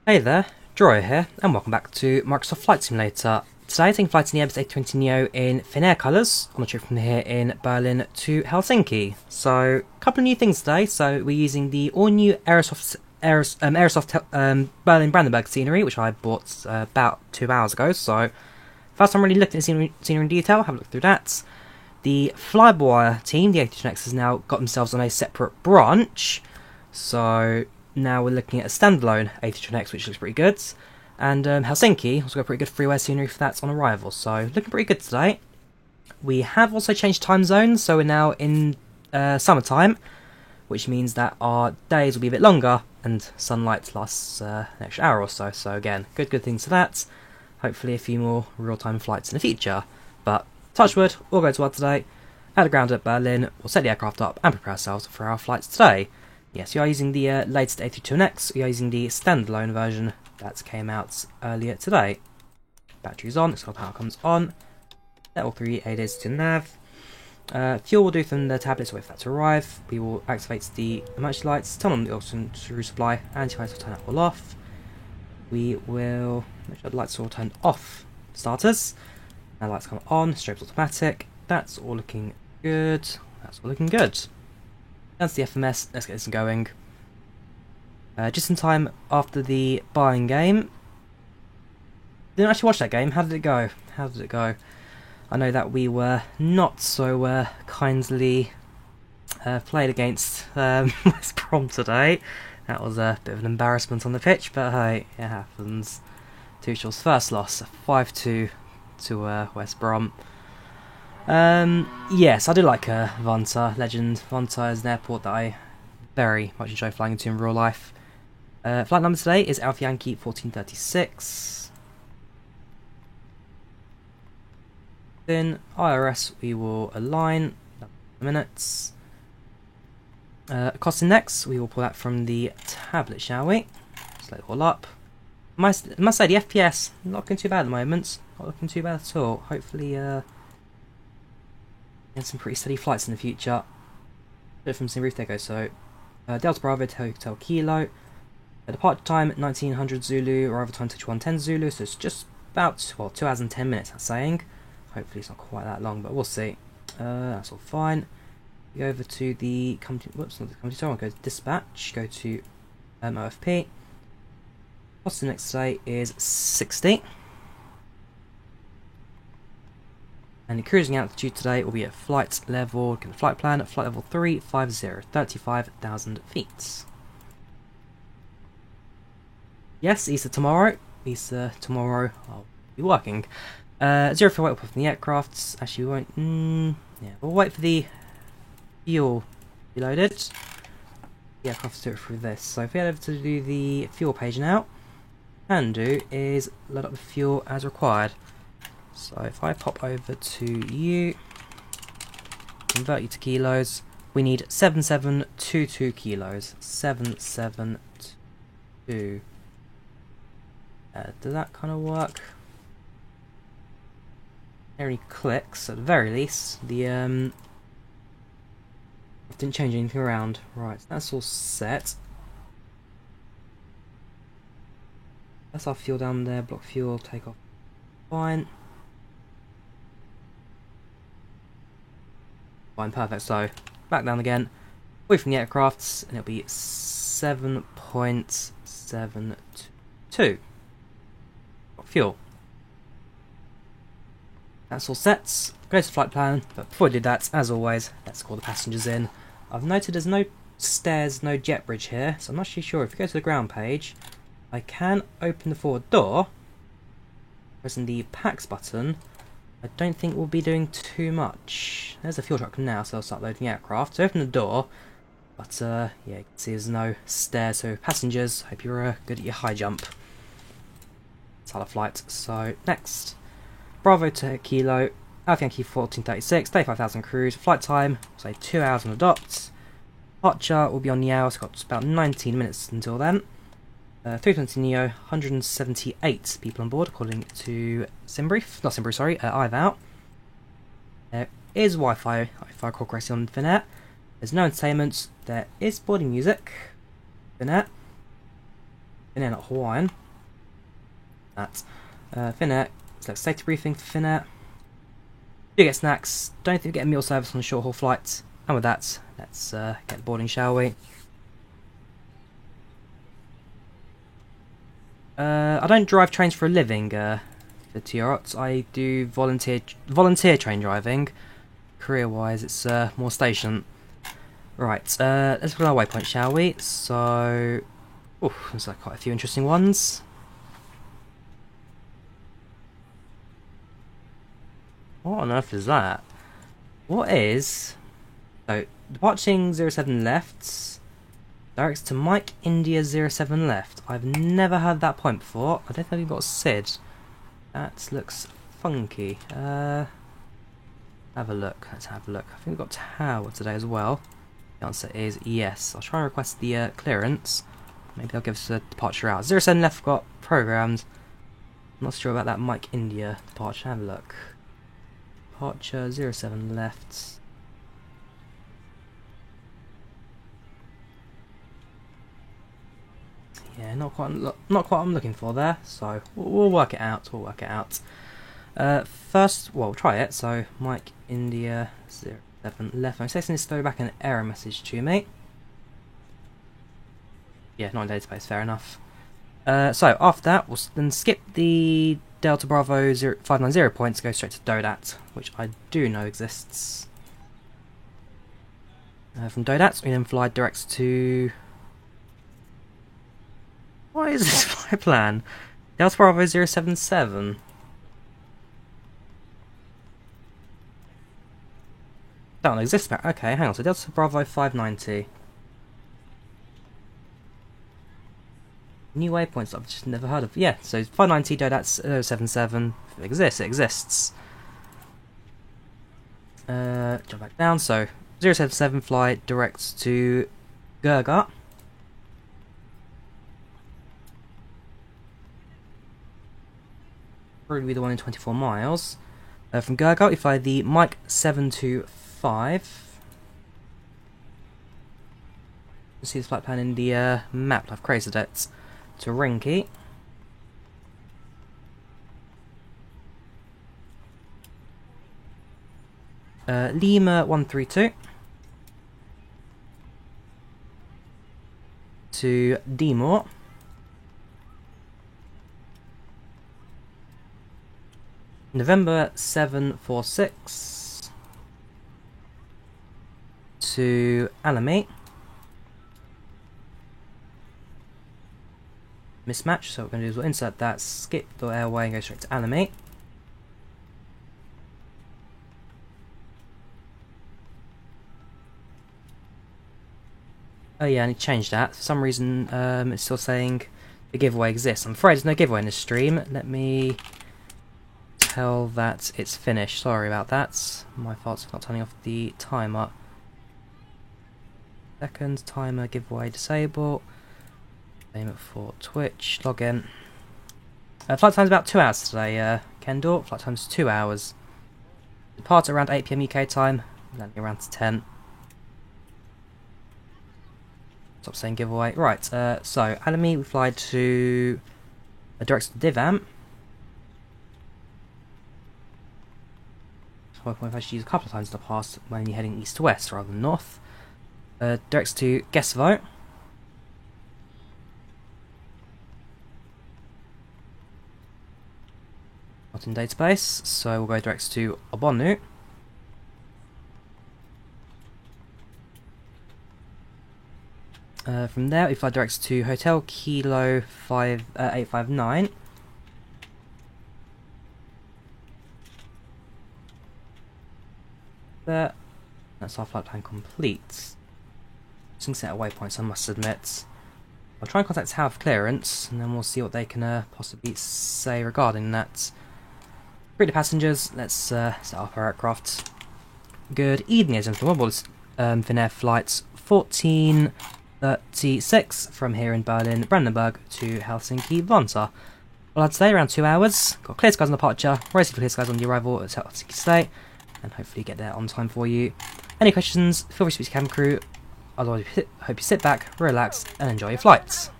Hey there, Droyo here, and welcome back to Microsoft Flight Simulator. Today, taking flight in the Airbus A320neo in Finnair colours on a trip from here in Berlin to Helsinki. So, a couple of new things today. So, we're using the all-new Aerosoft Berlin-Brandenburg scenery, which I bought about 2 hours ago. So, first time really looking at the scenery in detail, have a look through that. The Flyboy team, the A320X, has now got themselves on a separate branch. So, now we're looking at a standalone A320X, which looks pretty good. And Helsinki also got pretty good freeware scenery for that on arrival, so looking pretty good today. We have also changed time zones, so we're now in summertime, which means that our days will be a bit longer and sunlight lasts an extra hour or so. So again, good things to that. Hopefully a few more real-time flights in the future. But touch wood, all go to well today. At the ground at Berlin, we'll set the aircraft up and prepare ourselves for our flights today. Yes, we are using the latest A321X, we are using the standalone version that came out earlier today. Battery's on, external power comes on. Level 3 ADAs to nav. Fuel will do from the tablets, wait for that to arrive. We will activate the emergency lights, turn on the oxygen supply, anti-ice will turn that all off. We will make sure the lights are all turned off. Starters. Now lights come on, strobes automatic. That's all looking good. That's all looking good. That's the FMS, let's get this going. Just in time after the Bayern game. Didn't actually watch that game, how did it go? How did it go? I know that we were not so kindly played against West Brom today. That was a bit of an embarrassment on the pitch, but hey, it happens. Tuchel's first loss, 5-2 to West Brom. Yes, I do like Vantaa, legend. Vantaa is an airport that I very much enjoy flying into in real life. Flight number today is Alpha Yankee 1436. Then IRS we will align, minutes. Cost index, we will pull that from the tablet, shall we? Just let it all up. Must say the FPS not looking too bad at the moment. Not looking too bad at all. Hopefully and some pretty steady flights in the future. Bit from St. Ruth Echo, so Delta Bravo Hotel Kilo. Departure time 1900 Zulu, arrival time 2110 Zulu, so it's just about, well, 2 hours and 10 minutes, that's saying. Hopefully it's not quite that long, but we'll see. That's all fine. Go over to the company, whoops, not the company, sorry, I'll go to dispatch, go to OFP. Cost the next day is 60. And the cruising altitude today will be at flight level, flight plan at flight level 350, 35,000 feet. Yes, Easter tomorrow. Easter tomorrow, I'll be working. Zero fuel weight from the aircrafts. Actually, we won't. Yeah, we'll wait for the fuel to be loaded. The aircraft do it through this. So if we head over to do the fuel page now, can do is load up the fuel as required. So if I pop over to you, convert you to kilos, we need 7722 kilos. 772. Does that kind of work? Any clicks at the very least. The didn't change anything around. Right, that's all set. That's our fuel down there. Block fuel, take off. Fine. Fine, perfect. So back down again. Away from the aircrafts, and it'll be 7.72. Fuel. That's all set. Go to flight plan, but before I do that, as always, let's call the passengers in. I've noted there's no stairs, no jet bridge here, so I'm not actually sure. If you go to the ground page, I can open the forward door, pressing the PAX button. I don't think we'll be doing too much. There's a fuel truck now, so I'll start loading the aircraft. So open the door, but yeah, you can see there's no stairs, so passengers, hope you're good at your high jump. That's flight. So next, Bravo to Kilo, Alpha Yankee 1436, 35,000 cruise, flight time, say 2 hours on the dot. Departure will be on the hour, so got about 19 minutes until then. 320 Neo, 178 people on board, according to Simbrief. Not Simbrief, sorry, iVout. There is Wi-Fi call correctly on Finnair. There's no entertainment. There is boarding music. Finnair. Finnair, not Hawaiian. That's Finnair. Select safety briefing for Finnair. Do get snacks. Don't think we get a meal service on short haul flights. And with that, let's get boarding, shall we? I don't drive trains for a living, for Tiarot. I do volunteer train driving. Career-wise, it's more station. Right, let's look at our waypoint, shall we? So, there's like quite a few interesting ones. What on earth is that? What is... So, departing 07 left, directs to Mike India 07 left. I've never heard that point before. I don't think we've got SID. That looks funky. Have a look. Let's have a look. I think we've got tower today as well. The answer is yes. I'll try and request the clearance. Maybe I'll give us a departure out. 07 left got programmed. I'm not sure about that Mike India departure. Have a look. Departure 07 left. Yeah, not quite what I'm looking for there. So we'll work it out. We'll work it out. First, well, we'll try it. So Mike India 07 left. I'm expecting this to throw back an error message to me. Yeah, not in database. Fair enough. So after that, we'll then skip the Delta Bravo 590 points, go straight to Dodat, which I do know exists. From Dodat, we then fly direct to... What is this flight plan? Delta Bravo 077. That one exists. Okay, hang on. So Delta Bravo 590. New waypoints I've just never heard of. Yeah, so 590 Dodat 077. If it exists, it exists. Jump back down. So 077 flight direct to Gurga. Probably the one in 24 miles. From Gurga, we fly the Mike 725. You see the flight plan in the map. I've created it. To Rinky. Lima 132 to Dimor. November 746 to Alamy. Mismatch, so what we're going to do is we'll insert that, skip the airway and go straight to Alamy. Oh yeah, I need to change that. For some reason, it's still saying the giveaway exists. I'm afraid there's no giveaway in this stream. Let me tell that it's finished. Sorry about that. My fault for not turning off the timer. Second, timer, giveaway, disable. Name it for Twitch, login. Flight time's about 2 hours today, Kendall. Flight time's 2 hours. Depart around 8 PM UK time, landing around 10. Stop saying giveaway. Right, so Alamy, we fly to direct to Divam. So I've actually used a couple of times in the past when you're heading east to west rather than north. Directs to Gesvo. Not in database, so we'll go direct to Obonu. From there, we fly direct to Hotel Kilo 859. There, that's our flight plan complete. Some set of waypoints, I must admit. I'll try and contact Tower for clearance, and then we'll see what they can possibly say regarding that. Greet the passengers, let's set up our aircraft. Good evening, ladies and gentlemen. Finnair flights 1436 from here in Berlin, Brandenburg to Helsinki, Vantaa. Well, I'd say around 2 hours. Got clear skies on departure, racing for clear skies on the arrival at Helsinki State, and hopefully get there on time for you. Any questions, feel free to speak to cabin crew. Otherwise, hope you sit back, relax, and enjoy your flights.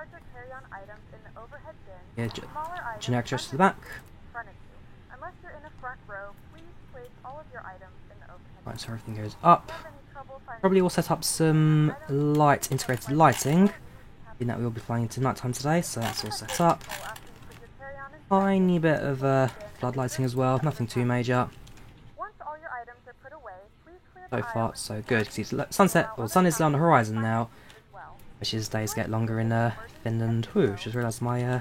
larger carry-on items in the overhead bin. Yeah, Smaller items generic address to the back. in front of you. Unless you're in the front row, please place all of your items in the overhead bin. Right, so everything goes up. If you have any trouble finding Probably will set up some light integrated lighting. In that we'll be flying into nighttime today, so that's all set up. after you put your carry-on in, Tiny bit of flood lighting as well, nothing too major. once all your items are put away, please clear So the far, aisle so good. Because it's sunset, or sun is on the horizon now, as well. which is days get longer in Finland. Ooh, just realised my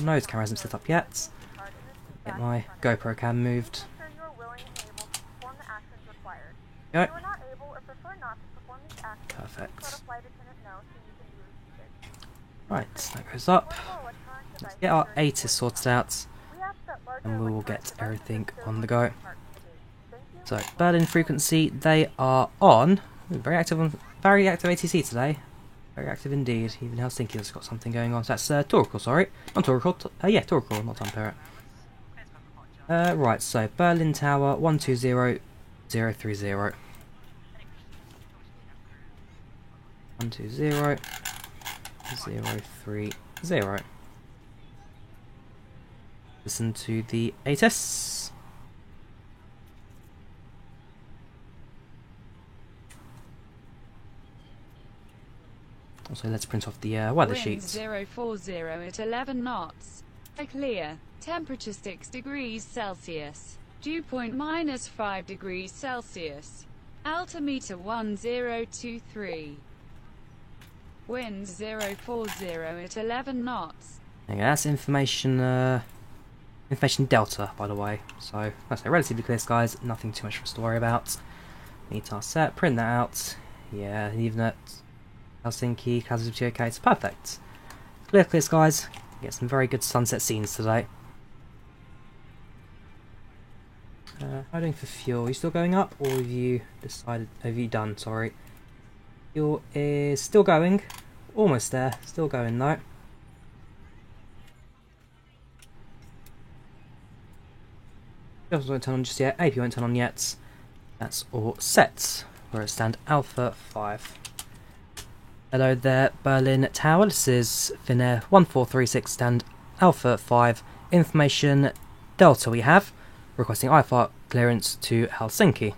nose camera hasn't set up yet. Get my GoPro cam moved. Make sure you are willing and able to perform the actions required. Go. If you are not able or prefer not to perform these actions, Perfect. let a flight attendant know so you can be reseated. Right, that goes up. Let's get our ATIS sorted out, We ask that larger and we will electronic get everything devices on the go. parked today. Thank you. So Berlin frequency, they are on. Ooh, very active ATC today. Very active indeed. Even Helsinki has got something going on. So that's Turku, sorry. Not Turku. Yeah, Turku, not Tampere. Right, so Berlin Tower 120030. 120030. Listen to the ATIS. Also, let's print off the weather Winds sheets. 040 at 11 knots. Clear. Temperature 6 degrees Celsius. Dew point -5 degrees Celsius. Altimeter 1023. Winds 040 at 11 knots. There you go, that's information delta, by the way. So, that's relatively clear skies, nothing too much for us to worry about. Meet our set, print that out. Yeah, even at Helsinki, clouds okay, it's perfect. Clear skies, get some very good sunset scenes today. How are you doing for fuel? Are you still going up, or have you decided, have you done, sorry? Fuel is still going, almost there, still going though. Just won't turn on just yet, AP won't turn on yet. That's all set. We're at stand Alpha 5. Hello there, Berlin Tower. This is Finnair 1436 stand Alpha 5. Information Delta we have. Requesting IFAR clearance to Helsinki.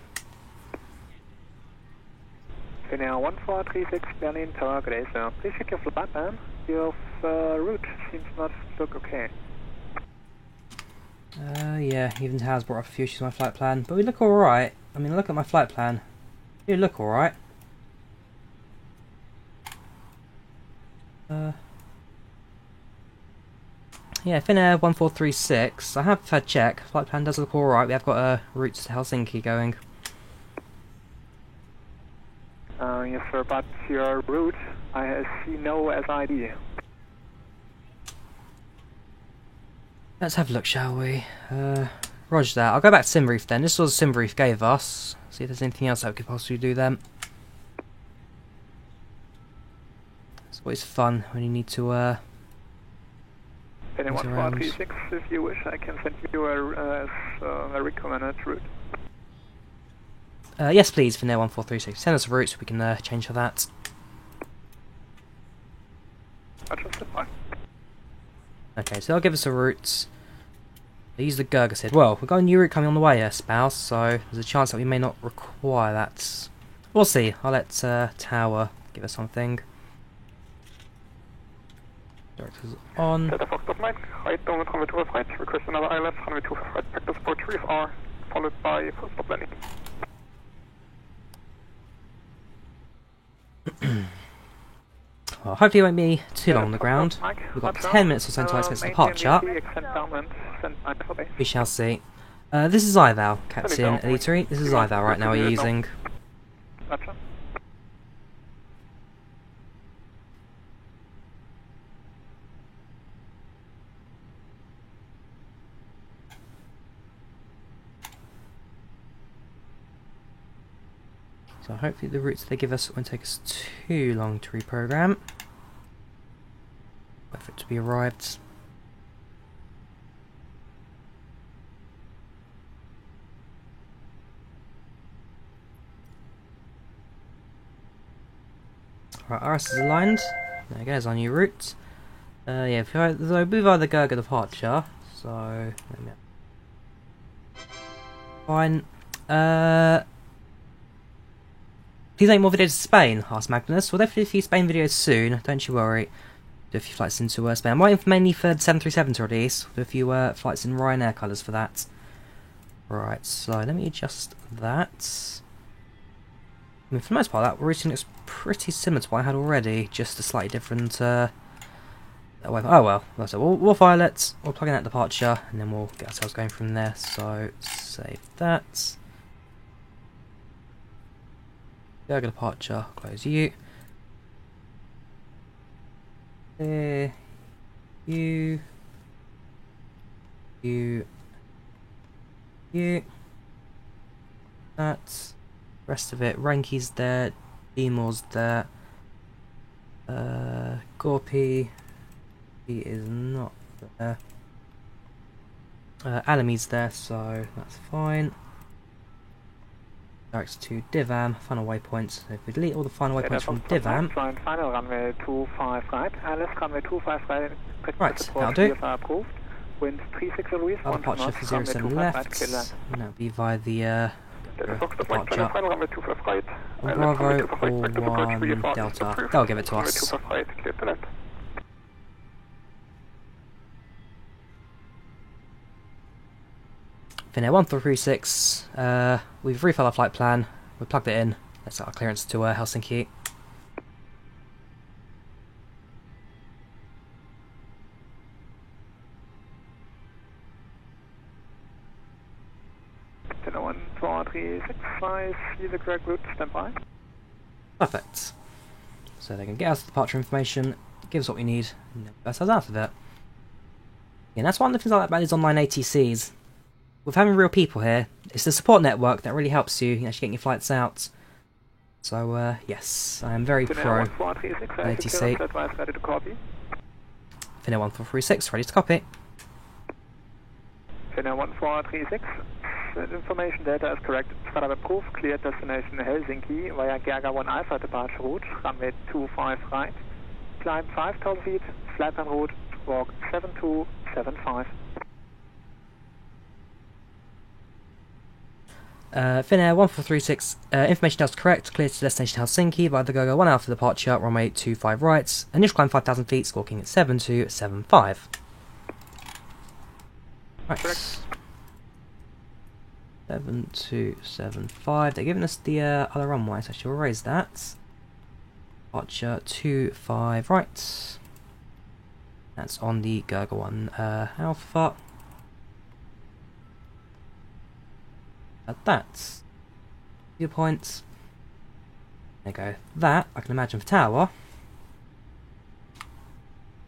Finnair 1436 Berlin Tower, good day sir. Please check your flight plan. Your route seems not to look okay. Yeah, even Tower's brought up a few issues on my flight plan, but we look alright. I mean, look at my flight plan. We do look alright. Yeah, Finnair 1436. I have had check. Flight plan does look alright. We have got a route to Helsinki going. Yes sir, but your route, I see no SID. Let's have a look, shall we? Roger that. I'll go back to SimReef then. This was SimReef gave us. See if there's anything else that we could possibly do then. It's always fun when you need to, Finnair 1436, if you wish, I can send you a recommended route. yes please, Finnair 1436. Send us a route so we can change for that. Just fine. Okay, so they'll give us a route. They use the Gurga said, well, we've got a new route coming on the way here, spouse, so there's a chance that we may not require that. We'll see. I'll let Tower give us something. Directors on. Delta Foxtrot Mike, height over runway 25 right, request another ILS, runway 25 right, back to support 3FR, followed by full stop landing. Well, hopefully it won't be too long on the ground. We've got 10 minutes or so until I expect departure. We shall see. This is Ival, Captain Elitery. This is Ival right now we're using. So hopefully the routes they give us won't take us too long to reprogram. Wait for it to be arrived. Right, RS is aligned. There goes our new route. Yeah, so move out the Gurga departure. So, fine. Please make more videos to Spain, asked Magnus. We'll definitely do a few Spain videos soon, don't you worry. Do a few flights into Spain. I might mainly for the 737 to release. Do a few flights in Ryanair colours for that. Right, so let me adjust that. I mean, for the most part, that routine looks pretty similar to what I had already, just a slightly different. Oh well. So we'll file it. We'll plug in that departure, and then we'll get ourselves going from there. So save that. Go departure. Close you. There. You. That. Rest of it. Ranky's there. Demor's there. Gorpy. He is not there. Alame's there, so that's fine. Directs to Divam, final waypoints. So if we delete all the final waypoints from Divam. Final runway 25 right. Alice, runway 25 right. Right, that'll do. Approved. Wind 36 degrees. Our departure for 07 left. And that'll be via the departure. On Bravo or 1 Delta. They'll give it to us. Finnair 1436, we've refilled our flight plan, we plugged it in, that's our clearance to Helsinki. Finnair 1436, nice, use the correct route, stand by. Perfect. So they can get us the departure information, give us what we need, and then get ourselves out of it. And that's one of the things I like about these online ATCs. With having real people here, it's the support network that really helps you actually getting your flights out. So, yes, I am very pro ATC. Finnair 1436, ready to copy. Finnair 1436, information data is correct. Startup approved, cleared destination Helsinki via Gerga 1 Alpha departure route, runway 25 right. Climb 5,000 feet, flat en route, walk 7275. Finnair 1436, information is correct, cleared to destination Helsinki by the Gogo 1 Alpha departure, runway 25 right, initial climb 5,000 feet, squawking at 7275. Right. Correct. 7275, they're giving us the other runway, so I shall raise that. Departure 25 right. That's on the Gogo 1 Alpha. That's your points. There you go. That I can imagine for tower.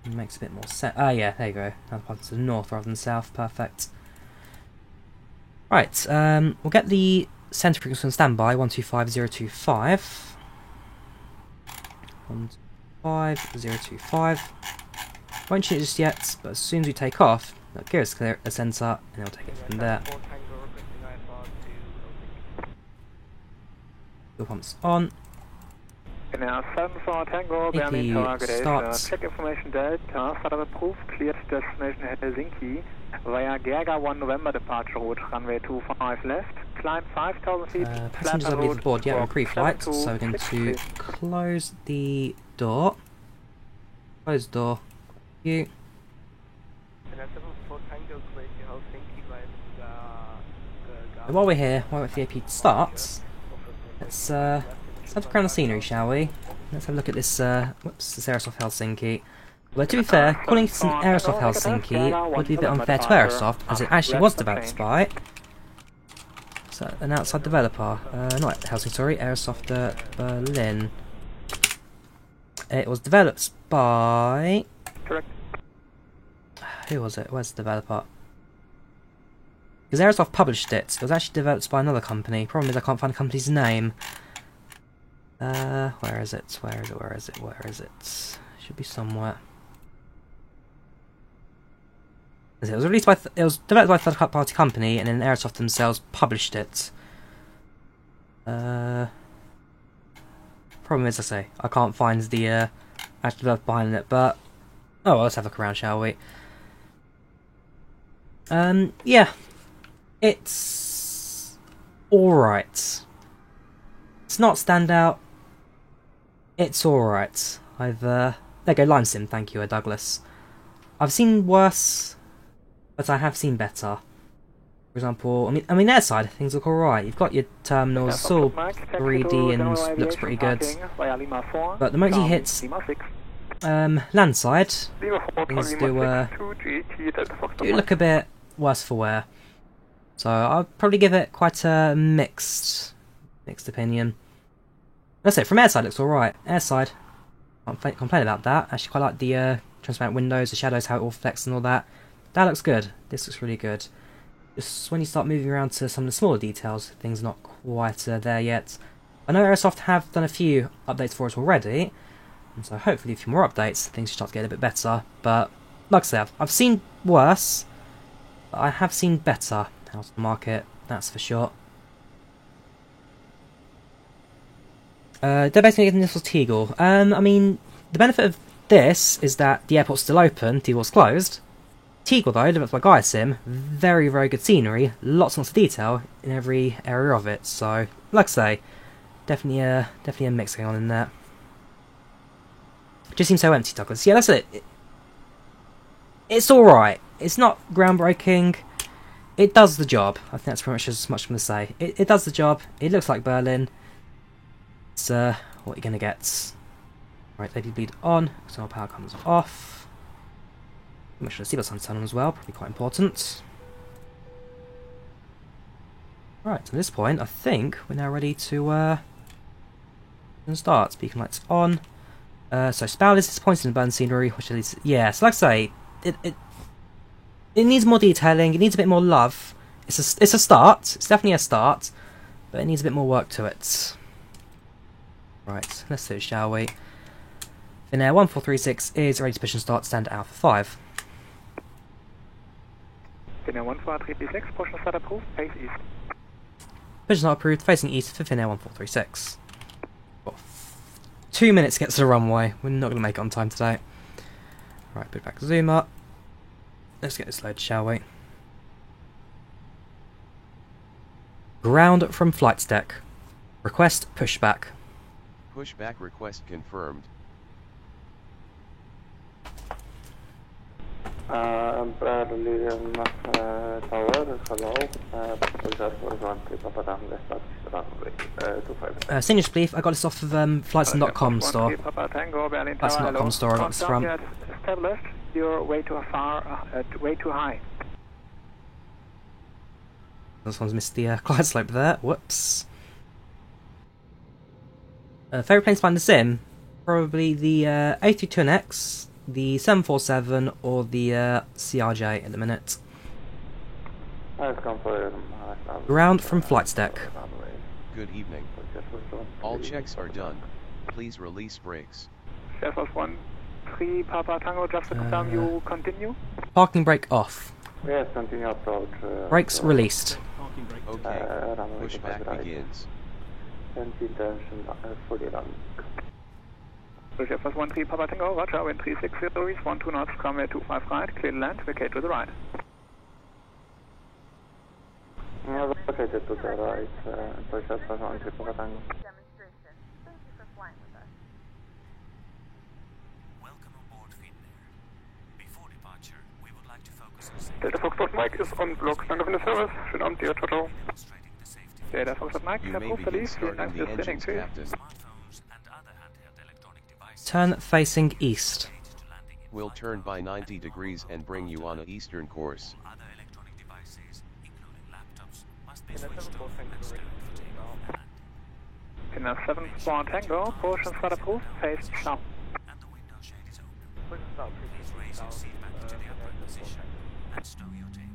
It makes a bit more sense. Ah, yeah, there you go. Another part to the north rather than south. Perfect. Right, we'll get the centre frequency on standby 125025. 125025. Won't change it just yet, but as soon as we take off, that'll give us a centre, and it'll take it from there. Fuel pumps on. Now 74 Tango, Berlin target check information Delta, startup approved, cleared destination Helsinki via Gerga 1 November departure route, runway 25 left, climb 5,000 feet, passengers I believe aboard yet on pre-flight, so we're going to close the door. Close the door. You. And while we're here, while the AP starts, let's have a look around the scenery, shall we? Let's have a look at this, this Aerosoft Helsinki. Well, to be fair, calling it an Aerosoft Helsinki would be a bit unfair to Aerosoft, as it actually was developed by an outside developer. Not Helsinki, sorry, Aerosoft Berlin. It was developed by... Correct. Who was it? Where's the developer? Because Aerosoft published it. It was actually developed by another company. Problem is I can't find the company's name. Where is it? Where is it? Where is it? Where is it? Should be somewhere. It was released by. It was developed by a third-party company, and then Aerosoft themselves published it. Problem is, I can't find the actual developer behind it, but Oh, well, let's have a look around, shall we? Yeah. It's alright. It's not standout. It's alright. There you go, Line Sim, thank you, Douglas. I've seen worse, but I have seen better. For example, I mean, their side, things look alright. You've got your terminals, it's all 3D and looks pretty good. But the moment you hit land side, things do look a bit worse for wear. So I'll probably give it quite a mixed opinion. Let's say from airside, it looks alright. Airside, can't complain about that. Actually, quite like the transparent windows, the shadows, how it all flex and all that. That looks good. This looks really good. Just when you start moving around to some of the smaller details, things are not quite there yet. I know Aerosoft have done a few updates for us already, and so hopefully a few more updates, things should start to get a bit better. But like I said, I've seen worse, but I have seen better out of the market, that's for sure. They're basically getting this was Tegel. I mean, the benefit of this is that the airport's still open, Tegel's closed. Tegel, though, developed by Gaia Sim, very, very good scenery, lots and lots of detail in every area of it. So, like I say, definitely a mix going on in there. It just seems so empty, Douglas. Yeah, that's it. It's alright. It's not groundbreaking. It does the job. I think that's pretty much as much I'm going to say. It does the job. It looks like Berlin. It's, what you're going to get. Right, AV bleed on, so our power comes off. Make sure the seatbelt's on as well, probably quite important. Right, at this point, I think we're now ready to start. Beacon lights on. So Spout is disappointed in the burn scenery, which is, yeah, so like I say, it needs more detailing, it needs a bit more love. It's a start, it's definitely a start, but it needs a bit more work to it. Right, let's do it, shall we? Finnair 1436 is ready to push and start, stand at Alpha 5. Finnair 1436, push and start approved, face east. Push and start approved, facing east for Finnair 1436. Got 2 minutes to get to the runway, we're not going to make it on time today. Right, put back zoom up. Let's get this loaded, shall we? Ground from flight deck. Request pushback. Pushback request confirmed. Bradley Tower, hello. Senior Spleef, I got this off of flightsim.com store. Flightsim.com store, I got this from. Established, you're way too far, way too high. This one's missed the glide slope there, whoops. Favourite planes to find the sim? Probably the A32NX, the 747 or the CRJ at the minute. Ground from flight deck. Good evening. All checks are done. Please release brakes. Air Force 13 Papa Tango, just to confirm you continue. Parking brake off. Yes, continue approach. Brakes released. Okay, pushback begins. Intention fully run. Air Force 13 Papa Tango, roger, wind 360 degrees, 12 knots, runway 25 right, clear to land, vacate to the right. Located to the right, Air Force 13 Papa Tango. Demonstration. Thank you for flying with us. Welcome aboard Finnair. Before departure, we would like to focus on safety, Delta Foxtrot Mike is on block, danke für den Service, schönen Abend dir, ciao ciao. demonstrating the safety of Delta Foxtrot Mike, You Herr may Prof, begin verlies, vielen Dank starting the fürs Training, engines, tschüss. Captain. smartphones and other handheld electronic devices Turn facing east. related to landing in We'll flight turn by 90 degrees and bring you on an eastern course. Other electronic devices, including laptops, must be switched off and stowed for takeoff and landing. Finnair 7 Spawn Tango, push and start approved, face south. And the window shade is open. Please raise your seat back to the upright position and stow your table.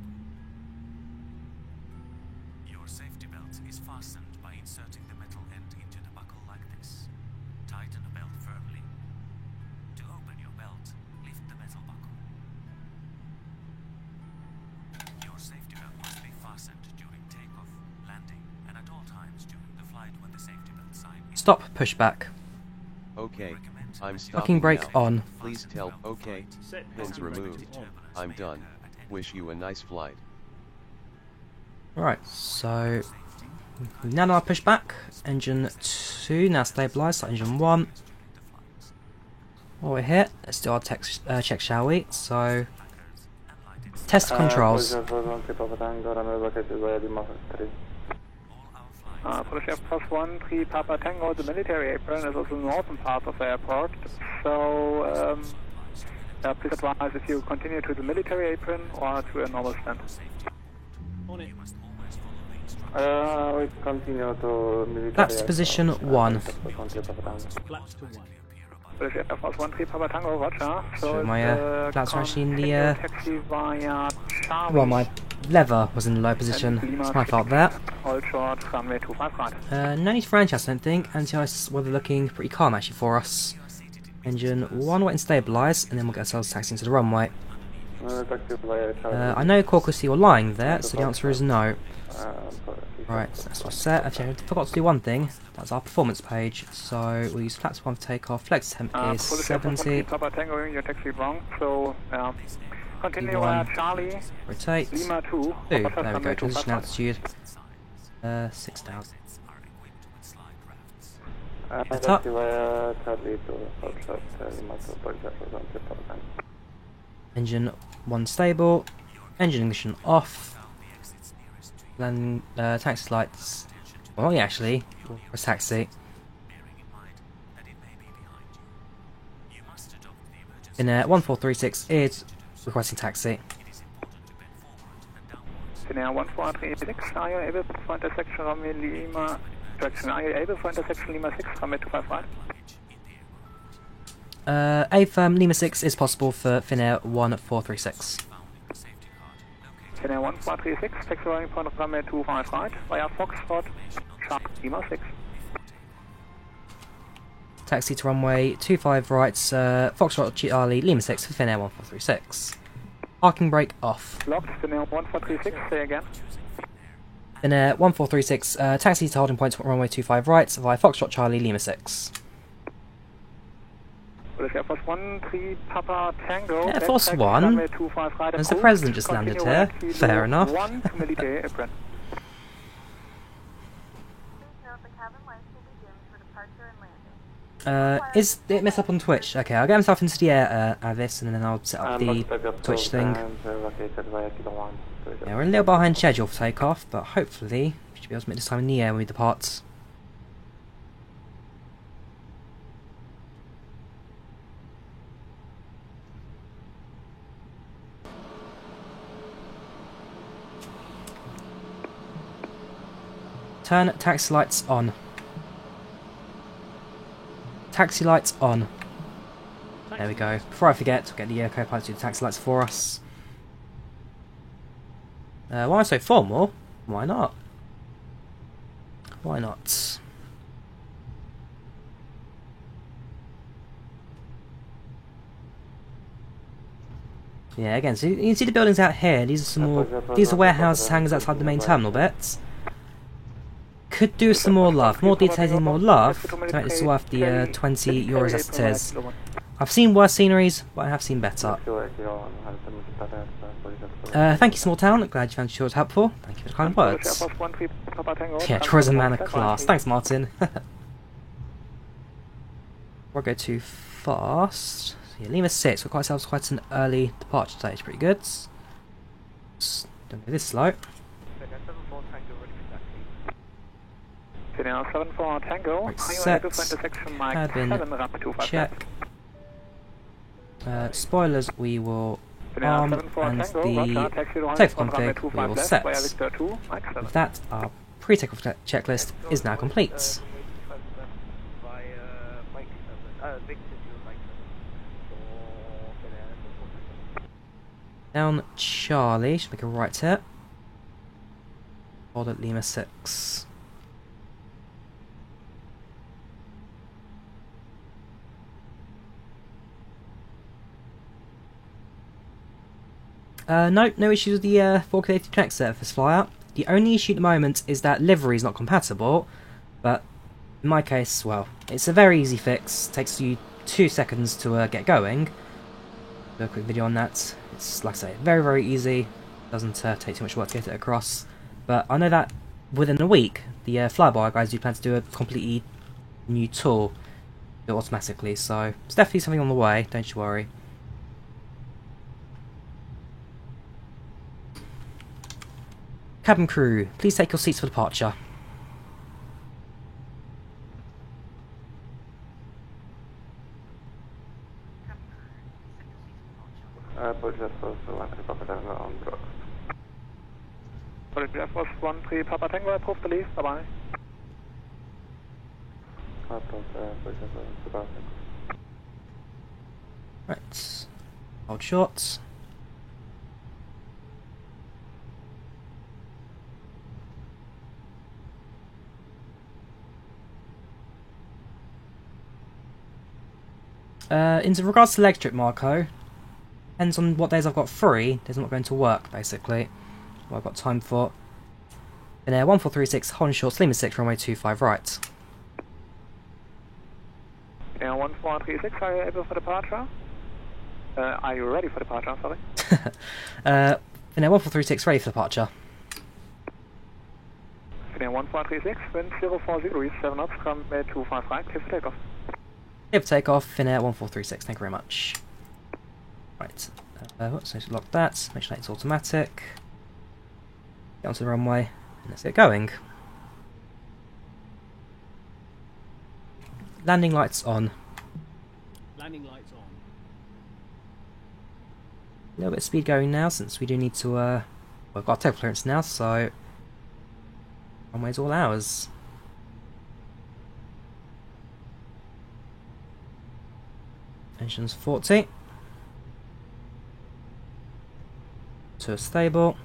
Your safety belt is fastened by inserting the metal end into the buckle like this. Tighten the belt firmly. To open your belt, lift the metal buckle. Your safety belt must be fastened during takeoff, landing, and at all times during the flight when the safety belt sign is Stop pushback. Okay, I'm stopping Parking brake now. on. Please tell. Okay. Pins removed. I'm done. Wish you a nice flight. Right, so now I push back. Engine 2 now stabilised. So engine 1. While we're here, let's do our check, shall we? So test the controls. Polish Air Force 1, 3 Papa Tango, the military apron is also the northern part of the airport. So, please advise if you continue to the military apron or to a normal stand. We continue to military. That's position 1. Polish Air Force 1, 3 Papa Tango, roger. So, my flaps are actually in the taxi via Charlie. well, my lever was in the low position. It's my fault there. Hold short, runway 25 right. No need for Francesca, I don't think. Anti-ice weather looking pretty calm actually for us. Engine 1 wet and stabilise, and then we'll get ourselves taxiing to the runway. I know Corcus, you're lying there, so the answer is no. Right, that's what's set. Actually, I forgot to do one thing. That's our performance page. So we'll use flaps 1 for takeoff. Flex temp is 70. Papa Tango, your taxi wrong. So continue P1. Charlie. Rotate. Lima 2. 2. There we go. Transition altitude. 6,000. Set up. Engine 1 stable. Engine ignition off. Then taxi lights. Well, yeah, actually, for taxi. In 1436 is requesting taxi. Finnair 1436, are you able for intersection runway Lima? Direction, are you able for intersection Lima 6 runway 25 right? A Lima 6 is possible for Finnair 1436. Finnair 1436, taxi running point of runway 25 right, via Foxtrot, Charlie Lima 6. Taxi to runway 25 right, Foxtrot Charlie Lima 6 for Finnair 1436. Parking brake off. Locked, Finnair 1436, say again. Finnair 1436, taxi to holding point runway 25 right via Foxtrot Charlie Lima 6. British Air Force 1, 3 Papa Tango. Air Force 1? Has the President just landed here? Fair enough. 1 to military apron. Please note the cabin lights will be dimmed for departure and landing. Is it messed up on Twitch? Okay, I'll get myself into the air out of this and then I'll set up the Twitch thing. Yeah, we're a little behind schedule for takeoff, but hopefully we should be able to make this time in the air when we depart. Turn taxi lights on. Taxi lights on. There we go. Before I forget, we'll get the co-pilot to do the taxi lights for us. Why so formal? Why not? Why not? Yeah, again, so you can see the buildings out here. These are some more. These are warehouse hangars outside the main terminal bits. Could do some more love, more detailing, more love to make this worth the 20 euros as it is. I've seen worse sceneries, but I have seen better. Thank you, small town. Glad you found your tours helpful. Thank you for the kind words. Yeah, Troy is a man of class. Thanks, Martin. Won't go too fast. So yeah, Lima 6. We've got ourselves quite an early departure today. It's pretty good. Don't go this slow. Finnair 74 Tango, Right, set. Cabin check. Spoilers we will arm, and the takeoff config we will set. With that, our pre-takeoff checklist is now complete. Down Charlie, should make a right hit. Hold at Lima 6. No issues with the 4K Connect surface flyer. The only issue at the moment is that livery is not compatible, but in my case, well, it's a very easy fix. It takes you 2 seconds to get going. Do a quick video on that. It's, like I say, very, very easy. Doesn't take too much work to get it across. But I know that within a week, the Flyby guys do plan to do a completely new tour automatically, so it's definitely something on the way, don't you worry. Cabin crew, please take your seats for departure. Police Air Force 1 3 Papa Tango on board. Police Air Force 1 3 Papa Tango, approved to leave, bye bye. Police Air Force 2 Papa Tango. Right, hold short. In regards to leg trip, Marco, depends on what days I've got free. Days I'm not going to work, basically. What I've got time for. In Air 1436, Holland short, Lima 6, runway 25 right. Air 1436, are you able for departure? Are you ready for departure, sorry? In Air 1436, ready for departure. Air 1436, wind 040 degrees, 7 knots, runway 25 right, clear for takeoff. Clear for takeoff, Finnair 1436, thank you very much. Right, so to lock that, make sure it's automatic. Get onto the runway, and let's get going. Landing lights on. Landing lights on. A little bit of speed going now, since we do need to, well, we've got tail clearance now, so runway's all ours. Engine's 40. To a stable.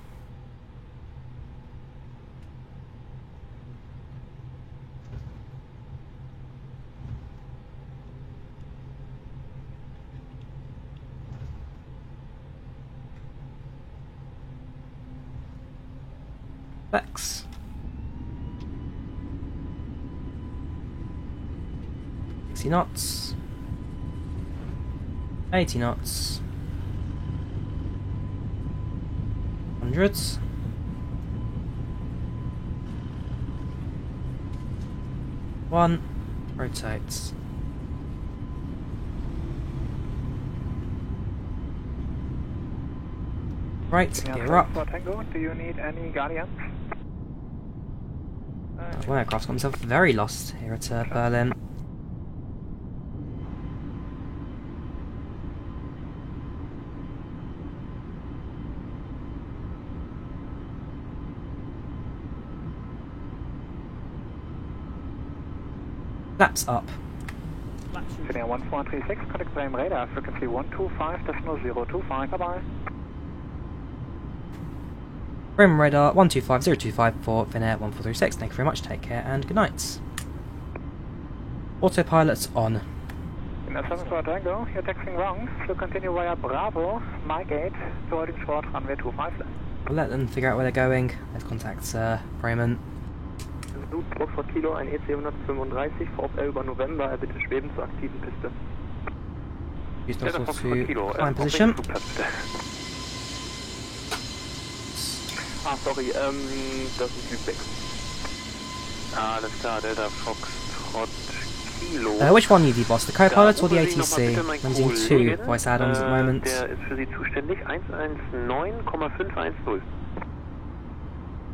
Flex. $60 knots. 80 knots. Hundreds. One. Rotates. Right, gear up. Tango, do you need any guardians? One aircraft's got himself very lost here at Berlin. Flaps up. Finnair 1436, contact frame radar, frequency 125.025, bye bye. Rim radar 125025 for Finnair 1436. Thank you very much, take care and good night. Autopilot's on. Finnair 74 Tango, you're taxiing wrong, so continue via Bravo, Mike 8, to holding short, runway 25 left. We'll let them figure out where they're going. Let's contact Bremen. Foxtrot Kilo, ein EC 135, VfL über November, bitte schweben zur aktiven Piste. Use also to climb position. Ah, sorry, das ist Lübeck. Alles klar, Delta Foxtrot Kilo. Which one you do, boss? The co-pilot or the ATC? I'm using two voice add-ons at the moment. Der ist für Sie zuständig, 119,510.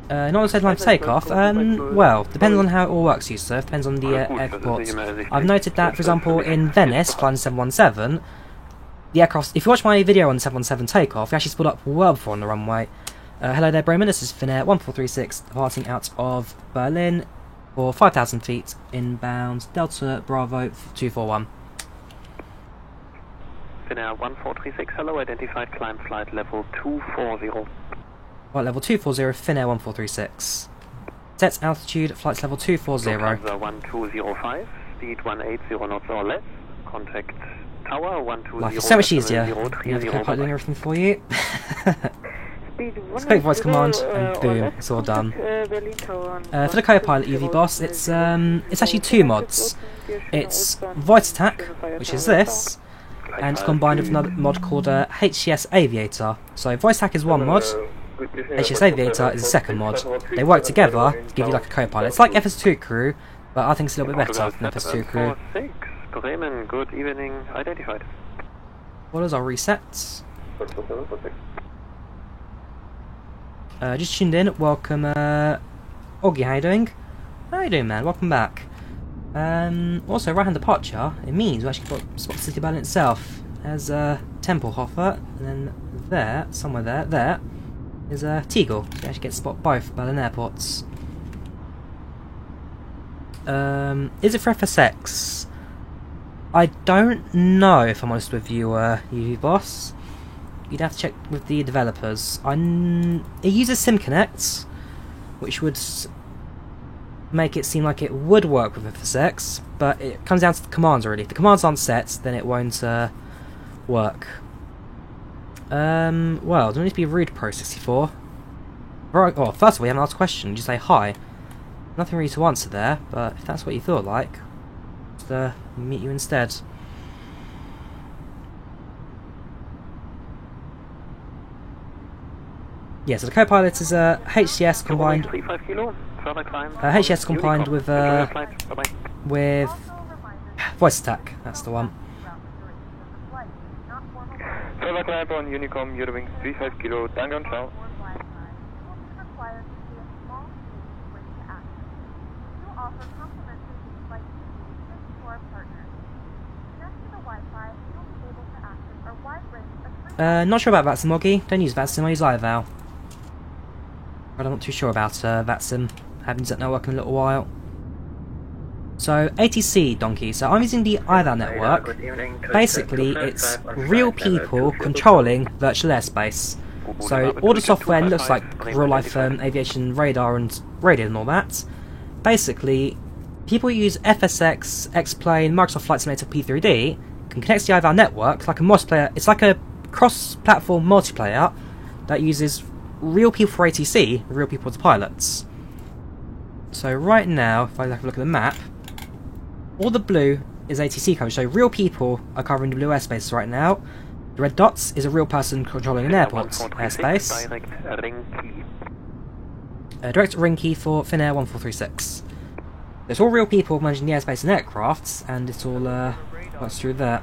Not said line for takeoff. Well, depends on how it all works, Yusuf. Depends on the airport. I've noted that, for example, in Venice, flying 717, the aircraft. If you watch my video on 717 takeoff, we actually split up well before on the runway. Hello there, Bremen. This is Finnair 1436, departing out of Berlin for 5,000 feet, inbound Delta Bravo 241. Finnair 1436, hello, identified climb flight level 240. Flight level 240, Finnair 1436. Set altitude, flights level 240. Lufthansa 1205, speed 180 knots or less. Contact tower 120. Life is so much easier. You have the co-pilot doing everything for you. Click voice command, and boom, it's all done. For the co-pilot UV boss, it's actually two mods. It's Voice Attack, which is this, and it's combined with another mod called HCS Aviator. So Voice Attack is one mod, HCS Aviator is the second mod. They work together to give you like a co-pilot. It's like FS2 Crew, but I think it's a little bit better than FS2 Crew. Bremen, good evening, identified. What is our resets? Just tuned in. Welcome, Oggy. How you doing? How you doing, man? Welcome back. Also, right-hand departure. It means we actually got spot City Berlin itself. There's Tempelhofer, and then there, somewhere there is Tegel. So you actually get to spot both Berlin airports. Is it for FSX? I don't know, if I'm honest with you, UV Boss. You'd have to check with the developers. It uses SimConnect, which would make it seem like it would work with FSX, but it comes down to the commands already. If the commands aren't set, then it won't work. Well, do I need to be rude, Pro 64? Right, well, first of all, we haven't asked a question. You just say hi. Nothing really to answer there, but if that's what you thought like, just meet you instead. Yeah, so the co-pilot is HCS combined. HCS combined with Voice Attack. That's the one. Further climb on Unicom, Eurowings 35 Kilo, danke und ciao. Not sure about VATSIM, Moggy. Don't use VATSIM, I use iVal. But I'm not too sure about VATSIM. Haven't used that network in a little while. So, ATC, Donkey. So I'm using the iVal network. Basically, it's real people controlling virtual airspace. So all the software looks like real-life aviation radar and radio and all that. Basically, people who use FSX, X-Plane, Microsoft Flight Simulator P3D can connect to the iVal network like a multiplayer. It's like a cross-platform multiplayer that uses real people for ATC, real people as pilots. So right now, if I have a look at the map, all the blue is ATC coverage, so real people are covering the blue airspace right now. The red dots is a real person controlling an airport's airspace. Direct ring key for Finnair 1436. It's all real people managing the airspace and aircrafts, and it all works through there.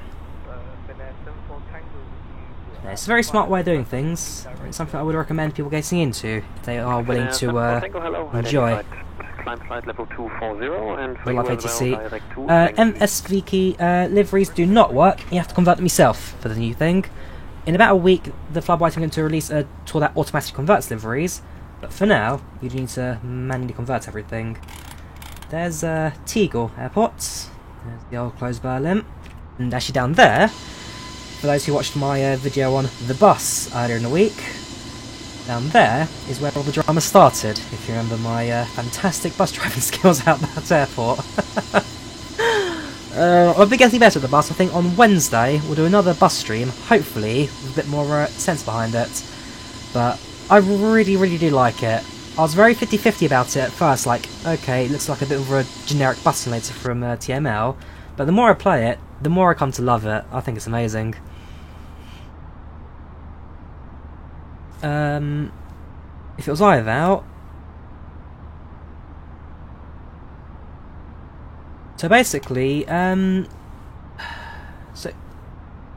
Yeah, it's a very smart way of doing things. It's something I would recommend people getting into if they are willing to enjoy real life ATC. MSV key liveries do not work. You have to convert them yourself for the new thing. In about a week, the Flyby is going to release a tool that automatically converts liveries, but for now, you need to manually convert everything. There's Tegel Airport. There's the old closed Berlin. And actually down there, for those who watched my video on the bus earlier in the week, down there is where all the drama started, if you remember my fantastic bus driving skills out that airport. I'll be getting better at the bus. I think on Wednesday we'll do another bus stream, hopefully with a bit more sense behind it. But I really do like it. I was very 50-50 about it at first, like, okay, it looks like a bit of a generic bus simulator from TML, but the more I play it, the more I come to love it. I think it's amazing. If it was iVal, so basically, so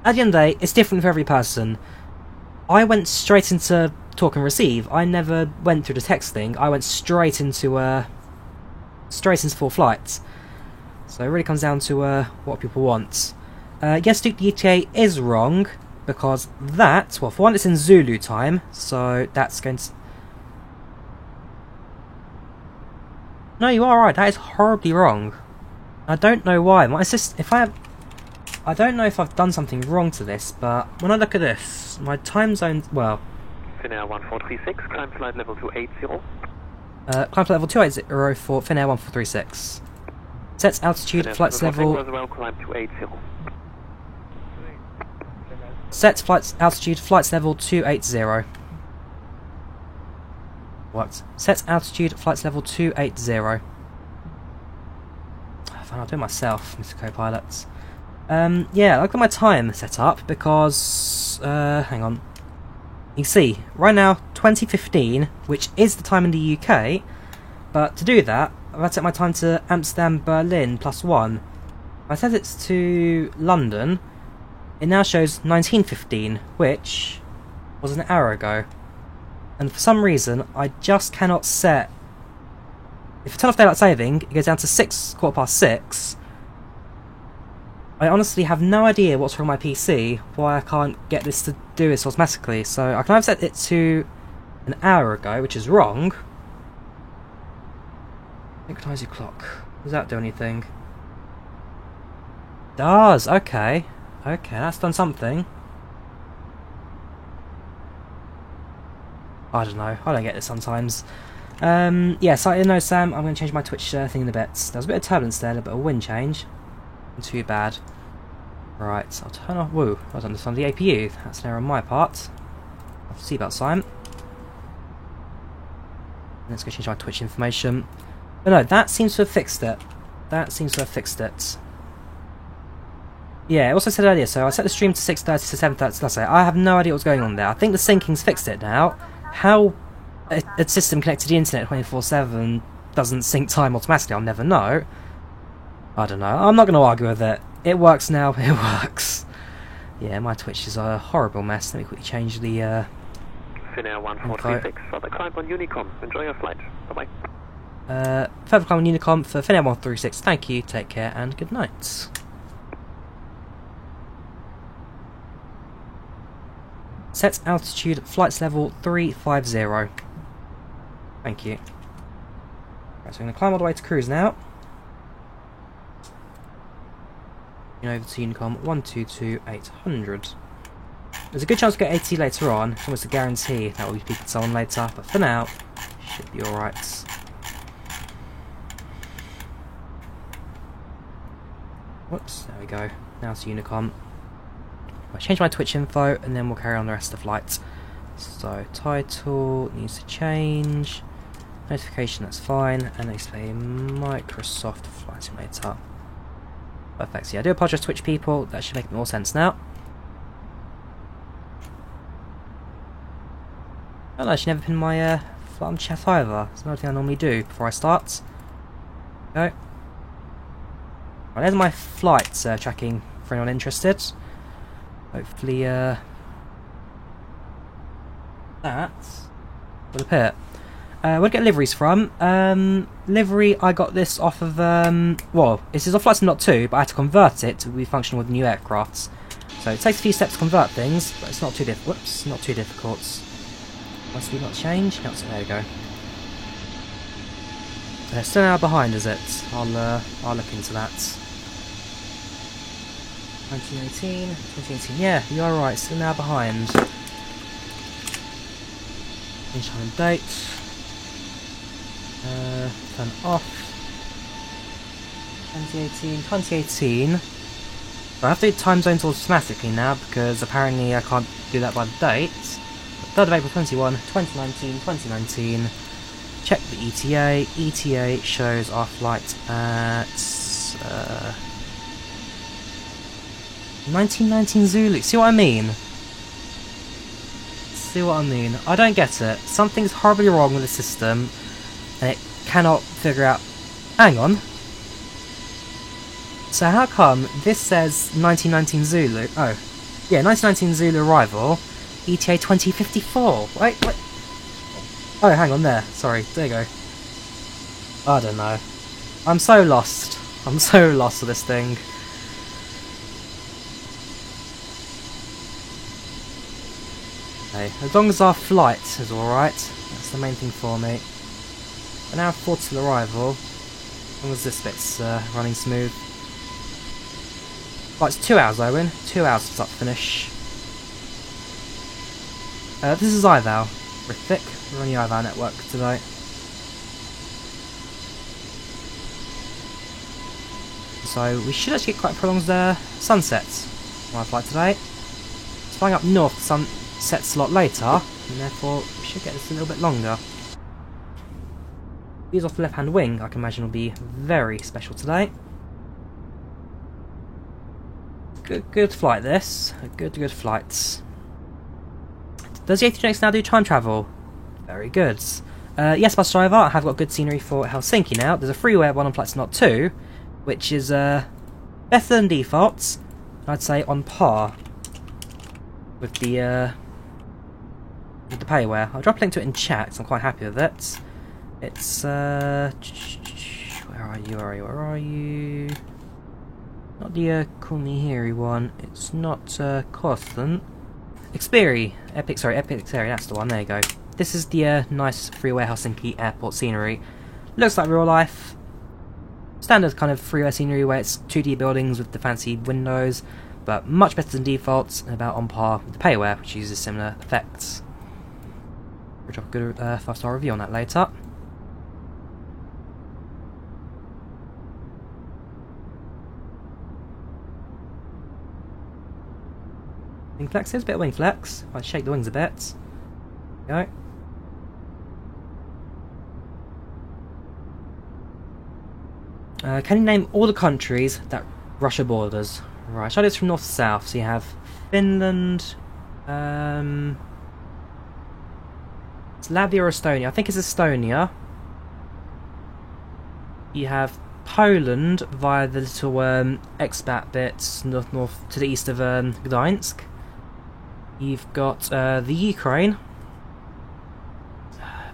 at the end of the day, it's different for every person. I went straight into talk and receive. I never went through the text thing. I went straight into full flight. So it really comes down to what people want. Yes, Duke the ETA is wrong, because that, well, for one, it's in Zulu time, so that's going to... No, you are right, that is horribly wrong. I don't know why. I don't know if I've done something wrong to this, but when I look at this, my time zone, well... Finnair 1436, climb flight level 280. Climb flight level 280 for Finnair 1436. Sets altitude, flights level... As well, climb 280. Sets flights altitude, flights level 280. Worked. Set altitude, flights level 280. Fine, I'll do it myself, Mr. Co-Pilot. Yeah, I've got my time set up because, hang on. You see, right now, 2015, which is the time in the UK, but to do that, I've got to set my time to Amsterdam, Berlin, +1. If I set it to London, it now shows 1915, which was an hour ago. And for some reason, I just cannot set... If I turn off daylight saving, it goes down to 6:15. I honestly have no idea what's wrong with my PC, why I can't get this to do this automatically. So I can either set it to an hour ago, which is wrong. Synchronize your clock. Does that do anything? Does, okay. Okay, that's done something. I don't know, I don't get this sometimes. Yeah, so I know, Sam, I'm going to change my Twitch thing in a bit. There was a bit of turbulence there, a bit of wind change. Not too bad. Right, I'll turn off. Woo, I was understand the APU. That's an error on my part. Seatbelt sign. Let's go change my Twitch information. But no, that seems to have fixed it. That seems to have fixed it. Yeah, it also said earlier, so I set the stream to 6:30 to 7:30. That's it. I have no idea what's going on there. I think the syncing's fixed it now. How a system connected to the internet 24/7 doesn't sync time automatically, I'll never know. I don't know. I'm not going to argue with it. It works now. It works. Yeah, my Twitch is a horrible mess. Let me quickly change the Finnair 1436 for the climb on Unicom. Enjoy your flight. Bye bye. further climb on Unicom for Finnair 136. Thank you. Take care and good night. Set altitude, flights level 350. Thank you. Right, so I'm going to climb all the way to cruise now. Over to Unicom 122-800. There's a good chance we'll get AT later on. It's almost a guarantee that we'll be speaking to someone later, but for now, should be alright. Whoops, there we go. Now to Unicom. I'll change my Twitch info and then we'll carry on the rest of the flight. So, title needs to change. Notification, that's fine. And display Microsoft Flight Simulator. Perfect. So yeah, I do apologise, Twitch people. That should make more sense now. I've actually never pinned my flight on chat either. It's another thing I normally do before I start. Go. Right, there's my flight tracking for anyone interested. Hopefully, that will appear. Where to get liveries from? Livery, I got this off of, well, this is off Flight Sim 2, but I had to convert it to be functional with new aircrafts. So it takes a few steps to convert things, but it's not too difficult. Whoops, not too difficult. Must we not change? No, so there we go. Still an hour behind, is it? I'll look into that. 2018, yeah, you are right, still an hour behind. Change time and date. Turn off. 2018. So I have to do time zones automatically now because apparently I can't do that by the date. 3rd of April 2019. Check the ETA. ETA shows our flight at 1919 Zulu. See what I mean? See what I mean? I don't get it. Something's horribly wrong with the system, and it cannot figure out. Hang on. So how come this says 1919 Zulu? Oh, yeah, 1919 Zulu arrival. ETA 2054. Wait. Oh, hang on there. Sorry. There you go. I don't know. I'm so lost. I'm so lost with this thing. Okay, as long as our flight is alright, that's the main thing for me. An hour 40 till arrival, as long as this bit's running smooth. Right, it's 2 hours, Owen. 2 hours to start to finish. This is iVal. Rithik. We're on the iVal network today. So we should actually get quite a prolonged sunset on our flight today. Flying up north, the sun sets a lot later, and therefore we should get this a little bit longer. Views off the left-hand wing, I can imagine, will be very special today. Good flight, this. Good flights. Does the 82NX now do time travel? Very good. Yes, bus driver, I have got good scenery for Helsinki now. There's a freeway one on Platznot 2, which is better than defaults. I'd say on par with the payware. I'll drop a link to it in chat, so I'm quite happy with it. It's where are you? Not the Kulmihiri one. It's not constant. Epic Xperi, that's the one. There you go. This is the nice freeway Helsinki airport scenery. Looks like real life. Standard kind of freeway scenery where it's 2D buildings with the fancy windows, but much better than defaults and about on par with the payware, which uses similar effects. We'll drop a good 5-star review on that later. Wing flexes, bit of wing flex. If I shake the wings a bit. There we go. Can you name all the countries that Russia borders? Right, so it's from north to south. So you have Finland, it's Latvia or Estonia. I think it's Estonia. You have Poland via the little expat bits north to the east of Gdańsk. You've got the Ukraine,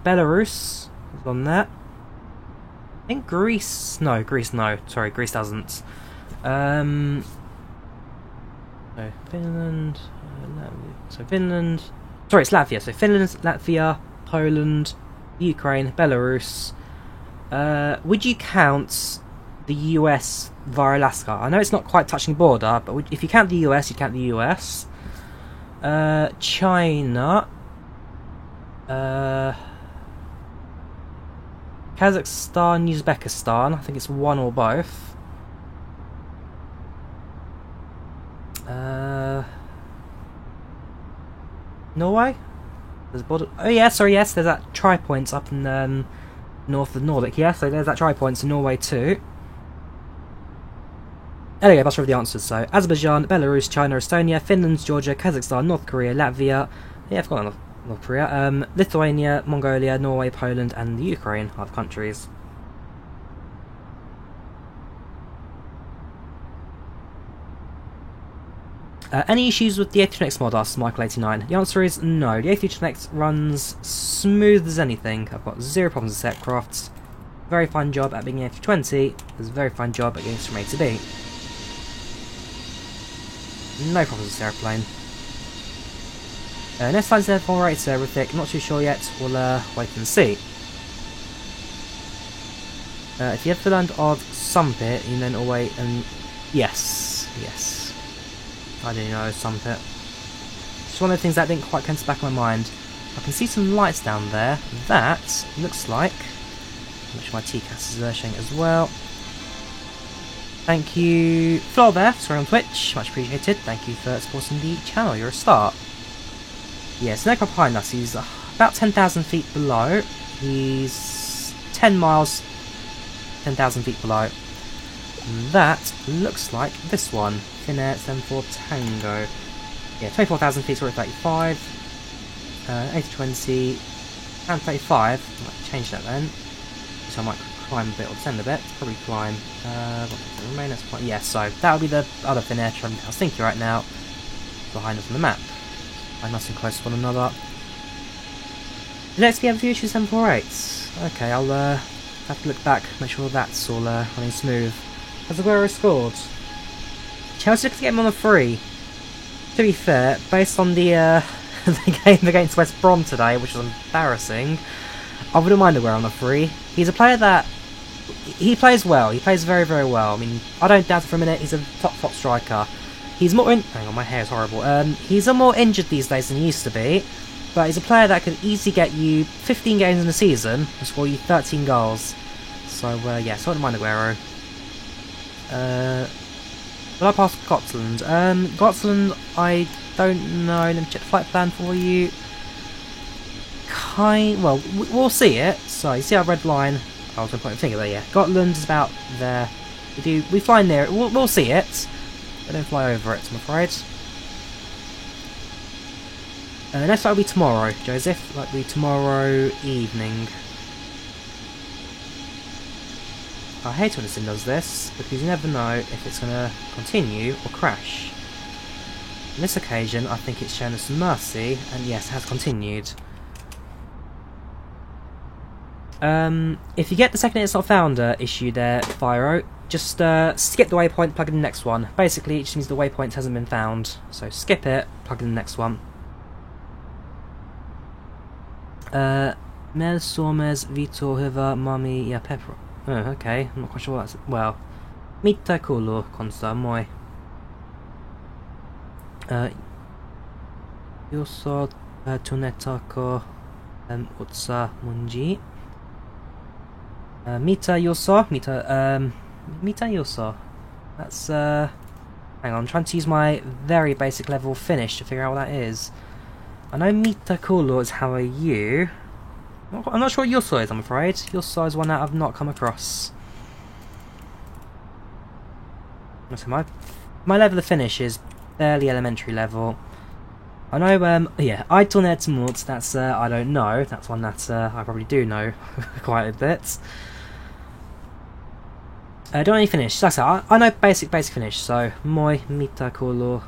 Belarus is on that. I think Greece. No, sorry, Greece doesn't. So Finland, so Finland. Sorry, it's Latvia. So Finland, Latvia, Poland, Ukraine, Belarus. Would you count the US via Alaska? I know it's not quite touching border, but if you count the US, you count the US. China. Kazakhstan, Uzbekistan. I think it's one or both. Norway? There's border. Oh yeah, sorry, yes, there's that tri-points up in north of Nordic. Yeah, so there's that tri-points in Norway too. There you go, that's all the answers. So Azerbaijan, Belarus, China, Estonia, Finland, Georgia, Kazakhstan, North Korea, Latvia. Yeah, I've got North Korea. Lithuania, Mongolia, Norway, Poland, and the Ukraine are the countries. Any issues with the 82NX mod? Asks Michael89. The answer is no. The 82NX runs smooth as anything. I've got zero problems with setcrafts. Very fine job at being an A320. There's a very fine job at getting from A to B. No problems with this airplane. Next time Z4 rates everything. Not too sure yet. We'll wait and see. If you have to land of Sumpit, you then away and yes. I do know Sumpit. It's one of the things that didn't quite come to the back of my mind. I can see some lights down there. That looks like, which my TCAS is showing as well. Thank you, Floor there, sorry on Twitch, much appreciated. Thank you for supporting the channel, you're a star. Yeah, so aircraft behind us, he's about 10,000 feet below. He's 10 miles, 10,000 feet below. And that looks like this one, Finnair 74 Tango. Yeah, 24,000 feet, we're at 35. A320, and 35. I might change that then. So I might climb a bit or descend a bit. Probably climb. Yeah, so that'll be the other Finnair from Helsinki right now. Behind us on the map. I'm nice and close to one another. Let's get view 748. Okay, I'll have to look back, make sure that's all running smooth. Has Aguero scored? Chelsea looks to get him on the free. To be fair, based on the game against West Brom today, which was embarrassing, I wouldn't mind Aguero on the free. He's a player that he plays well. He plays very, very well. I mean, I don't doubt it for a minute. He's a top striker. He's more hang on, my hair is horrible. He's a more injured these days than he used to be, but he's a player that could easily get you 15 games in the season and score you 13 goals. So yeah, so I don't mind Aguero. Will I pass Gotland? Gotland, I don't know. Let me check the flight plan for you. Well, we'll see it. So you see our red line. I was going to point a finger there, yeah. Gotland is about there. We fly near it. We'll see it. But don't fly over it, I'm afraid. Next flight will be tomorrow, Joseph. Like, be tomorrow evening. I hate when the sim does this, because you never know if it's going to continue or crash. On this occasion, I think it's shown us some mercy, and yes, it has continued. If you get the second it's not found issue there, Fyro, just skip the waypoint, plug in the next one. Basically, it just means the waypoint hasn't been found. So skip it, plug in the next one. Mel Somes, Vito, Hiva, Mami, ja Pepper. Oh, okay, I'm not quite sure what that's. Well, Mita Kolo, Consta, Moi. Yoso, Tunetako, Utsa, Munji. Mita Yoso, Mita Yoso. That's, hang on, I'm trying to use my very basic level finish to figure out what that is. I know Mita Kolo is how are you. I'm not sure what Yoso is, I'm afraid. Yoso is one that I've not come across. So my level of finish is fairly elementary level. I know, yeah, Eitonetmut, that's, I don't know. That's one that I probably do know quite a bit. Don't really finish. Like I said, I know basic finish, so Moi Mita Kolo.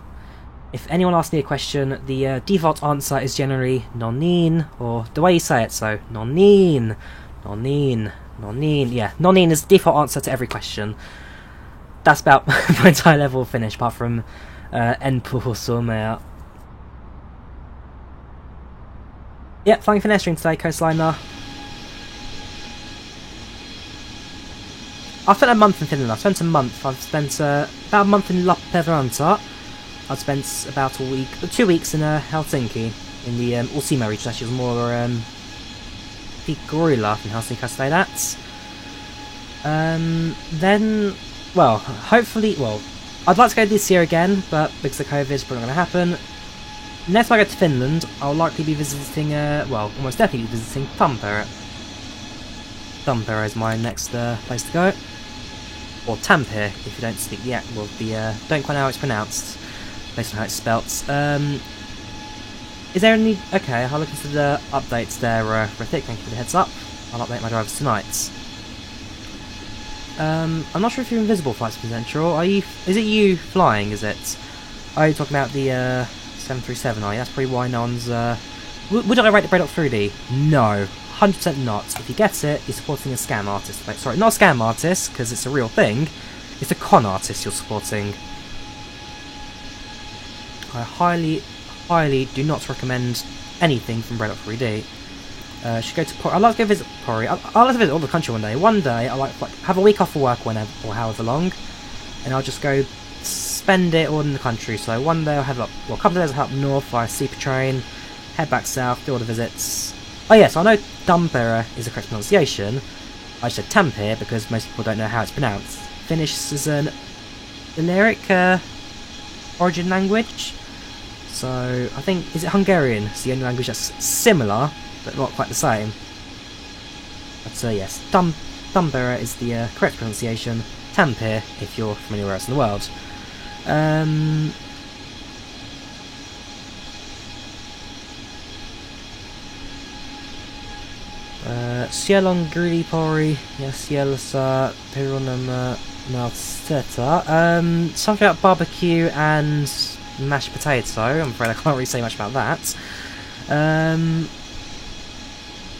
If anyone asks me a question, the default answer is generally Nonin, or the way you say it, so Nonin, Nonin, Nonin. Yeah, Nonin is the default answer to every question. That's about my entire level of finish, apart from Enpuhusumea. Yeah, flying finessing today, coastliner. I've spent a month in Finland. I've spent a month. I've spent about a month in Lappeenranta. I've spent about 2 weeks in Helsinki, in the Ultima region. Actually, it was more Pikuila in Helsinki I stayed at. Then, well, hopefully, well, I'd like to go this year again, but because of COVID, it's probably not going to happen. Next time I go to Finland, I'll likely be visiting, well, almost definitely visiting Tampere. Tampere is my next place to go. Or Tampere, if you don't speak the well, don't quite know how it's pronounced, based on how it's spelt. Is there any... Okay, I'll look into the updates there, Rithik, thank you for the heads up. I'll update my drivers tonight. I'm not sure if you're invisible, Flight Central. Are you... Is it you flying, is it? Are you talking about the, 737, are you? That's probably why no one's, Would I rate the Bradock 3D? No. 100% not. If you get it, you're supporting a scam artist. Like, sorry, not a scam artist, because it's a real thing. It's a con artist you're supporting. I highly do not recommend anything from Bradock 3D. Should go to Pori. I'd like to go visit Pori. I'd like to visit all the country one day. One day, I'll like have a week off for work whenever or however long, and I'll just go spend it all in the country. So one day I'll have a couple of days I'll head up north via Super Train, head back south, do all the visits. Oh yes, I know Tampere is the correct pronunciation. I just said Tampere because most people don't know how it's pronounced. Finnish is an Illyric origin language. So I think, is it Hungarian? It's the only language that's similar, but not quite the same. But yes, Tampere is the correct pronunciation. Tampere, if you're from anywhere else in the world. Siellä Grilli Pori, ja siellä perunam malteta. Something about barbecue and mashed potato. I'm afraid I can't really say much about that.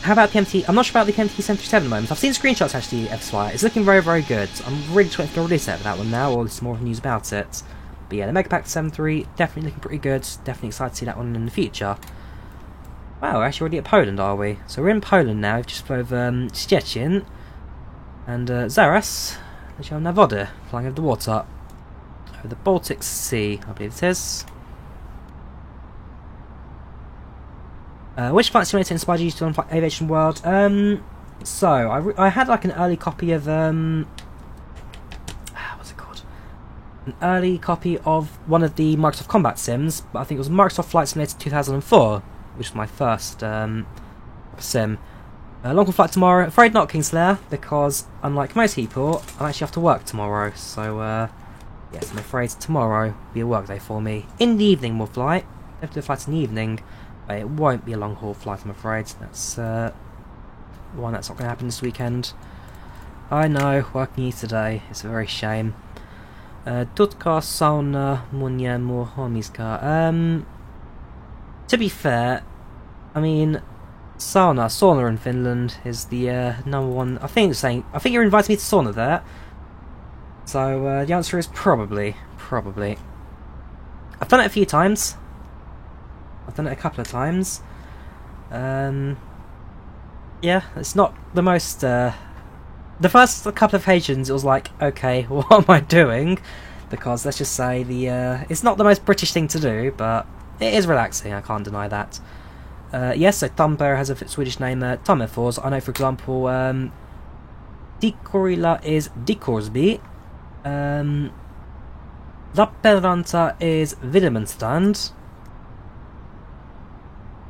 How about the MT? I'm not sure about the MT 737 at the moment. I've seen screenshots actually of Flight. It's looking very, very good. I'm really waiting for the release date for that one now, or there's more news about it. But yeah, the Megapack 73 definitely looking pretty good. Definitely excited to see that one in the future. Wow, we're actually already at Poland, are we? So we're in Poland now. We've just flew over Szczecin and Zaras, which are Navody, flying over the water, over the Baltic Sea, I believe it is. Which flight simulator inspired you to on Aviation World? So I had like an early copy of what's it called? An early copy of one of the Microsoft Combat Sims, but I think it was Microsoft Flight Simulator 2004, which was my first sim. Long haul flight tomorrow. Afraid not, Kingslayer, because unlike most people, I actually have to work tomorrow. So, yes, I'm afraid tomorrow will be a work day for me. In the evening we'll fly. Definitely do a flight in the evening, but it won't be a long haul flight, I'm afraid. That's one that's not going to happen this weekend. I know, working today. It's a very shame. Tutka sauna munia muhomiska. To be fair, I mean, sauna in Finland is the #1. I think you're inviting me to sauna there. So the answer is probably. I've done it a few times. I've done it a couple of times. Yeah, it's not the most. The first couple of occasions, it was like, okay, what am I doing? Because let's just say it's not the most British thing to do, but it is relaxing. I can't deny that. Yes, so Tampere has a Swedish name, Tammerfors. I know, for example, Tikkurila is Dikorsby. Lappeenranta is Willemstad.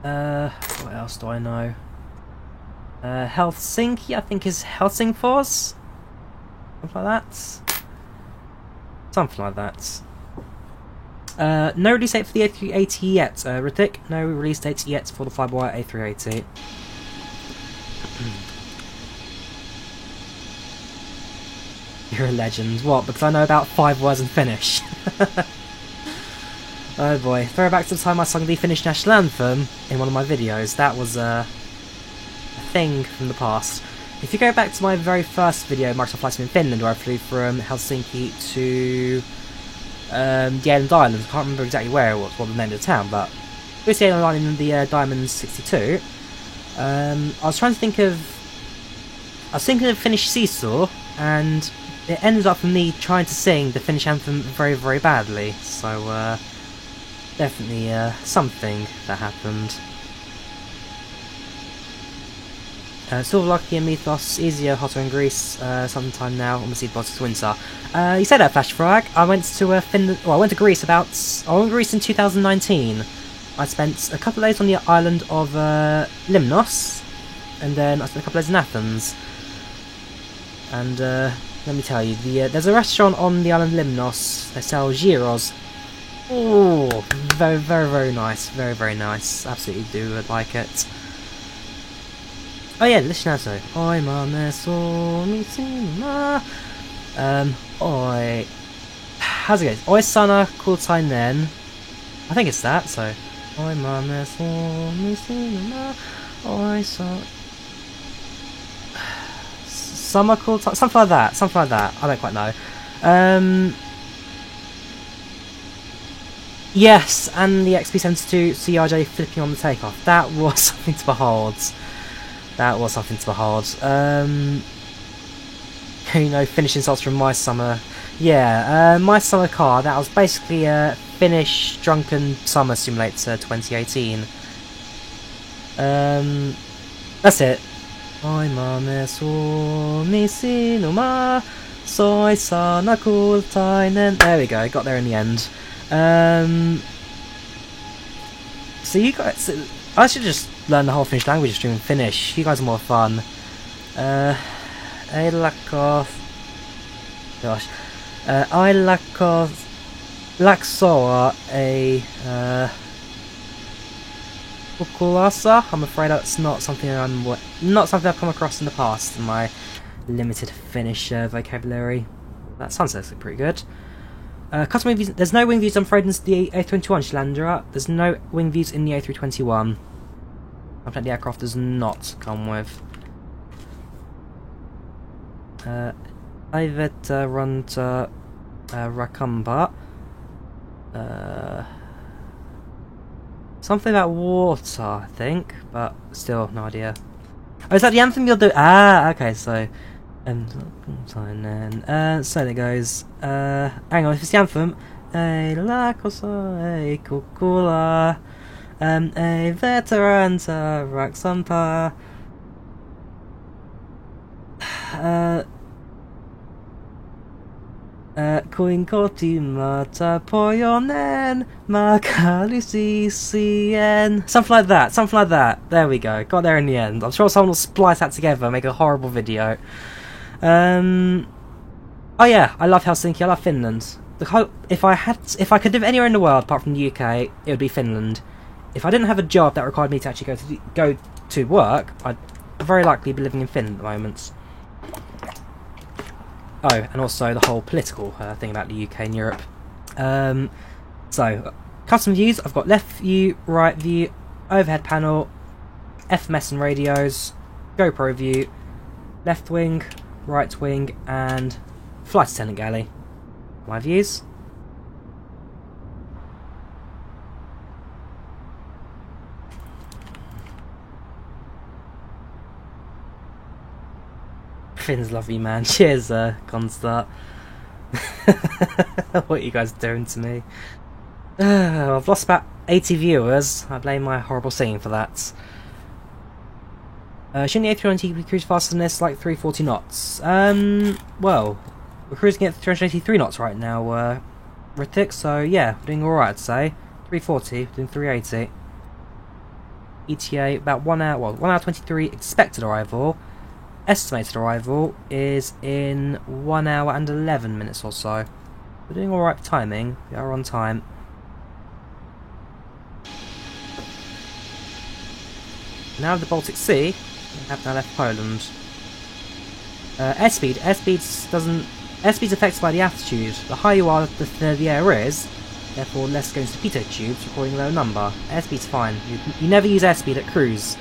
What else do I know? Helsinki, I think, is Helsingfors? Something like that. Something like that. No release date for the A380 yet, Ritik. No release date yet for the Flyboy A380. You're a legend. What? Because I know about 5 words in Finnish. Oh boy. Throwback to the time I sung the Finnish national anthem in one of my videos. That was a thing from the past. If you go back to my very first video, Microsoft Flight Sim in Finland, where I flew from Helsinki to the Islands, I can't remember exactly where it was, what the name of the town, but it was the Island in the Diamond 62. I was thinking of Finnish Seesaw, and it ended up with me trying to sing the Finnish anthem very, very badly, so definitely something that happened. Silverlucky and Mythos, easier, hotter in Greece, sometime now, on the Seed Bots winter. You said that, Flash Frag. I went to Finland. Well, I went to Greece I went to Greece in 2019. I spent a couple of days on the island of Limnos, and then I spent a couple of days in Athens. And let me tell you, there's a restaurant on the island of Limnos. They sell gyros. Oh, very, very, very nice. Very, very nice. Absolutely do like it. Oh yeah, listen now, so Oi mame somi sinma. How's it go? Oi sana kultainen. I think it's that, so Oi mame somi sinma. Oi summer kultainen, something like that, I don't quite know. Yes, and the XP72 CRJ flipping on the takeoff. That was something to behold. That was something to behold. You know, Finnish insults from my summer. Yeah, my summer car, that was basically a Finnish Drunken Summer Simulator 2018. That's it. Oi mame suomi sinuma, soi sana kultainen. There we go, got there in the end. So you guys, I should just learn the whole Finnish language streaming Finnish. You guys are more fun. I lakko. Gosh. I lakko. Laksoa a Ukulasa. I'm afraid that's not something I've come across in the past in my limited Finnish vocabulary. That sounds actually pretty good. Custom wing views. There's no wing views, I'm afraid, in the A321 Schlandra. There's no wing views in the A321. I think the aircraft does not come with. Aivet Runta Rakamba. Something about water, I think, but still, no idea. Oh, is that the anthem you'll do? Ah, okay, so. So there goes. Hang on, if it's the anthem. Ei la cosa ei kukula. Ei veteranta raksampa. Kuinkotimata poyonen makalicien. Something like that, something like that. There we go, got there in the end. I'm sure someone will splice that together and make a horrible video. Oh yeah, I love Helsinki, I love Finland. If I could live anywhere in the world apart from the UK, it would be Finland. If I didn't have a job that required me to actually go to work, I'd very likely be living in Finland at the moment. Oh, and also the whole political thing about the UK and Europe. So, custom views, I've got left view, right view, overhead panel, FMS and radios, GoPro view, left wing, right wing, and flight attendant galley. My views. Finn's love you, man. Cheers, Constart. What are you guys doing to me? I've lost about 80 viewers. I blame my horrible singing for that. Shouldn't the A320 cruise faster than this, like 340 knots? Well, we're cruising at 383 knots right now, Ritik, so yeah, we're doing alright, I'd say. 340, doing 380. ETA, about 1 hour, well, 1 hour 23 expected arrival. Estimated arrival is in 1 hour and 11 minutes or so. We're doing alright for timing, we are on time. Now the Baltic Sea, we have now left Poland. Airspeed is affected by the altitude. The higher you are, the thinner the air is, therefore less goes to pitot tubes, recording a low number. Airspeed's fine. You never use airspeed at cruise.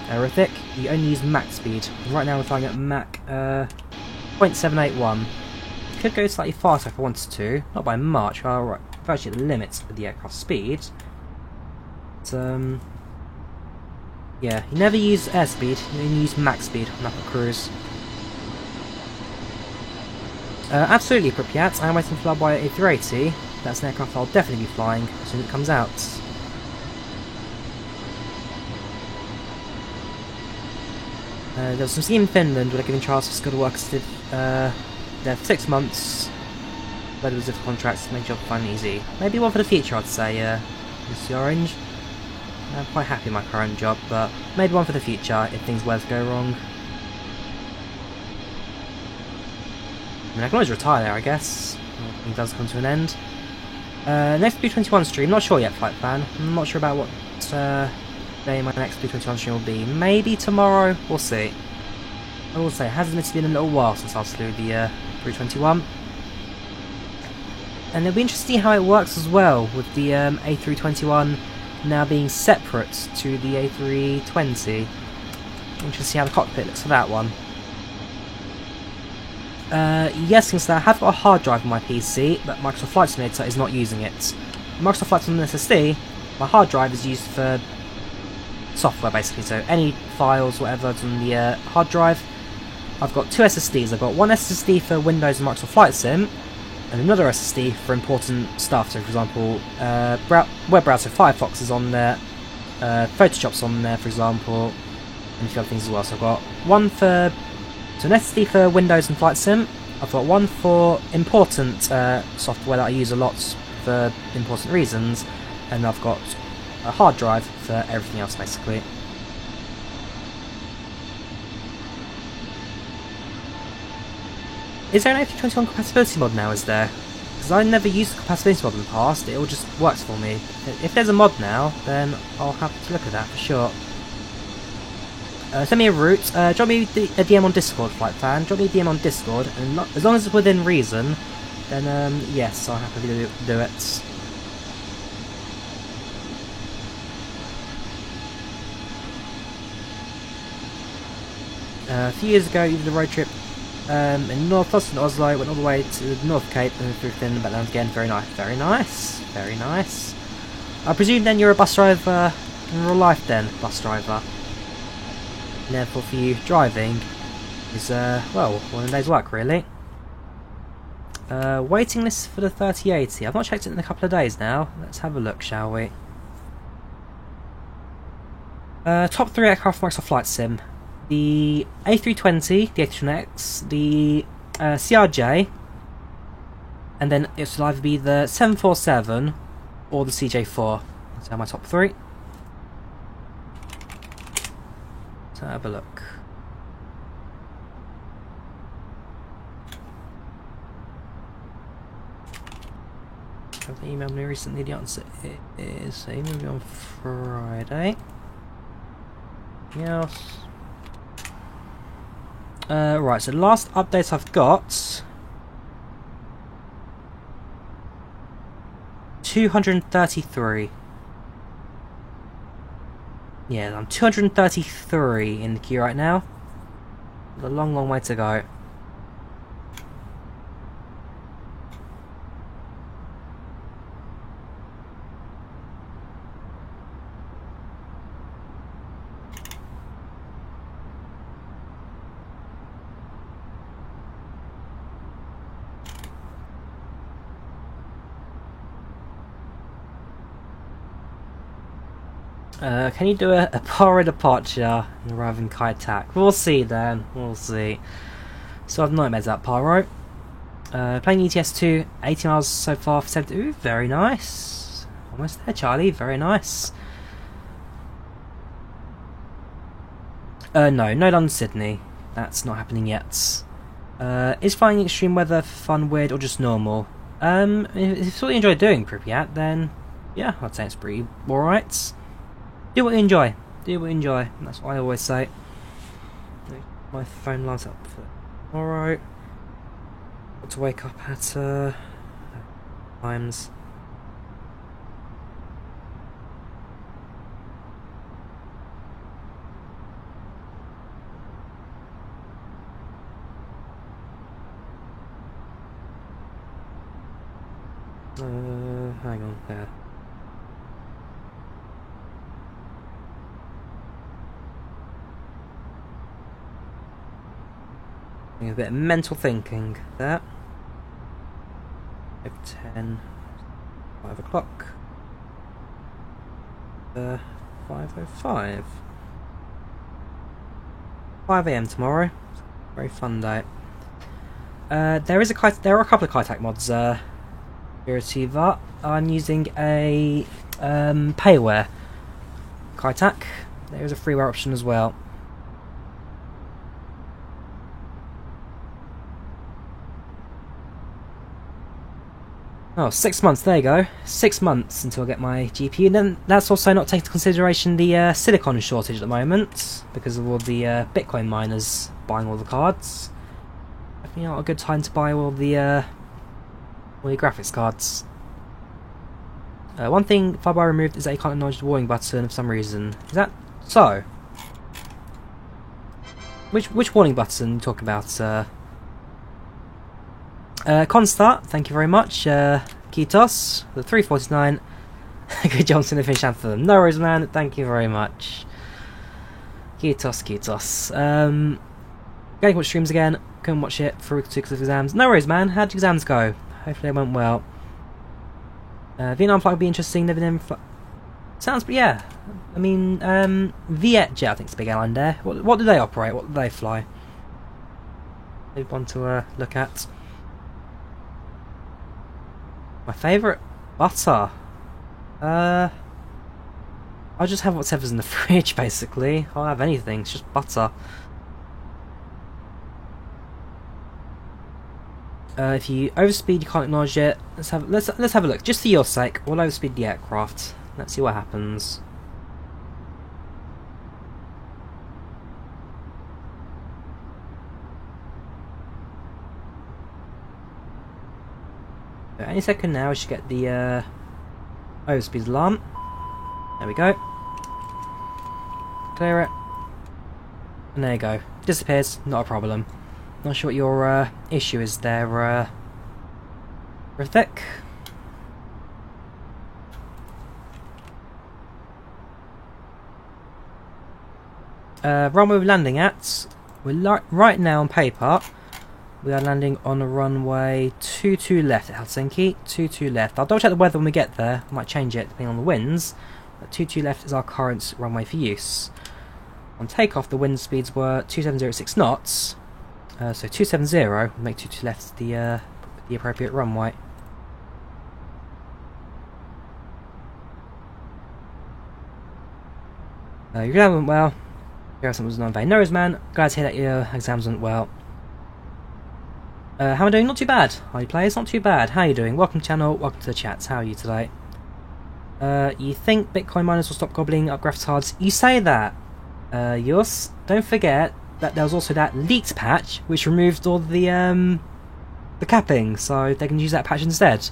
Ritik, you only use Mach speed. Right now we're flying at Mach 0.781. Could go slightly faster if I wanted to, not by much. We're actually at the limits of the aircraft speed. But, yeah, you never use airspeed, you only use Mach speed on a cruise. Absolutely, Pripyat. I am waiting for Flyby A380. That's an aircraft I'll definitely be flying as soon as it comes out. There was some scheme in Finland where they're giving trials for skilled workers there for 6 months. But it was different contracts to make job fun and easy. Maybe one for the future, I'd say, Mr. Orange. I'm quite happy in my current job, but maybe one for the future if things were to go wrong. I mean, I can always retire there, I guess. It does come to an end. Next B21 stream, not sure yet, Flight Fan. I'm not sure about what day my next B21 stream will be. Maybe tomorrow, we'll see. I will say, it has admittedly been a little while since I flew the 321. And it'll be interesting to see how it works as well, with the A321 now being separate to the A320. Interesting to see how the cockpit looks for that one. Yes, since I have got a hard drive on my PC, but Microsoft Flight Simulator is not using it. Microsoft Flight Simulator SSD, my hard drive is used for software basically, so any files, whatever, is on the hard drive. I've got 2 SSDs. I've got one SSD for Windows and Microsoft Flight Sim, and another SSD for important stuff. So, for example, web browser Firefox is on there, Photoshop's on there, for example, and a few other things as well. So I've got one for an SSD for Windows and Flight Sim. I've got one for important software that I use a lot for important reasons, and I've got a hard drive for everything else basically. Is there an A321 compatibility mod now, is there? Because I never used the compatibility mod in the past, it all just works for me. If there's a mod now, then I'll have to look at that for sure. Send me a route, drop me a DM on Discord, Flight Fan, drop me a DM on Discord, and as long as it's within reason, then yes, I'll happily do it. A few years ago, you did a road trip in North Oslo, went all the way to the North Cape and through Finland, back down again. Very nice, very nice, very nice. I presume then you're a bus driver in real life then, bus driver. And therefore for you, driving is, well, one of the day's work really. Waiting list for the 3080. I've not checked it in a couple of days now. Let's have a look, shall we? Top 3 aircraft Microsoft Flight Sim. The A320, the A320X, the CRJ, and then it'll either be the 747 or the CJ4. So my top 3. So have a look. Have they emailed me recently? The answer is they emailed me on Friday. Yes. Right, so the last update I've got 233. Yeah, I'm 233 in the queue right now. A long, long way to go. Can you do a Paro departure rather than Kai Tak? We'll see then, we'll see. So I've nightmares about Paro. Playing ETS2, 80 miles so far for 70. Ooh, very nice. Almost there, Charlie, very nice. No London Sydney. That's not happening yet. Is flying extreme weather fun, weird, or just normal? If it's what you enjoy doing, Pripyat, then yeah, I'd say it's pretty alright. Do what you enjoy. Do what you enjoy. That's what I always say. My phone lights up for tomorrow. Got to wake up at times. Hang on there. A bit of mental thinking there. 10, 5 o'clock. 5:05. 5 AM tomorrow. Very fun day. There are a couple of Kai Tak mods. Here at Tiva. I'm using a payware Kai Tak. There is a freeware option as well. Oh, 6 months, there you go. 6 months until I get my GPU. And then that's also not taking into consideration the silicon shortage at the moment, because of all the Bitcoin miners buying all the cards. Definitely not a good time to buy all the graphics cards. One thing Flyby removed is that you can't acknowledge the warning button for some reason. Is that so? Which warning button are you talking about? Constart, thank you very much. Kitos, the 349. Good job in the finish anthem. No worries, man. Thank you very much. Kitos. Going to watch streams again. Couldn't watch it for 2 because of exams. No worries, man. How'd your exams go? Hopefully they went well. Vietnam flight would be interesting. Never been. Sounds, but yeah. I mean, Vietjet, I think it's a big airline there. What do they operate? What do they fly? They'd want to look at. My favourite butter. I'll just have whatever's in the fridge, basically. I'll have anything. It's just butter. If you overspeed, you can't acknowledge it. Let's have a look, just for your sake. We'll overspeed the aircraft. Let's see what happens. Any second now, we should get the overspeed alarm. There we go. Clear it. And there you go. Disappears, not a problem. Not sure what your issue is there, Rithik. Runway we're landing at, we're right now on paper, we are landing on a runway 22 left at Helsinki, 22 left. I'll double check the weather when we get there, I might change it depending on the winds, but 22 left is our current runway for use. On takeoff the wind speeds were 2706 knots, so 270 will make 22 left the appropriate runway. Your exam went well. Your exam was not in vain. No worries, man. Glad to hear that your exams went well. How am I doing? Not too bad. Hi players, not too bad. How are you doing? Welcome to the channel, welcome to the chats. How are you today? You think Bitcoin miners will stop gobbling up graphics cards? You say that. Yus, don't forget that there was also that leaked patch which removed all the capping, so they can use that patch instead.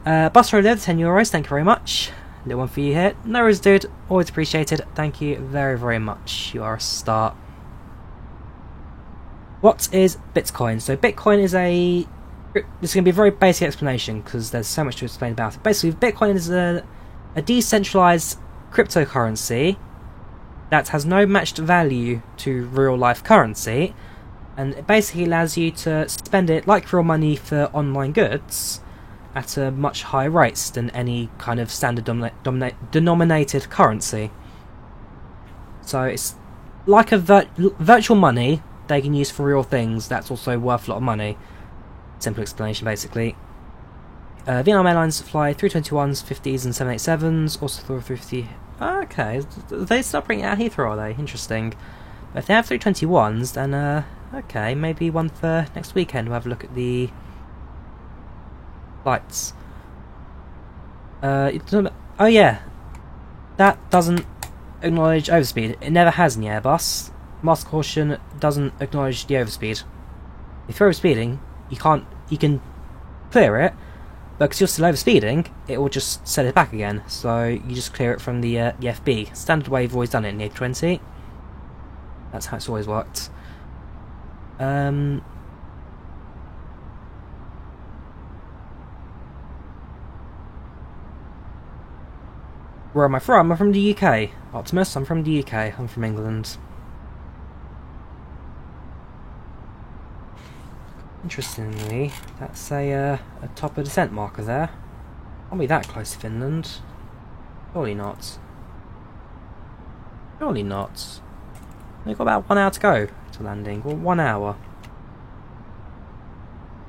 Buster there, €10, thank you very much. Little one for you here. No worries, dude. Always appreciated. Thank you very, very much. You are a star. What is Bitcoin? So Bitcoin is a... This is going to be a very basic explanation because there's so much to explain about it. Basically, Bitcoin is a decentralized cryptocurrency that has no matched value to real-life currency, and it basically allows you to spend it like real money for online goods at a much higher rates than any kind of standard denominated currency. So it's like a virtual money they can use for real things that's also worth a lot of money. Simple explanation, basically. Vietnam Airlines fly 321s, 50s and 787s, also 350... Okay, they start bringing it out Heathrow, are they? Interesting. But if they have 321s, then, okay, maybe one for next weekend. We'll have a look at the flights. Oh yeah, that doesn't acknowledge overspeed. It never has in the Airbus. Master caution doesn't acknowledge the overspeed. If you're overspeeding, you can clear it, but because you're still overspeeding, it will just set it back again. So you just clear it from the FB. Standard way you've always done it in the A20. That's how it's always worked. Where am I from? I'm from the UK. Optimus, I'm from the UK. I'm from England. Interestingly, that's a top of descent marker there. Can't be that close to Finland. Surely not. Surely not. We've got about 1 hour to go to landing. Well, 1 hour.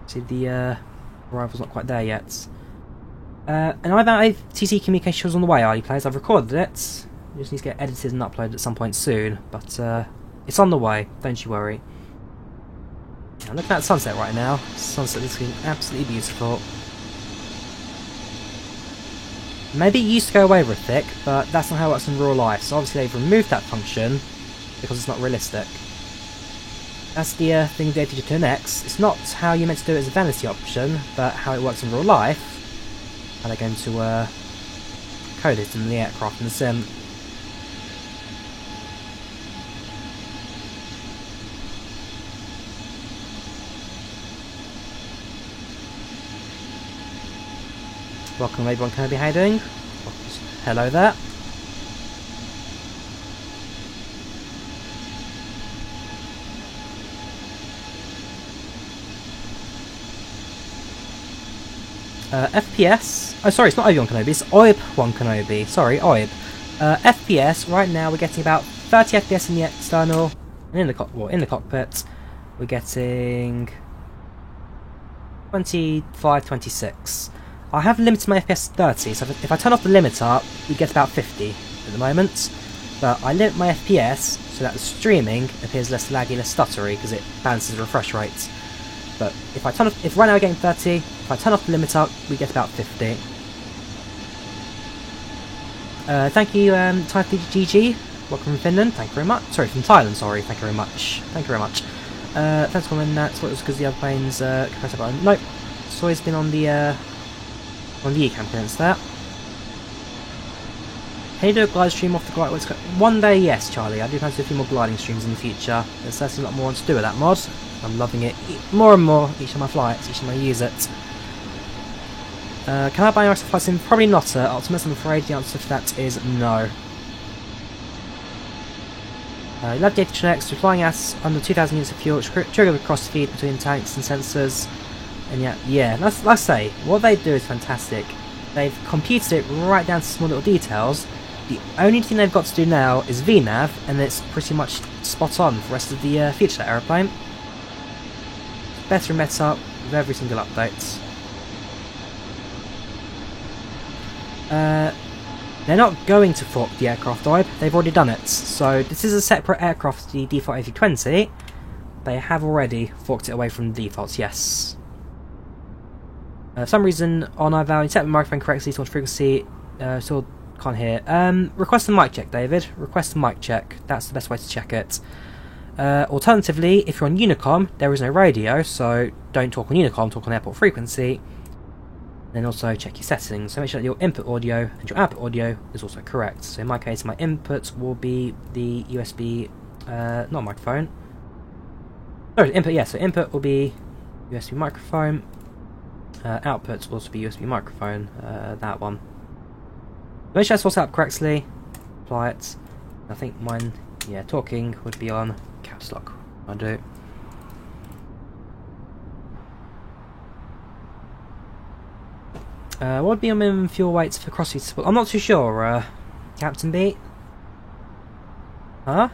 See, the arrival's not quite there yet. And I've TC communications on the way, Ali players. I've recorded it. It just needs to get edited and uploaded at some point soon. But it's on the way, don't you worry. I'm looking at the sunset right now. Sunset is looking absolutely beautiful. Maybe it used to go away with thick, but that's not how it works in real life. So obviously they've removed that function because it's not realistic. That's the thing with the AT210X. It's not how you're meant to do it as a vanity option, but how it works in real life. How they're going to code it in the aircraft in the sim. Welcome everyone, Kirby, how you doing? Hello there. FPS, oh sorry, it's not Obi-Wan Kenobi, it's OIB-Wan Kenobi, sorry, OIB. FPS, right now we're getting about 30 FPS in the external, and in the cockpit, we're getting 25, 26. I have limited my FPS to 30, so if I turn off the limiter, we get about 50 at the moment. But I limit my FPS so that the streaming appears less laggy, less stuttery, because it balances the refresh rates. But if right now we're getting 30, if I turn off the limiter, we get about 50. Thank you, TypeGG. Welcome from Finland. Thank you very much. Sorry, from Thailand. Sorry. Thank you very much. Thank you very much. Thanks for commenting that. Thought it was because the other planes compressed button. Nope. It's always been on the ECAM clearance there. Can you do a glide stream off the glide? One day, yes, Charlie. I do plan to do a few more gliding streams in the future. There's certainly a lot more to do with that mod. I'm loving it more and more each time I fly it, each time I use it. Can I buy an flight sim? Probably not, Optimus. I'm afraid the answer to that is no. Lab data checks. We're flying at under 2,000 units of fuel, which trigger the cross feed between tanks and sensors. And yeah, let's say, what they do is fantastic. They've computed it right down to small little details. The only thing they've got to do now is VNAV, and it's pretty much spot on for the rest of the future of that aeroplane. Better and better with every single update. They're not going to fork the aircraft type, they've already done it. So this is a separate aircraft to the default A320. They have already forked it away from the defaults, yes. For some reason, on iVal, you set the microphone correctly, so frequency, still can't hear. Request a mic check, David. Request a mic check. That's the best way to check it. Alternatively, if you're on Unicom, there is no radio, so don't talk on Unicom, talk on airport frequency. Then also check your settings, so make sure that your input audio and your output audio is also correct. So in my case, my input will be the USB, not microphone. Sorry, input, yeah, so input will be USB microphone. Output will also be USB microphone, that one. Make sure that's all set up correctly, apply it. I think mine, yeah, talking would be on caps lock. I'll do. What would be your minimum fuel weights for crossfeed support? I'm not too sure, Captain B. Huh?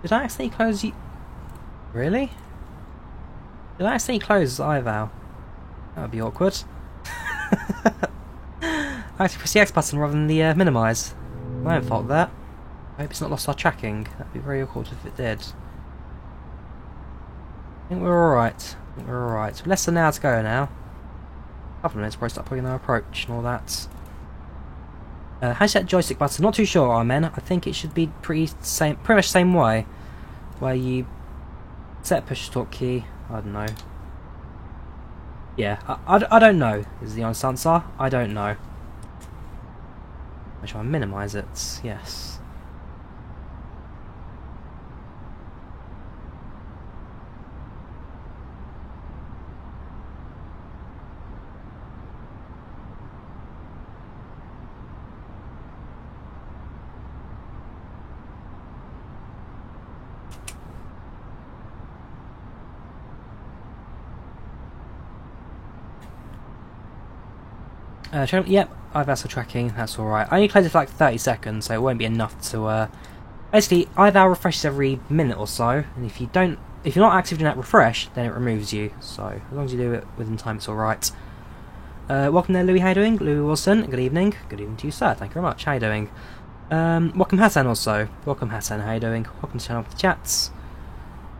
Did I accidentally close you? Really? Did I accidentally close iVal? That would be awkward. I actually pressed the X button rather than the minimise. My own fault there. I hope it's not lost our tracking. That'd be very awkward if it did. I think we're alright. We're alright. Less than an hour to go now. Couple of minutes before I start putting our approach and all that. How set joystick button? Not too sure, Armen. I think it should be pretty much the same way, where you set push to talk key. I don't know. Yeah, I don't know. Is the honest answer? I don't know. I try and minimise it. Yes. Yep, iVal tracking, that's alright. I only closed it for like 30 seconds, so it won't be enough to, basically, iVal refreshes every minute or so, and if you're not active doing that refresh, then it removes you, so as long as you do it within time, it's alright. Welcome there, Louis, how you doing? Louis Wilson, good evening. Good evening to you, sir, thank you very much, how you doing? Welcome Hassan also. Welcome Hassan, how you doing? Welcome to channel with the chats.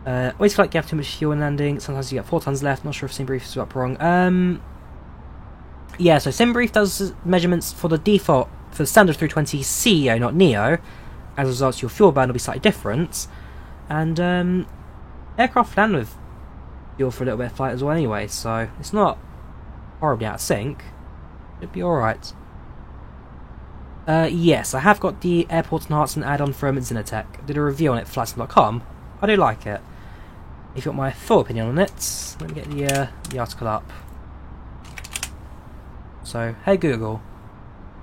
Always feel like you have too much fuel in landing, sometimes you get 4 tons left, not sure if SimBrief is up wrong. Yeah, so SimBrief does measurements for the default, for the standard 320 CEO, not Neo. As a result, your fuel burn will be slightly different. And aircraft land with fuel for a little bit of flight as well anyway, so it's not horribly out of sync. It'd be alright. Yes, I have got the Airport Enhancement add-on from Zinatech. Did a review on it for flightsim.com. I do like it. If you want my full opinion on it, let me get the article up. So, hey Google,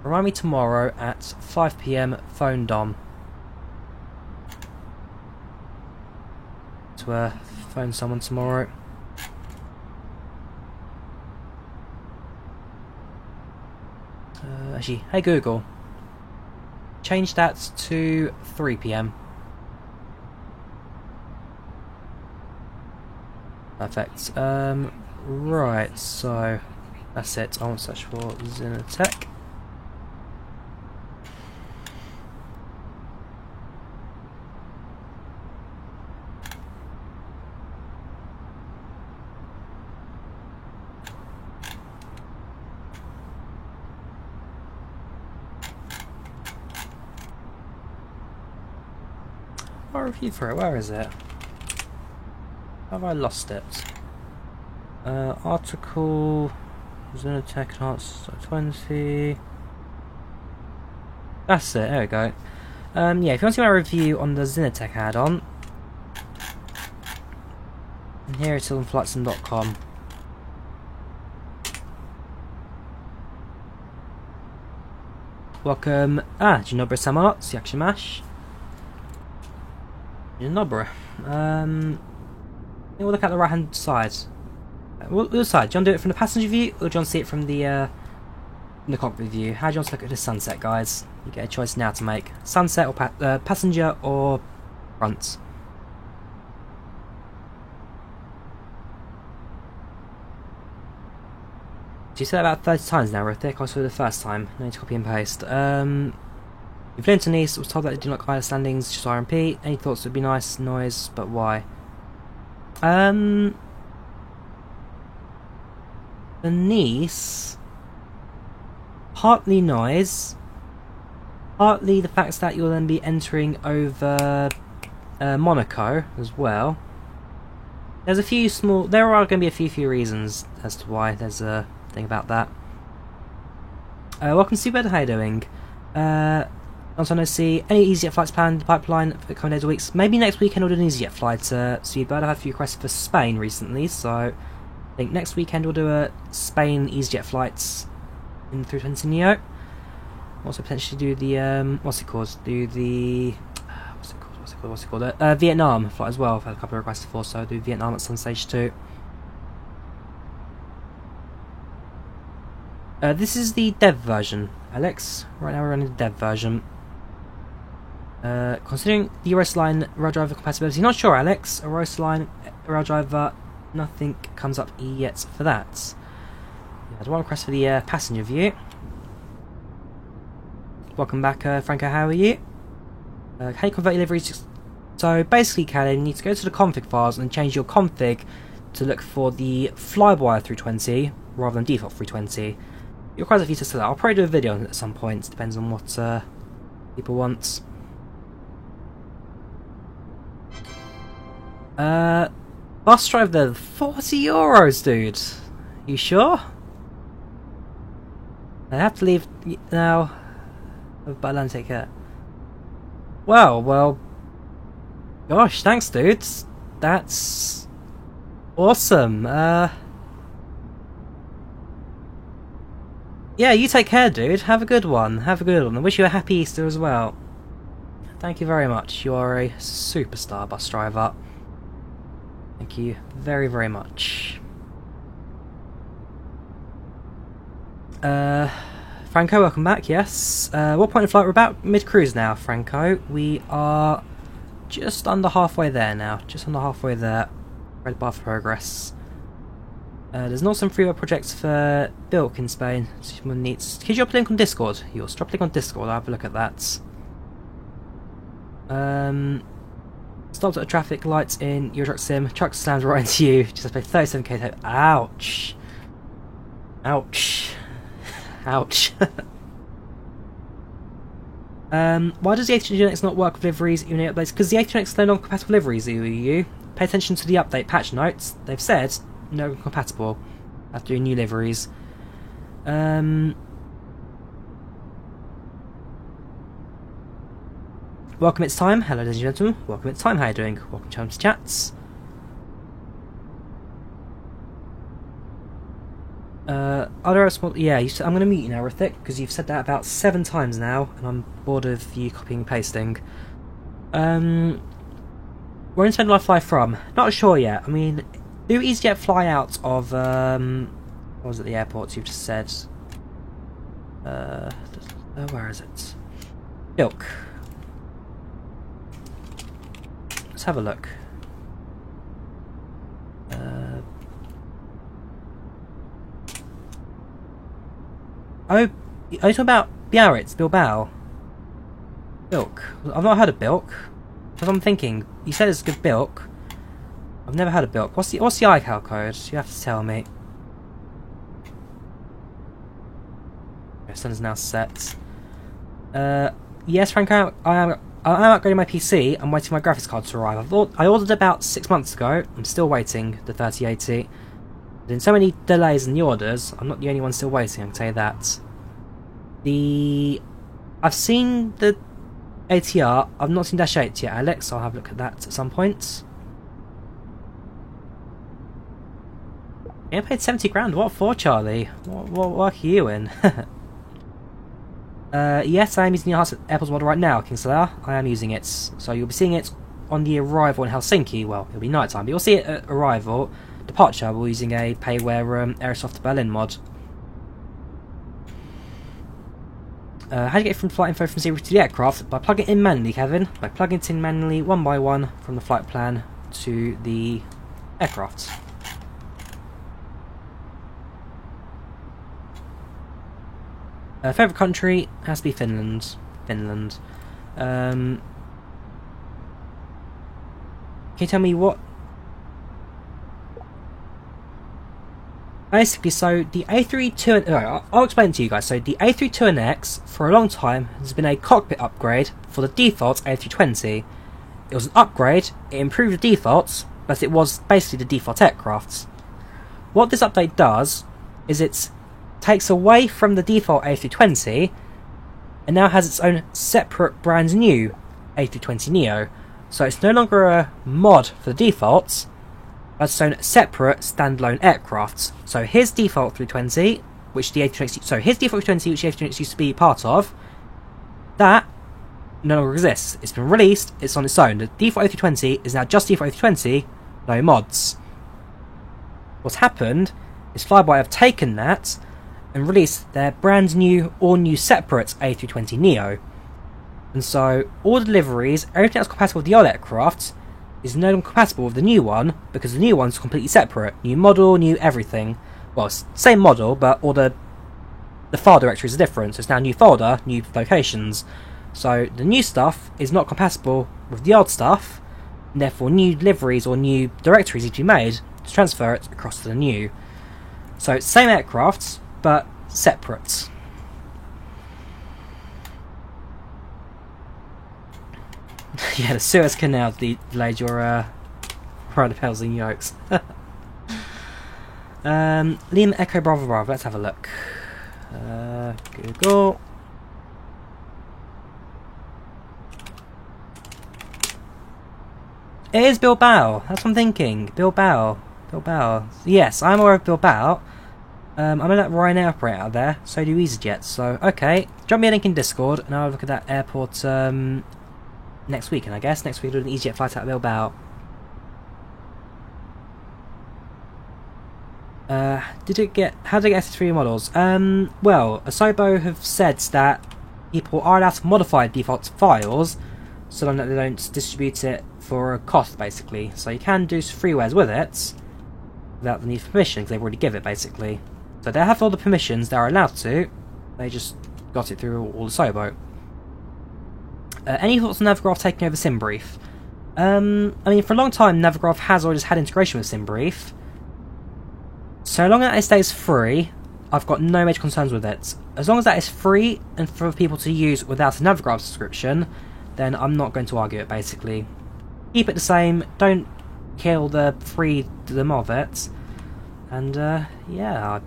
remind me tomorrow at 5 PM phone Dom. To phone someone tomorrow. Actually, hey Google, change that to 3 PM. Perfect. Right, so that's it. I want to search for Zinatech. I'll review for it. Where is it? Have I lost it? Article Zinatech Enhanced 20. That's it, there we go. Yeah, if you want to see my review on the Zinatech add-on, and here it is on flightsim.com. Welcome, Ginobra Samart, Siakshimash. Ginobra. We'll look at the right hand side. We'll decide. Do you want to do it from the passenger view, or do you want to see it from the cockpit view? How do you want to look at the sunset, guys? You get a choice now to make. Sunset or passenger or front. You said that about 30 times now, Rithik. I saw it the first time. No need to copy and paste. You've flown to Nice, was told that they do not higher standings, just RMP. Any thoughts would be nice, noise, but why? The Nice, partly noise, partly the fact that you'll then be entering over Monaco as well. There's a few small, there are going to be a few reasons as to why. There's a thing about that. Welcome to Seabird, how are you doing? Also, I see any EasyJet flights planned in the pipeline for the coming days or weeks. Maybe next weekend we'll do an EasyJet flight to Seabird. I had a few requests for Spain recently, so I think next weekend we'll do a Spain EasyJet flights in 320 Neo. Also potentially do the what's it called? Vietnam flight as well. I've had a couple of requests for, so I'll do Vietnam at some stage too. This is the dev version, Alex. Right now we're running the dev version. Considering the Eurosaline Raildriver compatibility, not sure, Alex. Eurosaline Raildriver, nothing comes up yet for that. I had one request for the passenger view. Welcome back, Franco. How are you? Can you convert your liveries? So basically, Callie, you need to go to the config files and change your config to look for the Flyby 320 rather than default 320. It requires a few tests for that. I'll probably do a video on it at some point. Depends on what people want. Bus drive there, €40, dude. You sure? I have to leave now. But Atlantic here. Well, gosh, thanks, dude. That's awesome. Yeah, you take care, dude. Have a good one. Have a good one. I wish you a happy Easter as well. Thank you very much. You are a superstar bus driver. Thank you very, very much. Franco, welcome back, yes. What point of flight? We're about mid-cruise now, Franco. We are just under halfway there now. Just under halfway there. Red bar for progress. There's not some freeware projects for Bilk in Spain. Someone needs... Could you drop a link on Discord? Yours. Drop a link on Discord, I'll have a look at that. Stopped at a traffic lights in Euro Truck Sim. Truck slams right into you. Just have to pay 37k. Ouch. Ouch. Ouch. Why does the A320X not work with liveries in updates? Because the A320X is no longer compatible with liveries, EU. Pay attention to the update patch notes. They've said no compatible after doing new liveries. Welcome, it's time. Hello, ladies and gentlemen. Welcome, it's time. How are you doing? Welcome to Chums Chats. Yeah, I'm going to mute you now, Rithik, because you've said that about 7 times now, and I'm bored of you copying and pasting. Where in Spain do I fly from? Not sure yet. I mean, do EasyJet fly out of, what was it, the airports you've just said? Where is it? Bilk. Let's have a look. Oh, are you talking about Biarritz, Bilbao? Bilk. I've not heard of Bilk. Because I'm thinking, you said it's good Bilk. I've never heard of Bilk. What's the iCal code? You have to tell me. Okay, sun is now set. Yes, Franco, I am upgrading my PC. I'm waiting for my graphics card to arrive. I ordered about 6 months ago. I'm still waiting, the 3080. There's been so many delays in the orders, I'm not the only one still waiting, I can tell you that. I've seen the ATR, I've not seen Dash 8 yet, Alex, so I'll have a look at that at some point. I paid 70 grand, what for, Charlie? What work are you in? Yes, I am using the Airpods model right now, Kingslayer. I am using it, so you'll be seeing it on the arrival in Helsinki. Well, it'll be night time, but you'll see it at arrival. Departure, we're using a Payware Aerosoft Berlin mod. How do you get from flight info from zero to the aircraft? By plugging it in manually, Kevin. By plugging it in manually, one by one, from the flight plan to the aircraft. Favourite country has to be Finland. Finland. Can you tell me what? Basically, so the A32... I'll explain to you guys. So the A32NX, for a long time, has been a cockpit upgrade for the default A320. It was an upgrade, it improved the defaults, but it was basically the default aircrafts. What this update does is it takes away from the default A320 and now has its own separate brand new A320neo. So it's no longer a mod for the defaults, but its own separate standalone aircrafts. So his default 320, which the A320, so his default 320, which the A320 used to be part of, that no longer exists. It's been released, it's on its own. The default A320 is now just default A320, no mods. What's happened is Flyby have taken that and released their brand new, all new separate A320neo. And so all the deliveries, everything that's compatible with the old aircraft is no longer compatible with the new one, because the new one's completely separate. New model, new everything. Well, it's same model, but all the file directories are different. So it's now new folder, new locations. So the new stuff is not compatible with the old stuff, and therefore new deliveries or new directories need to be made to transfer it across to the new. So it's same aircrafts, but separate. Yeah, the Suez Canal delayed your propellers and yokes. Lima Echo Bravo Bravo, let's have a look. Google. It is Bilbao, that's what I'm thinking. Bilbao. Yes, I'm aware of Bilbao. I know that Ryanair operate out there, so do EasyJet. So, okay, drop me a link in Discord and I'll look at that airport next weekend, I guess. Next week we'll do an EasyJet flight out of Bilbao. How did it get SS3 models? Well, Asobo have said that people are allowed to modify default files so long that they don't distribute it for a cost, basically. So you can do freewares with it without the need for permission, because they've already given it, basically. So they have all the permissions, they are allowed to, they just got it through all the Asobo. Any thoughts on Navigraph taking over SimBrief? I mean, for a long time, Navigraph has always had integration with SimBrief. So long as it stays free, I've got no major concerns with it. As long as that is free and for people to use without a Navigraph subscription, then I'm not going to argue it, basically. Keep it the same, don't kill the freedom of it, and yeah, I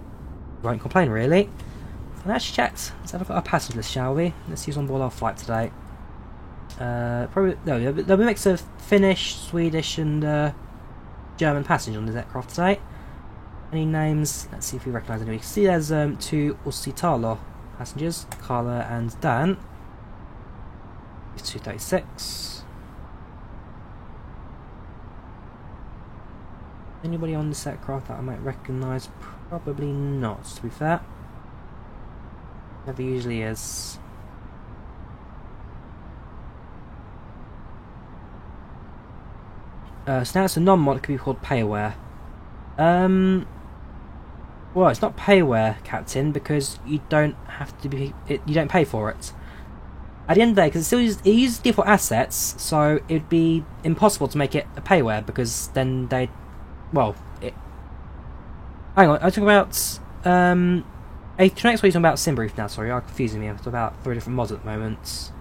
won't complain, really. And let's check. Let's have a look at our passenger list, shall we? Let's see who's on board our flight today. Probably no, there'll be a mix of Finnish, Swedish, and German passengers on this aircraft today. Any names? Let's see if we recognise any. You can see there's two Uusitalo passengers, Carla and Dan. It's 236. Anybody on this aircraft that I might recognise? Probably not, to be fair. Never usually is. So now it's a non-mod, it could be called Payware. Well, it's not Payware, Captain, because you don't have to be. You don't pay for it. At the end of the day, because it uses default assets, so it'd be impossible to make it a Payware, because then they. Well, hang on, I was talking about A3NX, or are you talking about SimBrief now? Sorry, you're confusing me. I'm talking about 3 different mods at the moment.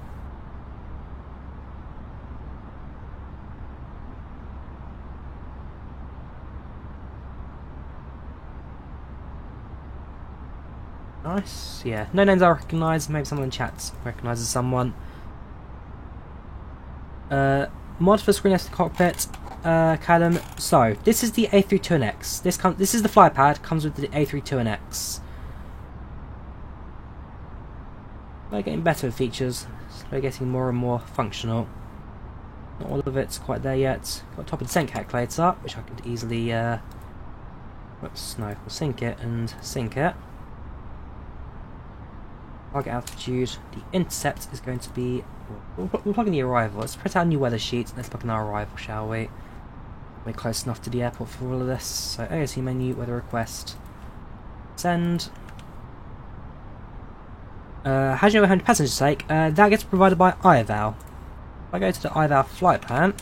Nice, yeah. No names I recognise, maybe someone in chat recognises someone. Mod for screen nest cockpit, Callum. So, this is the A32NX. This is the flypad, comes with the A32NX. They're getting better with features, so they're getting more and more functional. Not all of it's quite there yet. Got top of the descent calculator, which I could easily, whoops, no, we'll sync it and sync it. Target altitude, the intercept is going to be. We'll plug in the arrival. Let's print out a new weather sheet. Let's plug in our arrival, shall we? We're close enough to the airport for all of this. So AOC menu, weather request, send. How do you know how many passengers to take? That gets provided by iVal. If I go to the iVal flight plan,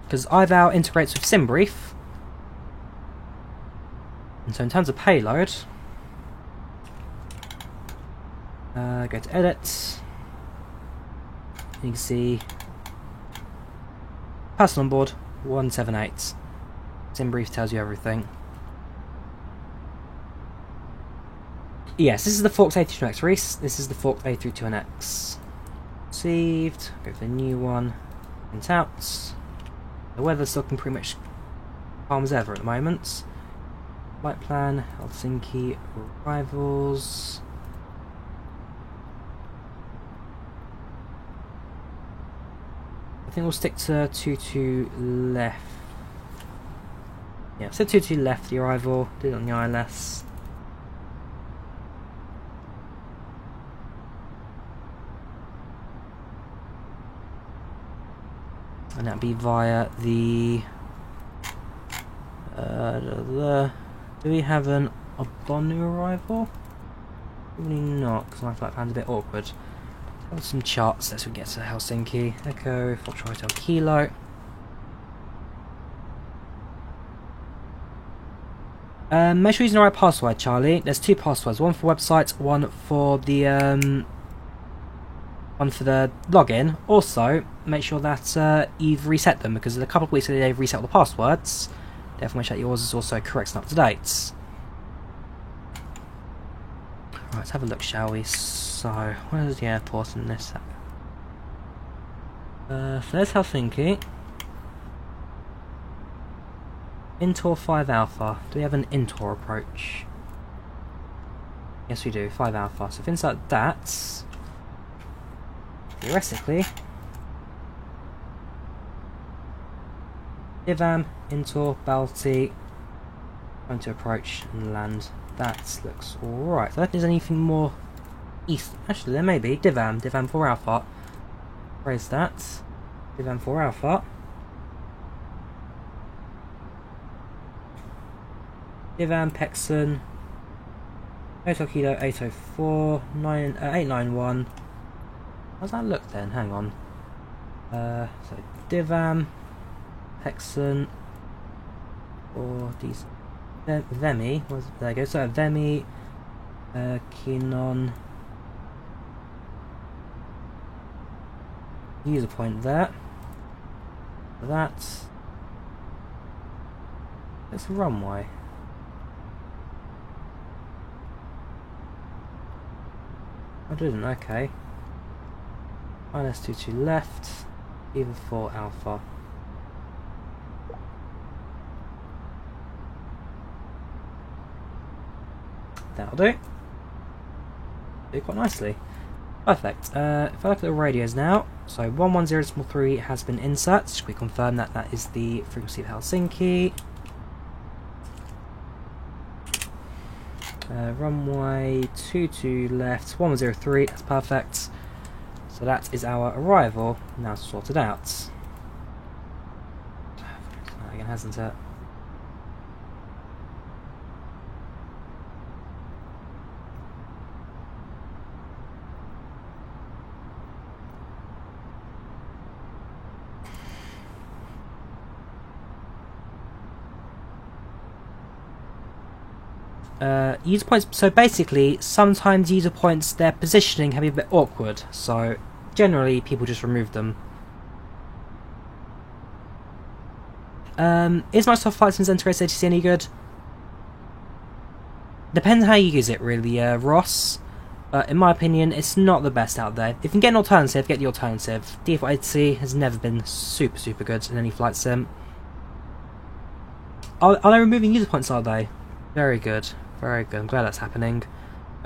because iVal integrates with SimBrief, and so in terms of payload, go to edit, and you can see person on board 178. SimBrief tells you everything. Yes, this is the forked A32NX Reese. This is the forked A32NX. Received. Go for the new one. Print out. The weather's looking pretty much calm as ever at the moment. Flight plan. Helsinki arrivals. I think we'll stick to 22 left. Yeah, so 22 left the arrival. Did it on the ILS. And that'll be via the... do we have an Obonu arrival? Probably not, because my flight plan's a bit awkward. Have some charts as we get to Helsinki. Echo, Foxtrot Hotel Kilo. Make sure you're using the right password, Charlie. There's two passwords, one for website, one for the login. Also, make sure that you've reset them, because a couple of weeks ago they've reset all the passwords. Therefore, make sure that yours is also correct and up to date. Right, let's have a look, shall we? So, where's the airport in this? So there's Helsinki. Intor 5 Alpha. Do we have an Intor approach? Yes, we do. 5 Alpha. So if inside that, theoretically, Divam, Intor, Balti, going to approach and land. That looks alright. I don't think there's anything more east. Actually, there may be. Divam 4 Alpha. Raise that. Divam 4 Alpha. Divan, Pexon, Hotel Kilo 804, 891. How's that look then? Hang on. So Divan, Pexon, or these Vemi. There you go. So Vemi, Kinon. User point there. That's a runway. I didn't, okay. -22 left, either 4 Alpha. That'll do. Do quite nicely. Perfect. If I look at the radios now, so 110.3 has been inserted. Should we confirm that that is the frequency of Helsinki? Runway 22 left, 103, that's perfect. So that is our arrival, now sorted out. Again, hasn't it? User points, so basically sometimes user points, their positioning can be a bit awkward, so generally people just remove them. Is Microsoft Flight Sim Integrated ATC any good? Depends how you use it really, Ross. In my opinion, it's not the best out there. If you can get an alternative, get the alternative. Default ATC has never been super good in any flight sim. Are they removing user points, are they? Very good. Very good, I'm glad that's happening.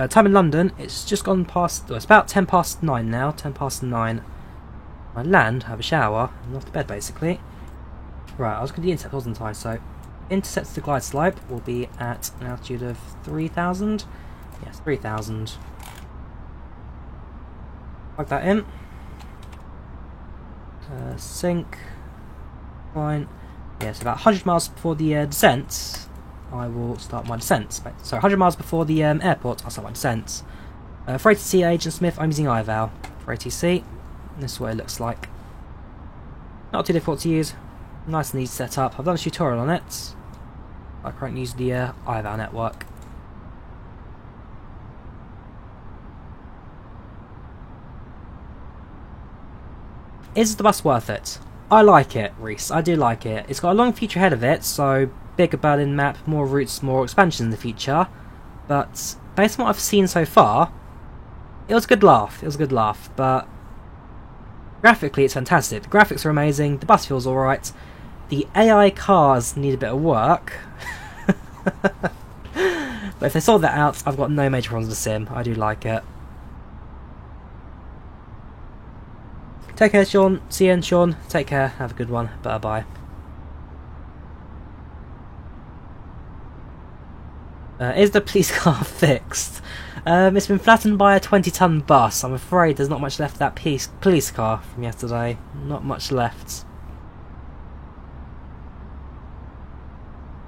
Time in London, it's just gone past, well, it's about 10 past 9 now, 10 past 9. I land, have a shower, and off to bed basically. Right, I was going to do the intercept, wasn't I? So, intercept to glide slope will be at an altitude of 3,000. Yes, 3,000. Plug that in. Sync. Fine. Yes, about 100 miles before the descent. I will start my descent. So 100 miles before the airport, I'll start my descent. For ATC Agent Smith, I'm using iVal. For ATC, this is what it looks like. Not too difficult to use, nice and easy to set up. I've done a tutorial on it. I currently use the iVal network. Is the bus worth it? I like it, Reese. I do like it. It's got a long future ahead of it, so bigger Berlin map, more routes, more expansion in the future. But based on what I've seen so far, it was a good laugh. It was a good laugh, but graphically it's fantastic. The graphics are amazing. The bus feels alright. The AI cars need a bit of work. But if they sort that out, I've got no major problems with the sim. I do like it. Take care, Sean. See you, Sean. Take care. Have a good one. Bye-bye. Is the police car fixed? It's been flattened by a 20-ton bus. I'm afraid there's not much left of that police car from yesterday. Not much left.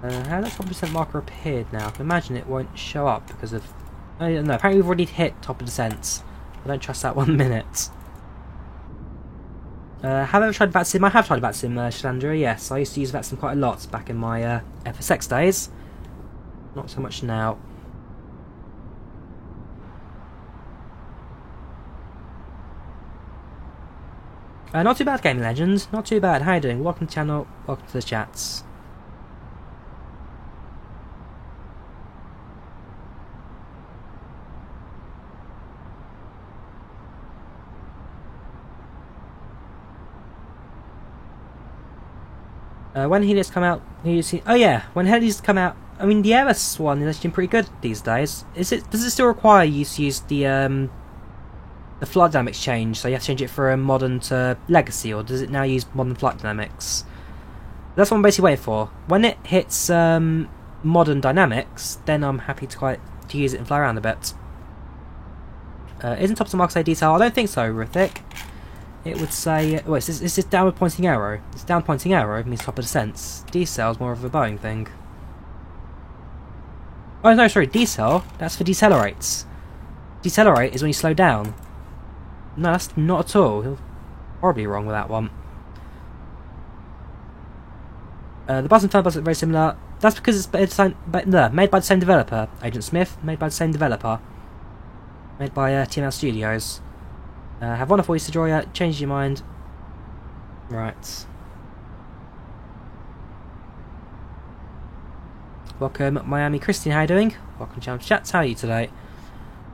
How that 1% marker appeared now? I can imagine it won't show up because of... I don't know. Apparently we've already hit top of descent. I don't trust that 1 minute. Have I ever tried VATSIM? I have tried VATSIM, Shalandra, yes. I used to use VATSIM quite a lot back in my FSX days. Not so much now. Not too bad, Gaming Legend. Not too bad. How you doing? Welcome to the channel. Welcome to the chats. When Helios come out, oh yeah, when Helios come out, I mean the Eris one is actually pretty good these days. Does it still require you to use the flight dynamics change? So you have to change it from modern to legacy, or does it now use modern flight dynamics? That's what I'm basically waiting for. When it hits modern dynamics, then I'm happy to use it and fly around a bit. Isn't top of mark say detail? I don't think so, Rithik. It would say, well, it's this downward pointing arrow. This down pointing arrow means top of descent. Decel is more of a Boeing thing. Oh no, sorry, decel, that's for decelerates. Decelerate is when you slow down. No, that's not at all. You're horribly wrong with that one. The bus and third bus are very similar. That's because it's made by the same developer. Agent Smith, made by the same developer. Made by TML Studios. Have wonderful Easter Joy. Change your mind. Right. Welcome, Miami Christine. How you doing? Welcome to Channel Chats. How are you today?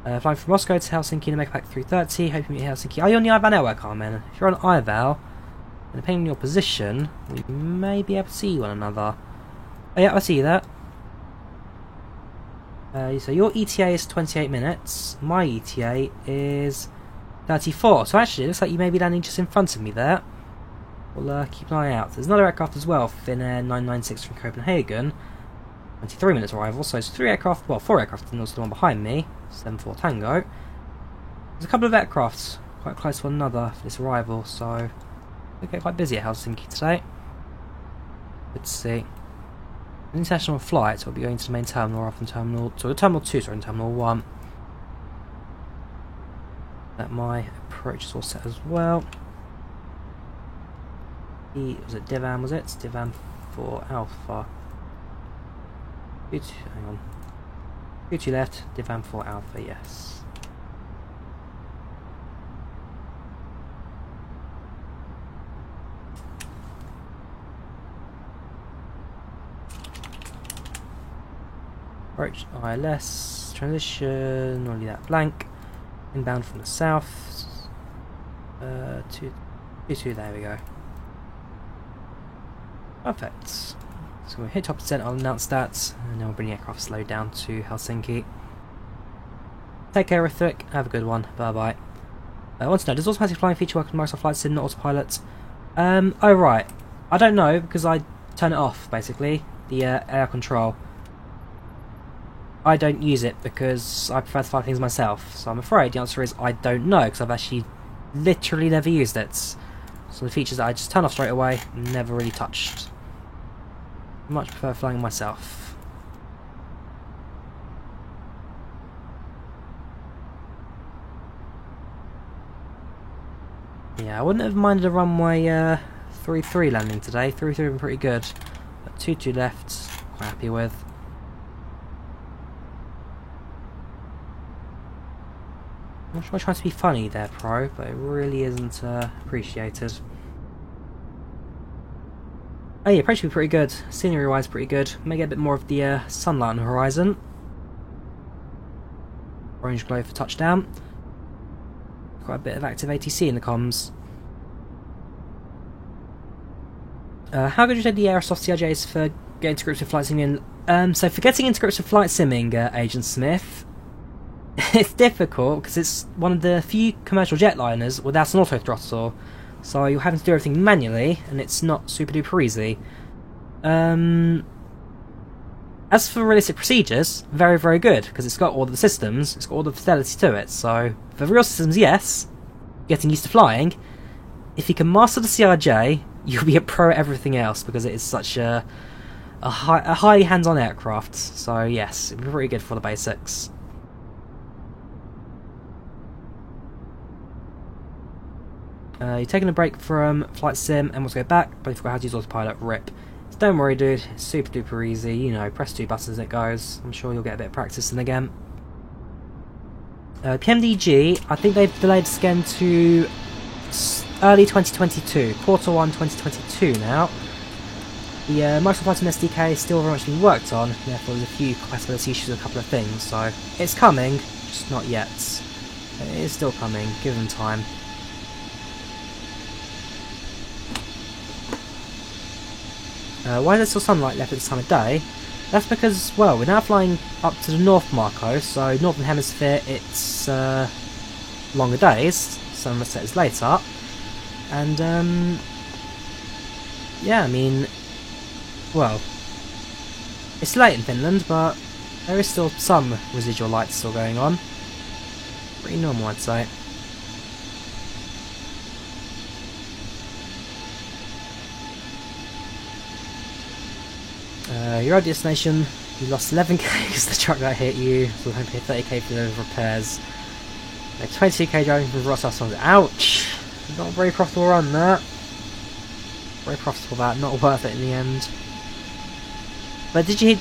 Flying from Moscow to Helsinki in the Megapack 330. Hope you meet Helsinki. Are you on the iVal network, Carmen? If you're on iVal, and depending on your position, we may be able to see one another. Oh yeah, I see that. So your ETA is 28 minutes. My ETA is 34. So actually, it looks like you may be landing just in front of me there. We'll keep an eye out. There's another aircraft as well, Finnair 996 from Copenhagen. 23 minutes arrival, so it's 3 aircraft, well 4 aircraft, and also the one behind me, 74 Tango. There's a couple of aircraft quite close to one another for this arrival, so we'll get quite busy at Helsinki today. Let's see. An international flight, so we'll be going to the main terminal rather than terminal, so the terminal 2, sorry, and terminal 1. That my approach is all set as well. Was it Divan, was it? Divan 4 Alpha. Hang on. 2 left, Divan 4 Alpha, yes. Approach ILS, transition, only that blank. Inbound from the south. 2, there we go. Perfect. So we'll hit top descent, I'll announce that, and then we'll bring the aircraft slow down to Helsinki. Take care, Rithik. Have a good one. Bye bye. I want to know, does automatic flying feature work on Microsoft Flight Sim, not autopilot? Oh right. I don't know, because I turn it off, basically. The air control. I don't use it because I prefer to fly things myself. So I'm afraid the answer is I don't know, because I've actually literally never used it. So the features that I just turn off straight away, never really touched. I much prefer flying myself. Yeah, I wouldn't have minded a runway 33 landing today. 33 been pretty good. But 22 left, quite happy with. I'm not sure I'm trying to be funny there, Pro, but it really isn't appreciated. Oh yeah, approach should be pretty good. Scenery wise, pretty good. May get a bit more of the sunlight on the horizon. Orange glow for touchdown. Quite a bit of active ATC in the comms. How good would you say the Aerosoft CRJ is for getting to grips with flight simming? So for getting into grips with flight simming, Agent Smith, it's difficult because it's one of the few commercial jetliners without an auto throttle. So you're having to do everything manually, and it's not super duper easy. As for realistic procedures, very, very good, because it's got all the systems, it's got all the fidelity to it. So, for real systems, yes, getting used to flying. If you can master the CRJ, you'll be a pro at everything else, because it is such a highly hands-on aircraft. So, yes, it'll be pretty good for the basics. You're taking a break from Flight Sim and want to go back, but you forgot how to use autopilot. RIP. Don't worry, dude, it's super duper easy, you know, press 2 buttons and it goes. I'm sure you'll get a bit of practice in again. PMDG, I think they've delayed this again to early 2022, quarter 1 2022 now. The Microsoft Flight Sim SDK is still very much being worked on, therefore there's a few compatibility issues with a couple of things, so it's coming, just not yet. It is still coming, give them time. Why is there still sunlight left at this time of day? That's because, well, we're now flying up to the North Marco, so Northern Hemisphere it's longer days, sunset is later, and yeah, I mean, well, it's late in Finland, but there is still some residual light still going on. Pretty normal, I'd say. You're at your destination, you lost 11k because the truck that hit you, so we're going to pay 30k for the repairs. 22k driving from Ross. Ouch! Not a very profitable run, that. Very profitable, that. Not worth it in the end. But did you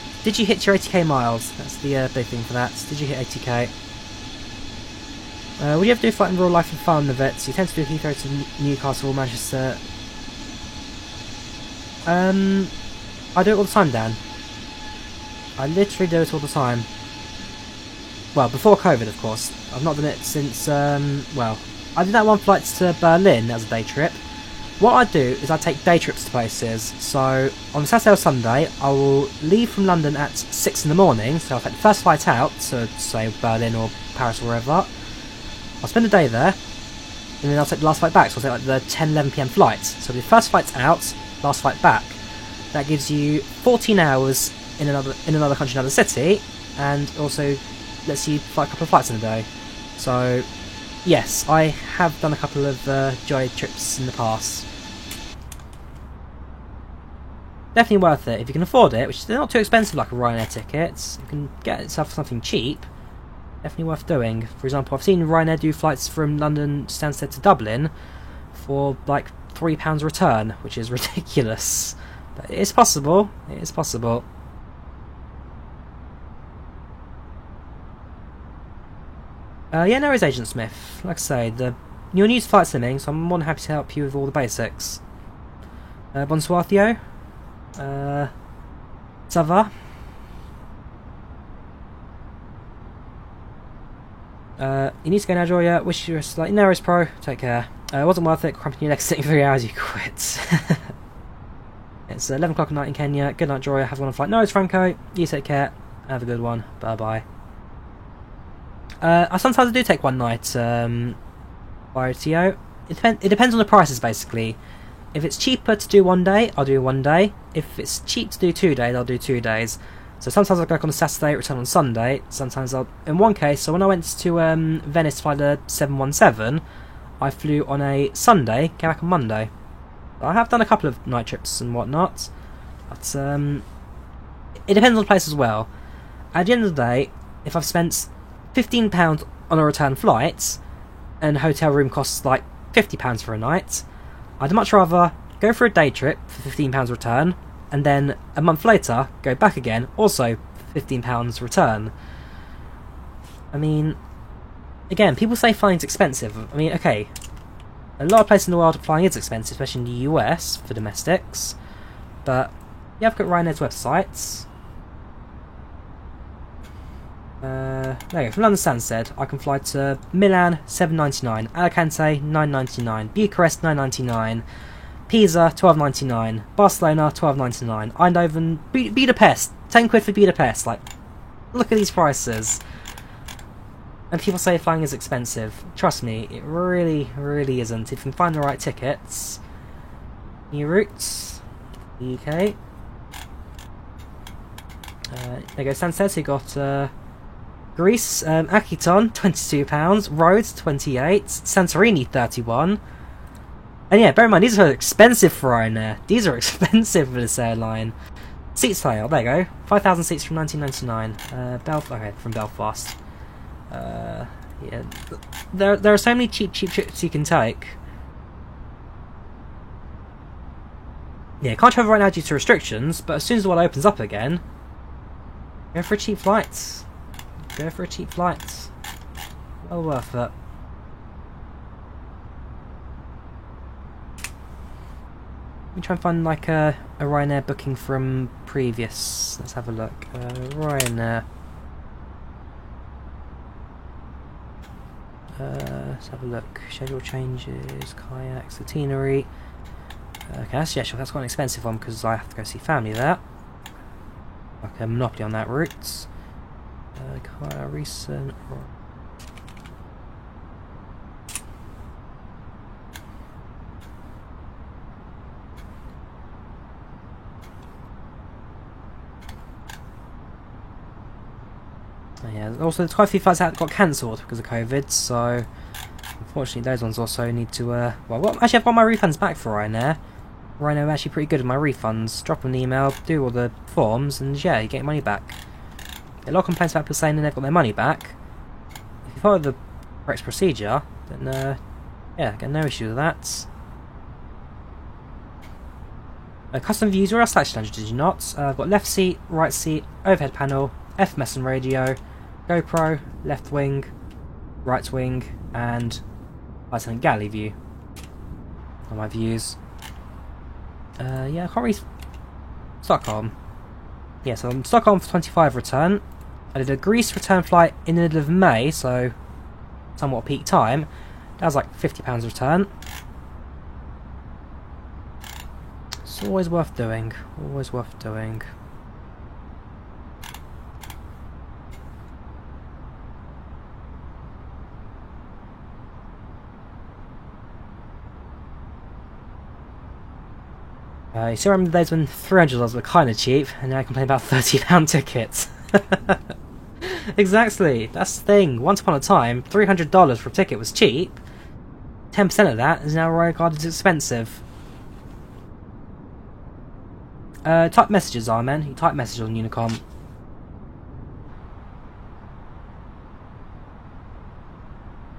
hit your 80k miles? That's the big thing for that. Did you hit 80k? Would you ever do flight in real life and fun with it? So you tend to do Heathrow to Newcastle, Manchester. I do it all the time, Dan. I literally do it all the time. Well, before COVID, of course. I've not done it since, well, I did that one flight to Berlin as a day trip. What I do is I take day trips to places. So, on Saturday or Sunday, I will leave from London at 6 in the morning. So I'll take the first flight out to, say, Berlin or Paris or wherever. I'll spend a day there. And then I'll take the last flight back. So I'll take like the 10, 11 PM flight. So the first flight's out, last flight back. That gives you 14 hours in another country, another city, and also lets you fly a couple of flights in a day. So, yes, I have done a couple of joy trips in the past. Definitely worth it if you can afford it, which is not too expensive like a Ryanair ticket. You can get yourself something cheap. Definitely worth doing. For example, I've seen Ryanair do flights from London Stansted to Dublin for like £3 return, which is ridiculous. But it is possible. It is possible. Yeah, no worries, Agent Smith. Like I say, you're new to flight simming, so I'm more than happy to help you with all the basics. Bonsoir, Theo. Ça va? You need to go now, Joya. Wish you a slight... No worries, Pro. Take care. It wasn't worth it. Cramping your legs sitting 3 hours, you quit. It's 11 o'clock at night in Kenya. Good night, Joya. Have a wonderful flight. No worries, Franco. You take care. Have a good one. Bye-bye. I sometimes do take one night by RTO. It depends on the prices, basically. If it's cheaper to do 1 day, I'll do 1 day. If it's cheap to do 2 days, I'll do 2 days. So sometimes I'll go on a Saturday, return on Sunday. Sometimes I'll... In one case, so when I went to Venice to fly the 717, I flew on a Sunday, came back on Monday. I have done a couple of night trips and whatnot. But it depends on the place as well. At the end of the day, if I've spent £15 on a return flight, and hotel room costs like £50 for a night. I'd much rather go for a day trip for £15 return, and then a month later go back again, also £15 return. I mean, again, people say flying's expensive. I mean, okay, a lot of places in the world flying is expensive, especially in the US for domestics, but yeah, I've got Ryanair's websites. There you go, from London Stansted I can fly to Milan £7.99, Alicante £9.99, Bucharest £9.99, Pisa £12.99, Barcelona £12.99, Eindhoven, Budapest £10 for Budapest. Like, look at these prices. And people say flying is expensive. Trust me, it really, really isn't. If you can find the right tickets. New routes, UK. There you go, Stansted. So you got Greece, Akiton £22, Rhodes £28, Santorini £31. And yeah, bear in mind, these are expensive for Ryanair. These are expensive for this airline. Seat sale, there you go. 5,000 seats from 1999. Okay, from Belfast. Yeah, there are so many cheap trips you can take. Yeah, can't travel right now due to restrictions, but as soon as the world opens up again, go for a cheap flight. Go for a cheap flight. Well worth it. Let me try and find like a Ryanair booking from previous. Let's have a look. Ryanair. Let's have a look. Schedule changes, kayaks, itinerary. Okay, that's, yeah, sure, that's quite an expensive one because I have to go see family there. Like a monopoly on that route. Recent. Yeah, also there's quite a few flights that got cancelled because of COVID, so unfortunately those ones also need to, well, actually I've got my refunds back for Ryanair. Ryanair are actually pretty good with my refunds. Drop them an email, do all the forms, and yeah, you get your money back. A lot of complaints about people saying they've got their money back. If you follow the correct procedure, then yeah, get no issue with that. Custom views were a slightly standard, did you not? I've got left seat, right seat, overhead panel, FMS and radio, GoPro, left wing, right wing, and Lieutenant Galley view. On my views. Yeah, I can't read Stockholm. Yeah, so I'm Stockholm for 25 return. I did a Greece return flight in the middle of May, so somewhat peak time. That was like £50 return. It's always worth doing. Always worth doing. You still remember the days when $300 were kind of cheap, and now I complain about £30 tickets. Exactly, that's the thing. Once upon a time, $300 for a ticket was cheap. 10% of that is now regarded as expensive. Type messages, man. You type messages on Unicom.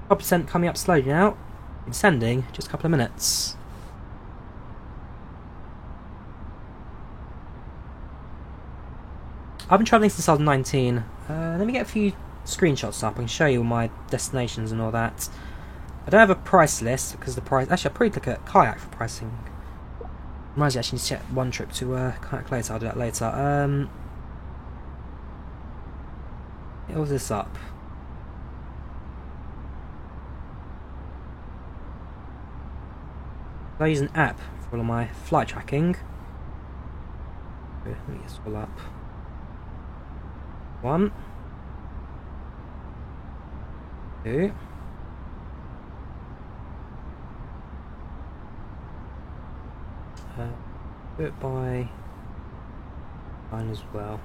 %, coming up slowly now. It's sending, just a couple of minutes. I've been travelling since I was 19. Let me get a few screenshots up. I can show you all my destinations and all that. I don't have a price list because the price. Actually, I'll probably look at Kayak for pricing. Reminds me, I actually need to check one trip to Kayak later. I'll do that later. Get all this up. I use an app for all of my flight tracking. Let me get this all up. 1, 2, do it by line as well.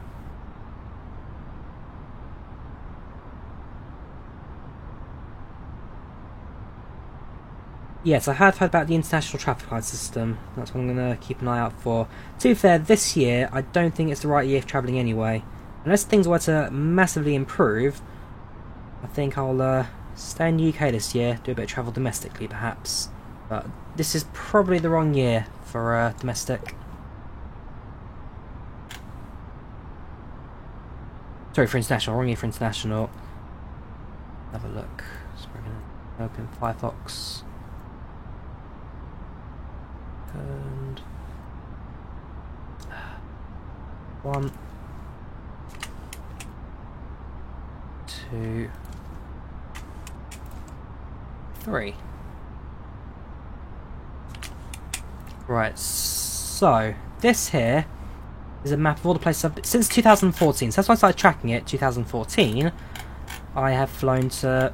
Yes, I have heard about the international traffic light system. That's what I'm going to keep an eye out for. To be fair, this year I don't think it's the right year for travelling anyway. Unless things were to massively improve, I think I'll stay in the UK this year, do a bit of travel domestically perhaps. But this is probably the wrong year for domestic. Sorry, for international. Wrong year for international. Have a look. So we're going to open Firefox. And 1, 2, 3. Right, so this here is a map of all the places I've been since 2014. So that's when I started tracking it. 2014. I have flown to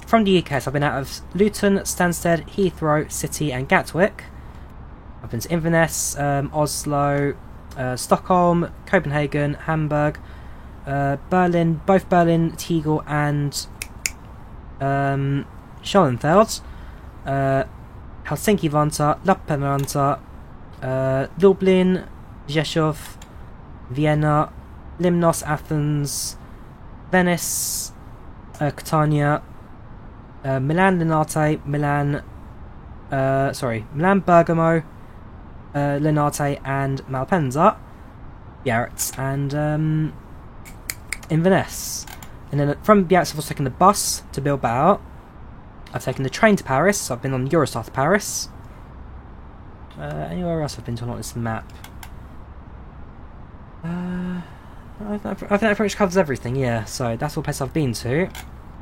from the UK. So I've been out of Luton, Stansted, Heathrow, City, and Gatwick. I've been to Inverness, Oslo, Stockholm, Copenhagen, Hamburg, Berlin, both Berlin, Tegel, and Schoenfeld, Helsinki Vantaa, Lappeenranta, Lublin, Rzeszów, Vienna, Limnos, Athens, Venice, Catania, Milan Linate, Milan Bergamo, Linate and Malpensa, Biarritz, and Inverness. And then from Biarritz I've also taken the bus to Bilbao. I've taken the train to Paris, so I've been on Eurostar to Paris. Anywhere else I've been to on this map? I think that pretty much covers everything, yeah, so that's all the places I've been to.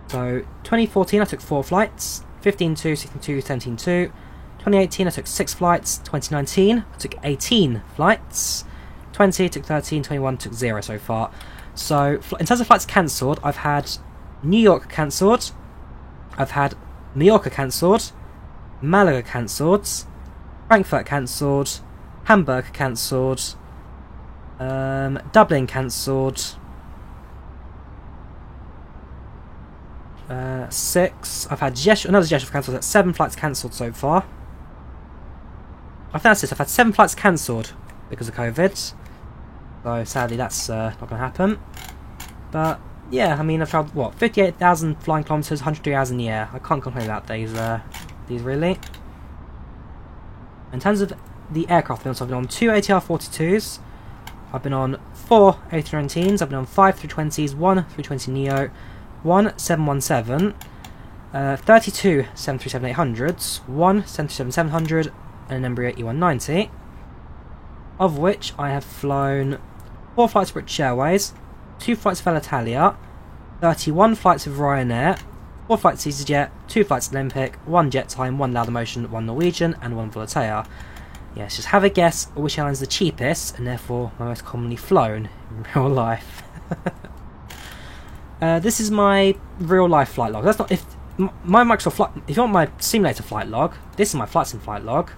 So, 2014 I took 4 flights, 15-2, 16-2, 17-2. 2018 I took 6 flights, 2019 I took 18 flights, 20 took 13, 21 took 0 so far. So, in terms of flights cancelled, I've had New York cancelled, I've had Mallorca cancelled, Malaga cancelled, Frankfurt cancelled, Hamburg cancelled, Dublin cancelled, 6. I've had another Rzeszów cancelled. That's 7 flights cancelled so far. I think that's it. I've had 7 flights cancelled because of COVID. So sadly, that's not going to happen. But yeah, I mean, I've travelled what 58,000 flying kilometres, 103 hours in the air. I can't complain about these really. In terms of the aircraft, I've been on 2 ATR-42s. I've been on 4 A319s. I've been on 5 320s, 1 320neo, 1 717, 32 737-800s, 1 737-700, and an Embraer E190, of which I have flown 4 flights of British Airways, 2 flights of Alitalia, 31 flights of Ryanair, 4 flights of EasyJet, 2 flights of Olympic, 1 Jettime, 1 Laudamotion, 1 Norwegian, and 1 Volotea. Yes, just have a guess which airline is the cheapest, and therefore my most commonly flown in real life. This is my real life flight log. That's not if my Microsoft flight. If you want my simulator flight log, this is my flight sim flight log.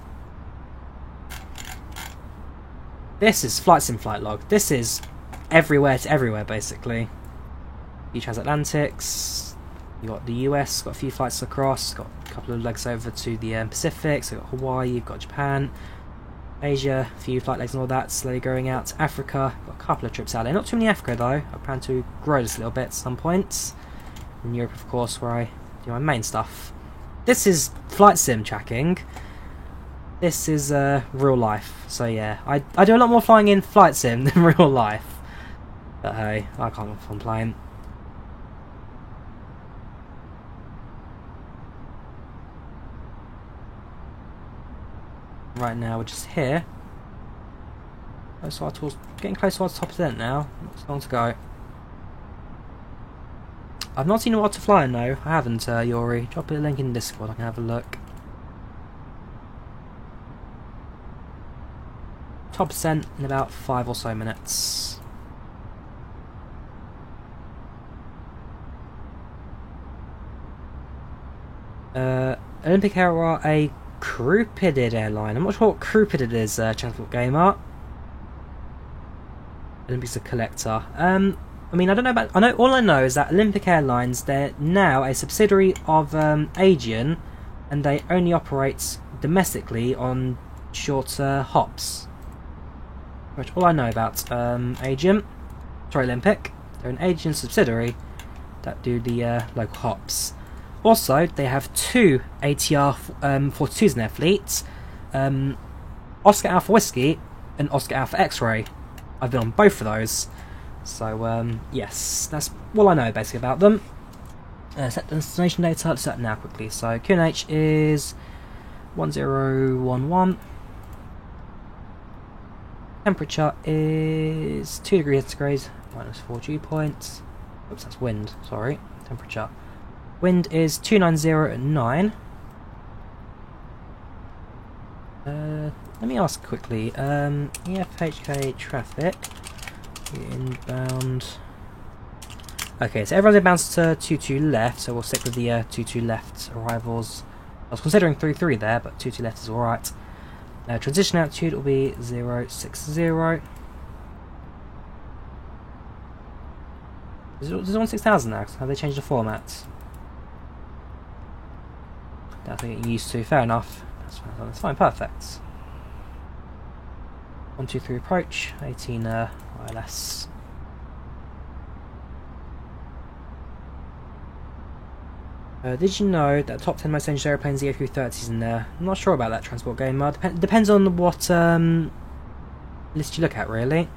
This is flight sim flight log. This is everywhere to everywhere basically. You transatlantics. You got the US. Got a few flights across. Got a couple of legs over to the Pacific. So you got Hawaii. You've got Japan. Asia, a few flight legs and all that, slowly going out to Africa. Got a couple of trips out there. Not too many Africa though. I plan to grow this a little bit at some point. In Europe, of course, where I do my main stuff. This is flight sim tracking. This is real life. So yeah, I do a lot more flying in flight sim than real life. But hey, I can't complain. Right now we're just here. Getting close towards the top of the descent now. Not so long to go. I've not seen a lot to fly in though. I haven't, Yori. Drop a link in Discord, I can have a look. Top descent in about 5 or so minutes. Olympic Air are a Crewpidid airline. I'm not sure what Crewpidid is, Transport Gamer. Olympic's a collector. I mean, I don't know about. All I know is that Olympic Airlines, they're now a subsidiary of Aegean, and they only operate domestically on shorter hops. That's all I know about Aegean. Sorry, Olympic. They're an Aegean subsidiary that do the local hops. Also, they have 2 ATR 42s in their fleet, Oscar Alpha Whiskey and Oscar Alpha X-Ray. I've been on both of those, so yes, that's all I know basically about them. Set destination data, let's set it now quickly. So QNH is 1011. Temperature is 2 degrees centigrade, minus 4 dew points. Oops, that's wind, sorry. Temperature. Wind is 290 at 9. Let me ask quickly, EFHK traffic, inbound. Okay, so everyone's inbound to 22 left, so we'll stick with the 22 left arrivals. I was considering 33 there, but 22 left is alright. Transition altitude will be 060. Is it on 6,000 now? Have they changed the format? That's what you're used to. Fair enough. That's fine. Perfect. 123 approach. 18 ILS. Did you know that top 10 most dangerous airplanes, the A330s in there? I'm not sure about that, Transport Gamer. Depends on what list you look at, really.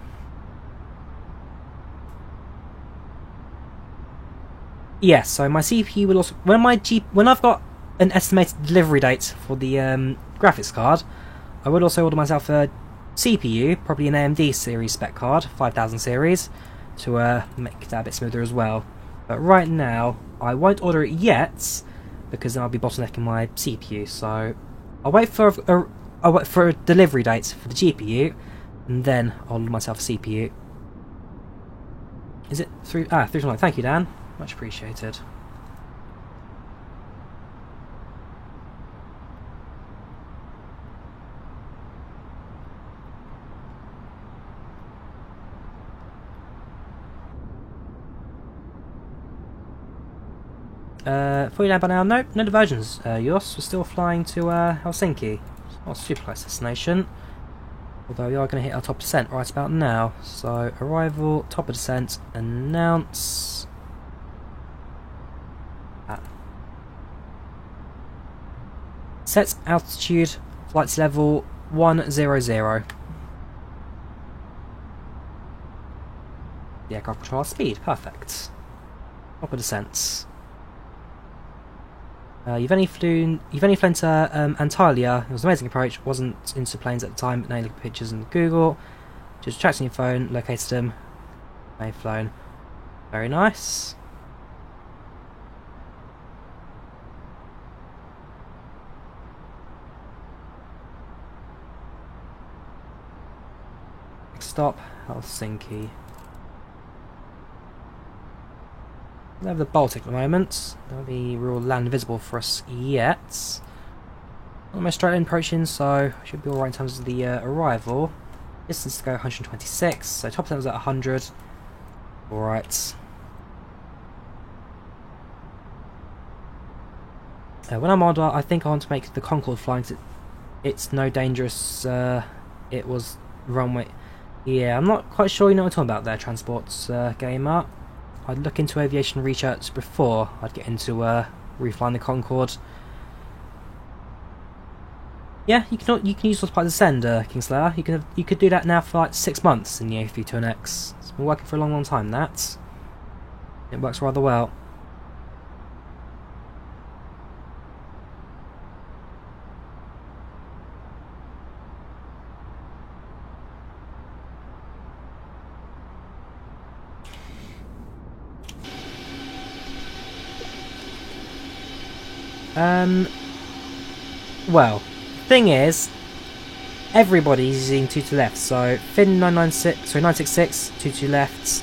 Yes, so my CPU will also... When I've got an estimated delivery date for the graphics card, I would also order myself a CPU, probably an AMD series spec card, 5000 series, to make that a bit smoother as well. But right now, I won't order it yet, because then I'll be bottlenecking my CPU, so I'll wait for a delivery date for the GPU, and then I'll order myself a CPU. Is it through... 329, thank you Dan, much appreciated. Fully down by now, nope, no diversions. Yoss, we're still flying to Helsinki. It's not a super close destination. Although we are going to hit our top descent right about now. So, arrival, top of descent, announce. Set altitude, flight level 100. The aircraft control speed, perfect. Top of descent. You've only flown to Antalya. It was an amazing approach. Wasn't into planes at the time, but now you look at pictures in Google. Just tracked on your phone, located them. May have flown. Very nice. Next stop, Helsinki. We have the Baltic at the moment. There'll be real land visible for us yet. Almost straight in approaching, so should be alright in terms of the arrival. Distance to go 126, so top 10 was at 100. Alright. When I'm on, I think I want to make the Concorde flying. It's no dangerous. It was runway. Yeah, I'm not quite sure you know what I'm talking about there, Transports Gamer. I'd look into aviation research before I'd get into reflying the Concorde. Yeah, you can use Autopilot Ascend, Kingslayer. You could do that now for like 6 months in the A321X. It's been working for a long time. That it works rather well. Well, thing is, everybody's using 22 left. So Finn 966, 22 lefts.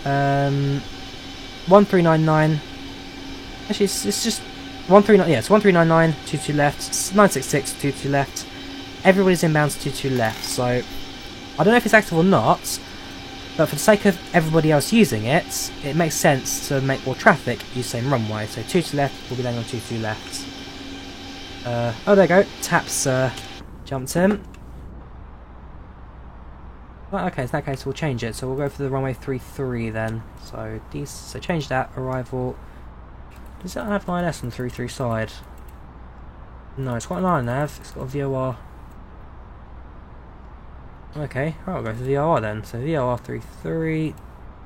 1399. Actually, it's just 139. Yeah, it's 1399, 22 left. 966, 22 left. Everybody's inbound to 22 left. So I don't know if it's active or not. But for the sake of everybody else using it, it makes sense to make more traffic use the same runway. So 22 left will be landing on 22 left. Oh, there you go. Taps jumped in. Well, okay, in that case we'll change it. So we'll go for the runway 33 then. So change that. Arrival Does it have an ILS on the 3-3 side? No, it's got an INAV, it's got a VOR. Okay, right, we'll go for VOR then. So VOR 3-3,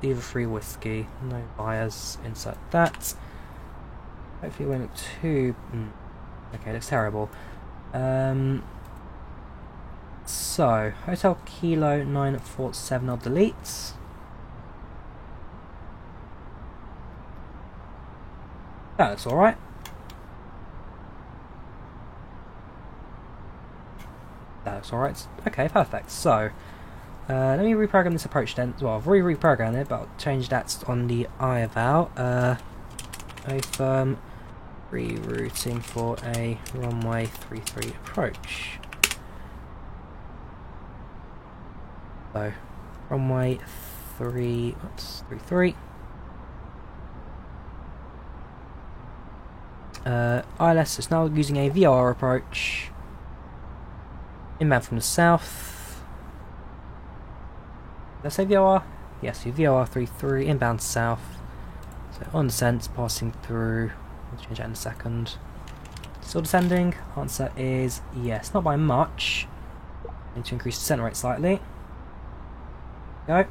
Diva 3 Whiskey, no bias, insert that. Hopefully it won't look too... Okay, it looks terrible. So, Hotel Kilo 947, I'll delete. That looks alright. That looks alright. Okay, perfect. So, let me reprogram this approach then. Well, I've already reprogrammed it, but I'll change that on the IVAL. Affirm rerouting for a runway 33 approach. So, runway 33. ILS is now using a VOR approach. Inbound from the south. Did I say VOR? Yes, VOR 33, inbound south. So on descent, passing through. I'll change that in a second. Still descending? Answer is yes, not by much. Need to increase the descent rate slightly. Go.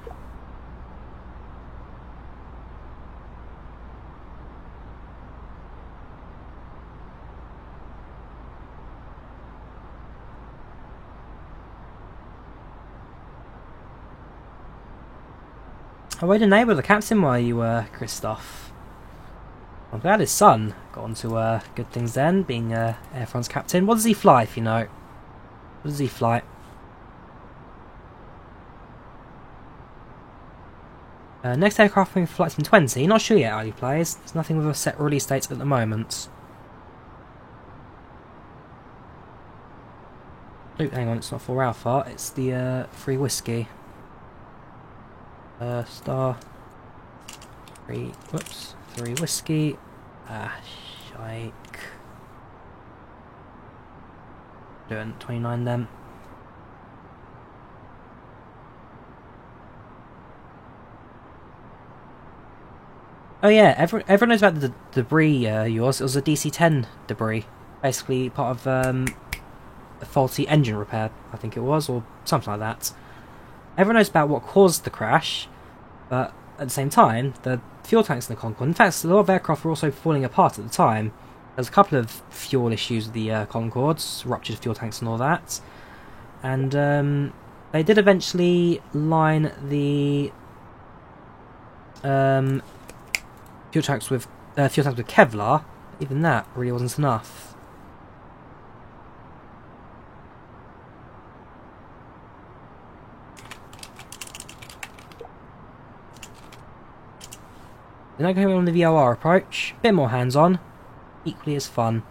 I would enable the captain while you were, Christoph. I'm glad his son got onto good things then, being Air France captain. What does he fly, if you know? What does he fly? Next aircraft moving flights in 20. Not sure yet, early players. There's nothing with a set release date at the moment. Oh, hang on, it's not 4 Alpha, it's the 3 Whiskey. Star 3, whoops, 3 Whiskey. Shike. Doing 29 then. Oh yeah, everyone knows about the debris yours. It was a DC-10 debris. Basically part of a faulty engine repair, I think it was, or something like that. Everyone knows about what caused the crash, but at the same time, the fuel tanks in the Concorde, in fact, a lot of aircraft were also falling apart at the time. There was a couple of fuel issues with the Concordes, ruptured fuel tanks and all that. And they did eventually line the fuel tanks with Kevlar. Even that really wasn't enough. They're not going on the VOR approach. Bit more hands-on, equally as fun.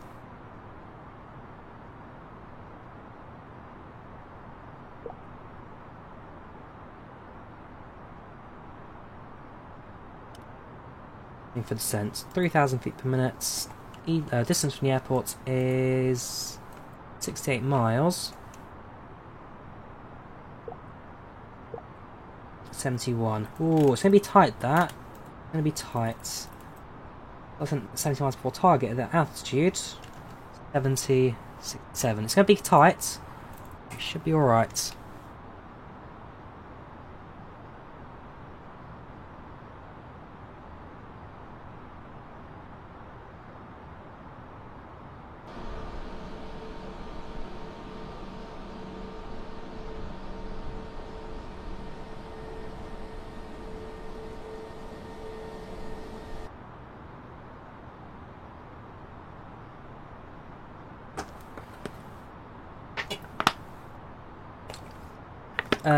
For descent, 3,000 feet per minute. Distance from the airport is 68 miles. 71. Ooh, it's going to be tight, that. It's going to be tight. Doesn't 70 miles before target at that altitude. 70, 67. It's going to be tight. It should be alright.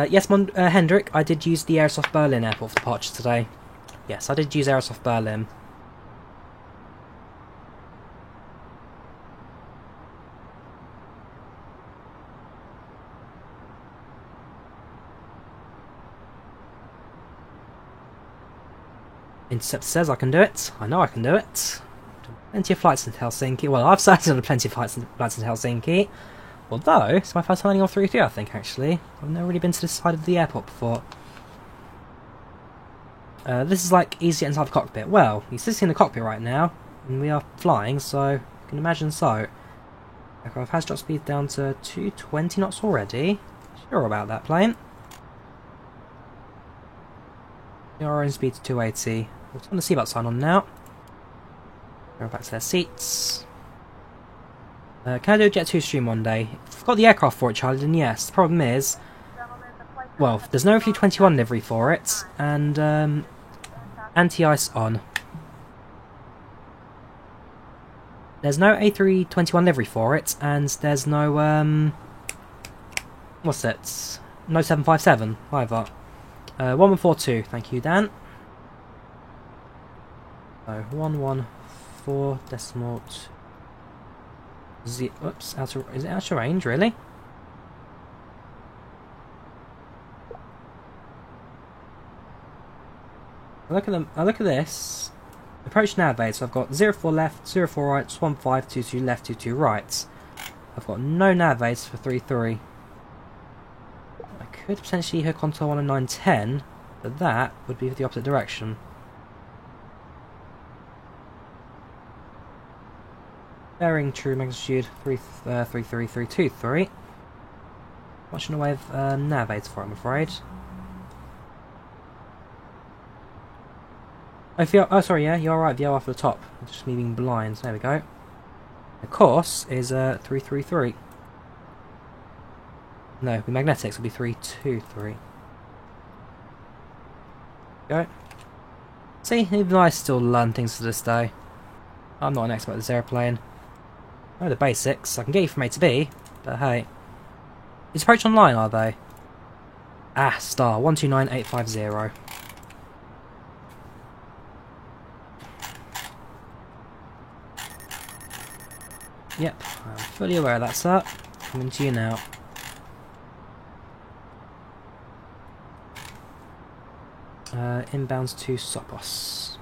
Yes, Hendrik, I did use the Aerosoft Berlin airport for departure today. Yes, I did use Aerosoft Berlin. Interceptor says I can do it. I know I can do it. Plenty of flights into Helsinki. Well, I've started on plenty of flights into Helsinki. Although, it's my first landing on 3-3, I think, actually. I've never really been to this side of the airport before. This is like easy to get inside the cockpit. Well, he's sitting in the cockpit right now. and we are flying, so you can imagine so. Aircraft has dropped speed down to 220 knots already. Sure about that plane. Our own speed to 280. We'll turn the seatbelt sign on now. Go back to their seats. Can I do a Jet 2 stream one day? If I've got the aircraft for it, Charlie, then yes. The problem is, well, there's no A321 livery for it, and anti-ice on. There's no A321 livery for it, and there's no, what's it? No 757 either. 1142, thank you, Dan. So, 114.2. Oops, is it out of range, really? I look at this. Approach navigate, so I've got 04 left, 04 right, 1522 left, 22 right. I've got no navigates for 33. I could potentially hook onto 10910, but that would be the opposite direction. Bearing true magnitude 33323. Watching away with navigates for it, I'm afraid. Oh, sorry, yeah, you're right, VOR for the top. Just me being blind. There we go. The course is 333. No, the magnetics will be 323. Go. See, even I still learn things to this day. I'm not an expert at this airplane. I know the basics. I can get you from A to B, but hey. Is approach online, are they? Ah, star 129850. Yep, I'm fully aware of that, sir. Coming to you now. Inbounds to Sopos.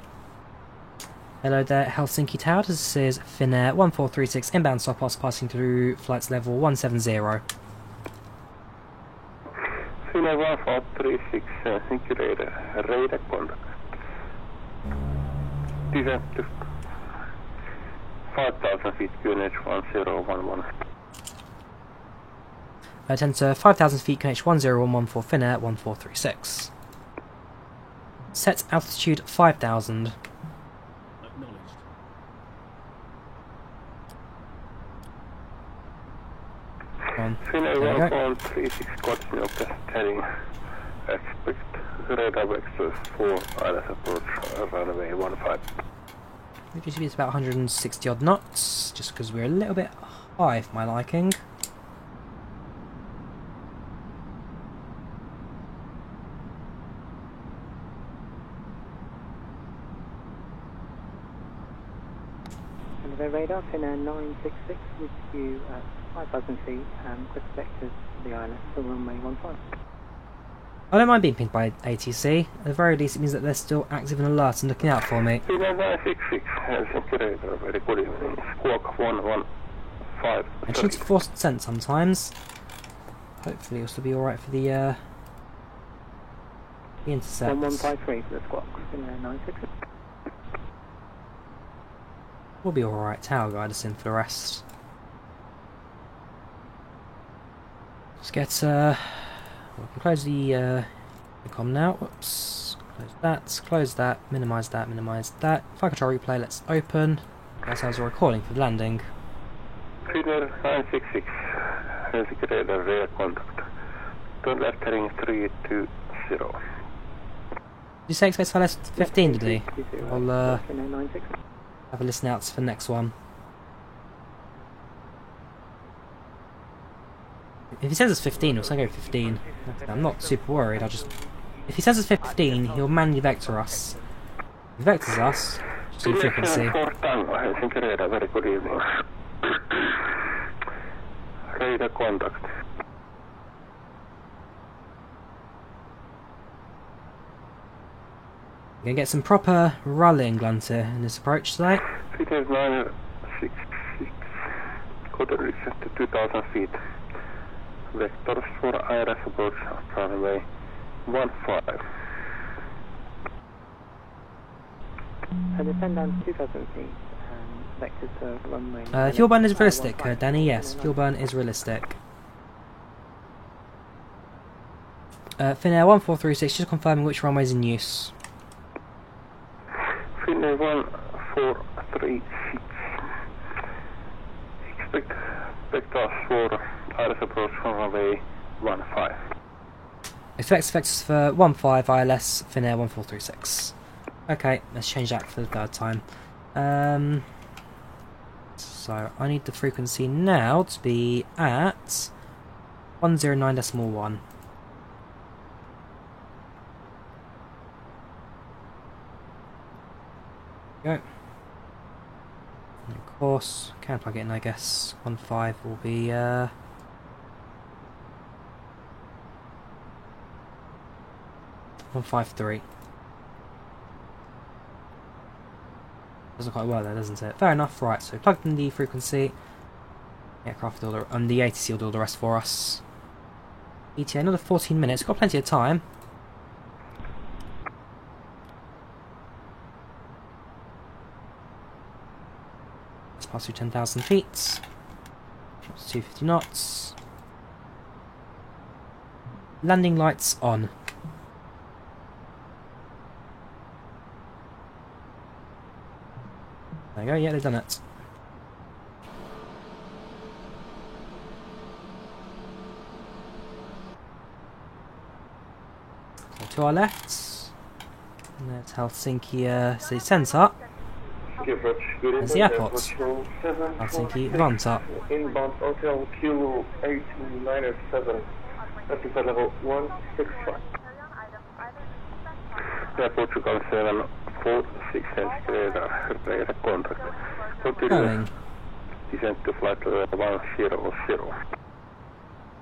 Hello there, Helsinki Tower. This is Finnair 1436, inbound Sopos, passing through flights level 170. Finnair 1436, Helsinki radar contact. Descent to 5,000 feet, QNH 1011. Attend to 5,000 feet, QNH 1011 for Finnair 1436. Set altitude 5,000. Acknowledged. Finnair 1436, continue test heading. Expect radar vectors 4, ILS approach, runway 15. Which is about 160 odd knots, just because we're a little bit high for my liking. The radar, Finnair 966 with you at 5,000 feet, quick vectors to the island, so runway 15. I don't mind being pinged by ATC. At the very least, it means that they're still active and alert and looking out for me. Finnair 966, Helsinki radar, very good evening. Squawk 115. I just need to force descent sometimes. Hopefully it'll still be alright for the intercept. 1153 for the squawk, Finnair 966. We'll be alright. Tower guide us in for the rest. Let's get we can close the comm now. Whoops. Close that, minimise that, minimise that. Flight control replay, let's open. Ourselves a recording for the landing. Finnair 966, Helsinki radar, rear contact. Turn left heading 320. Did you say expect LS 15, did he? I'll Finnair 966. have a listen out for the next one. If he says it's 15, we'll say go 15. I'm not super worried, if he says it's 15, he'll manually vector us. If he vectors us, just do frequency. Helsinki radar, very good evening. Radar contact. We're going to get some proper rallying glunter in this approach today. Finnair 966, quarter descent to 2,000 feet. Vectors for IRS approach, runway 15. Descend down to 2,000 feet, vector to runway. Fuel burn is realistic, Danny, yes. Fuel burn is realistic. Finnair 1436, just confirming which runway is in use. Finnair 1436. Expect vectors for ILS approach from runway 15. Expect vectors for 15 ILS, Finnair 1436. Okay, let's change that for the third time. So I need the frequency now to be at 109.1. Go. And of course, can plug it in, I guess. 15 will be 153. Doesn't quite well there, doesn't it? Fair enough. Right, so plugged in the frequency. The aircraft will do and the ATC will do all the rest for us. ETA another 14 minutes. Got plenty of time. Let's pass through 10,000 feet. That's 250 knots. Landing lights on. There you go, yeah, they've done it. So to our left, and there's Helsinki city centre. There's the airport. Helsinki Vantaa. Inbound hotel Q897. That's level 165. Yeah, Portugal 746 centimeter, replace contract. Continue. Descent to flight level 100.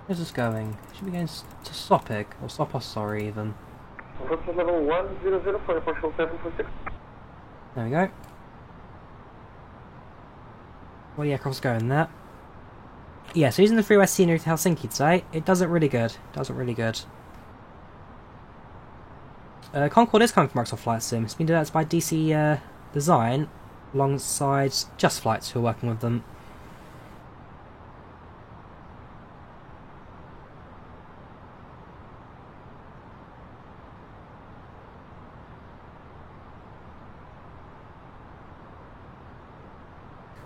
Where's this going? Should be going to Sopig, or Sopos, sorry, even. Level 100 for Portugal 746. There we go. What the aircraft's going there? Yeah, so using the freeway scenery to Helsinki today, it does it really good. Concorde is coming from Microsoft Flight Sim. It's been developed by DC Design alongside Just Flights, who are working with them.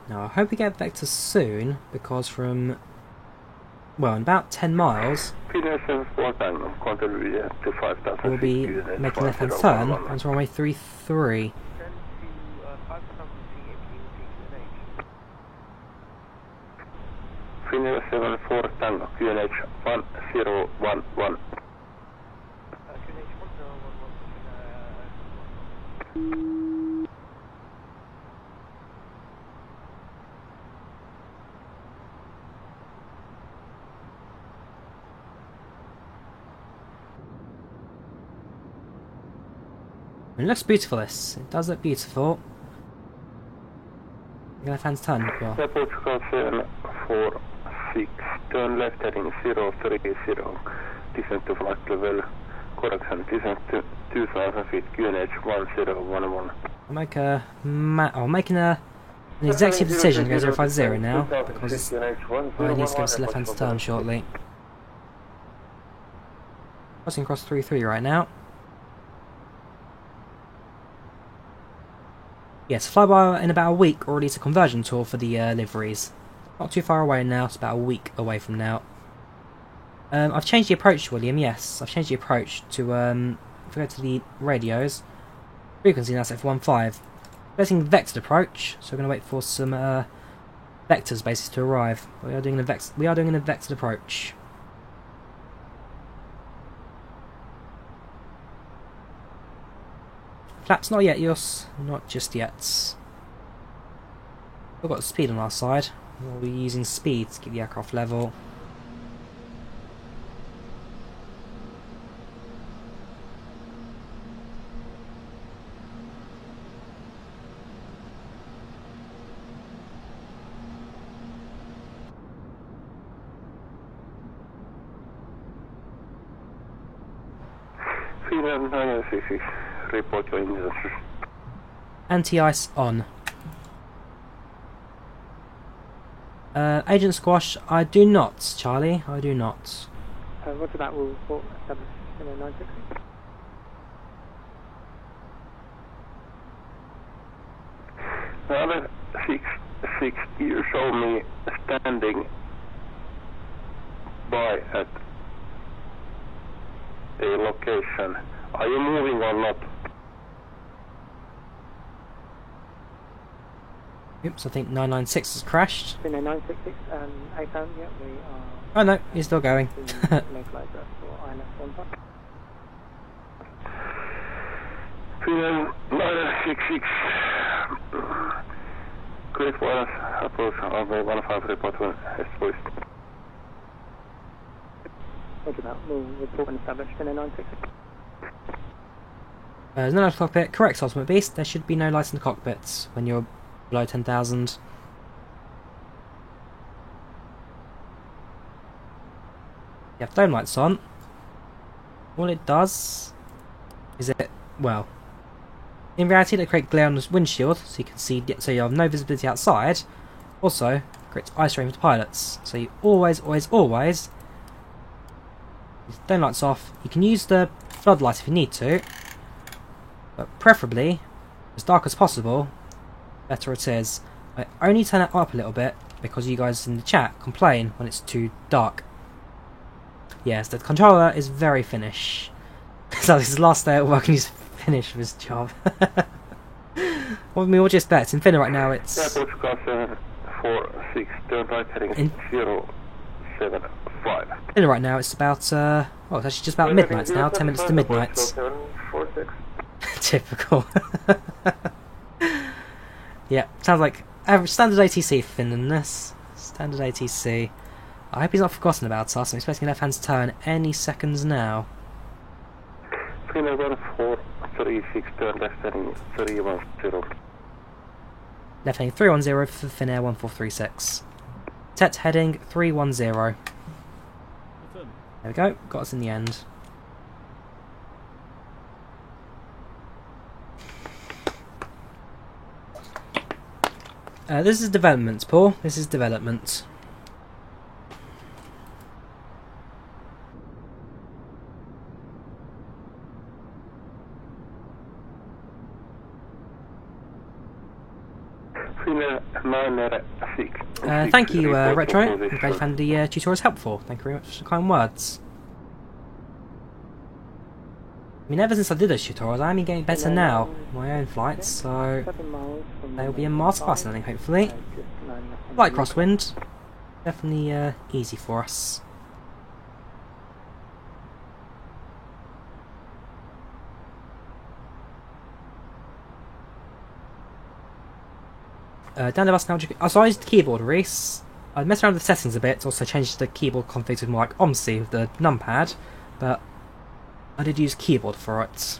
Now I hope we get vectors soon, because from, well, in about 10 miles we'll be making a left-hand turn onto runway 33. Finnair 74 Tango, QNH 1011. It looks beautiful, this. It does look beautiful. Left-hand turn, well. Portugal 746, turn left heading 030, descent to flight level, correction, descent to 2000 feet, QNH 1011. I'm making an executive decision to go 050 now, because I need to go to left-hand turn shortly. Crossing across 33 right now. Yes, flyby in about a week, or at least a conversion tour for the liveries. Not too far away now, it's about a week away from now. I've changed the approach, William, yes. I've changed the approach to, if we go to the radios, frequency now set for 15. We're using the vectored approach, so we're going to wait for some vectors basically to arrive. We are doing a vectored approach. Flaps not yet, Yus. Not just yet. We've got speed on our side. We'll be using speed to keep the aircraft level. Finnair 966. Report your engines. Anti-ice on. Agent Squash, I do not, Charlie, I do not. Roger that, we'll report established in a 966. Another 6 you show me standing by at a location. Are you moving or not? Oops, I think 996 has crashed. In a 966, A-Town, yeah, we are... Oh no, he's still going. localizer for INS 15. Finland 966. Great Wireless approach runway 15 report to East Voice. Roger that, we'll report when established in a 966. There's no light in the cockpit. Correct, Ultimate Beast. There should be no lights in the cockpits when you're below 10,000. You have dome lights on. All it does is well, in reality they create glare on the windshield so you can see, so you have no visibility outside. Also, creates ice rain for the pilots. So you always use dome lights off. You can use the floodlight if you need to, but preferably as dark as possible. Better it is. I only turn it up a little bit because you guys in the chat complain when it's too dark. Yes, the controller is very Finnish. So this is the last day at work and he's finished with his job. Well, I mean, we'll just bet. It's in Finland right now, it's... Yeah, Portugal 746, turn right heading 075. Finland right now, it's about, well, it's actually just about midnight now, 10 minutes to midnight. 746. Typical. Yeah, sounds like average standard ATC for Finland, this. Standard ATC. I hope he's not forgotten about us. I'm expecting a left-hand turn any seconds now. Finland 1436, turn left heading 310. Left heading 310 for Finnair 1436. Tet heading 310. There we go, got us in the end. This is development, Paul. This is development. Thank you, Retro. I'm glad you found the tutorials helpful. Thank you very much for the kind words. I mean, ever since I did those tutorials, I'm getting better now. My own flights, so they'll be a miles faster, I think, hopefully. Like crosswind, definitely easy for us. Down the bus now. So I used the keyboard, Reese. I messed around with the settings a bit, also changed the keyboard config to more like OMSI with the numpad, but I did use keyboard for it.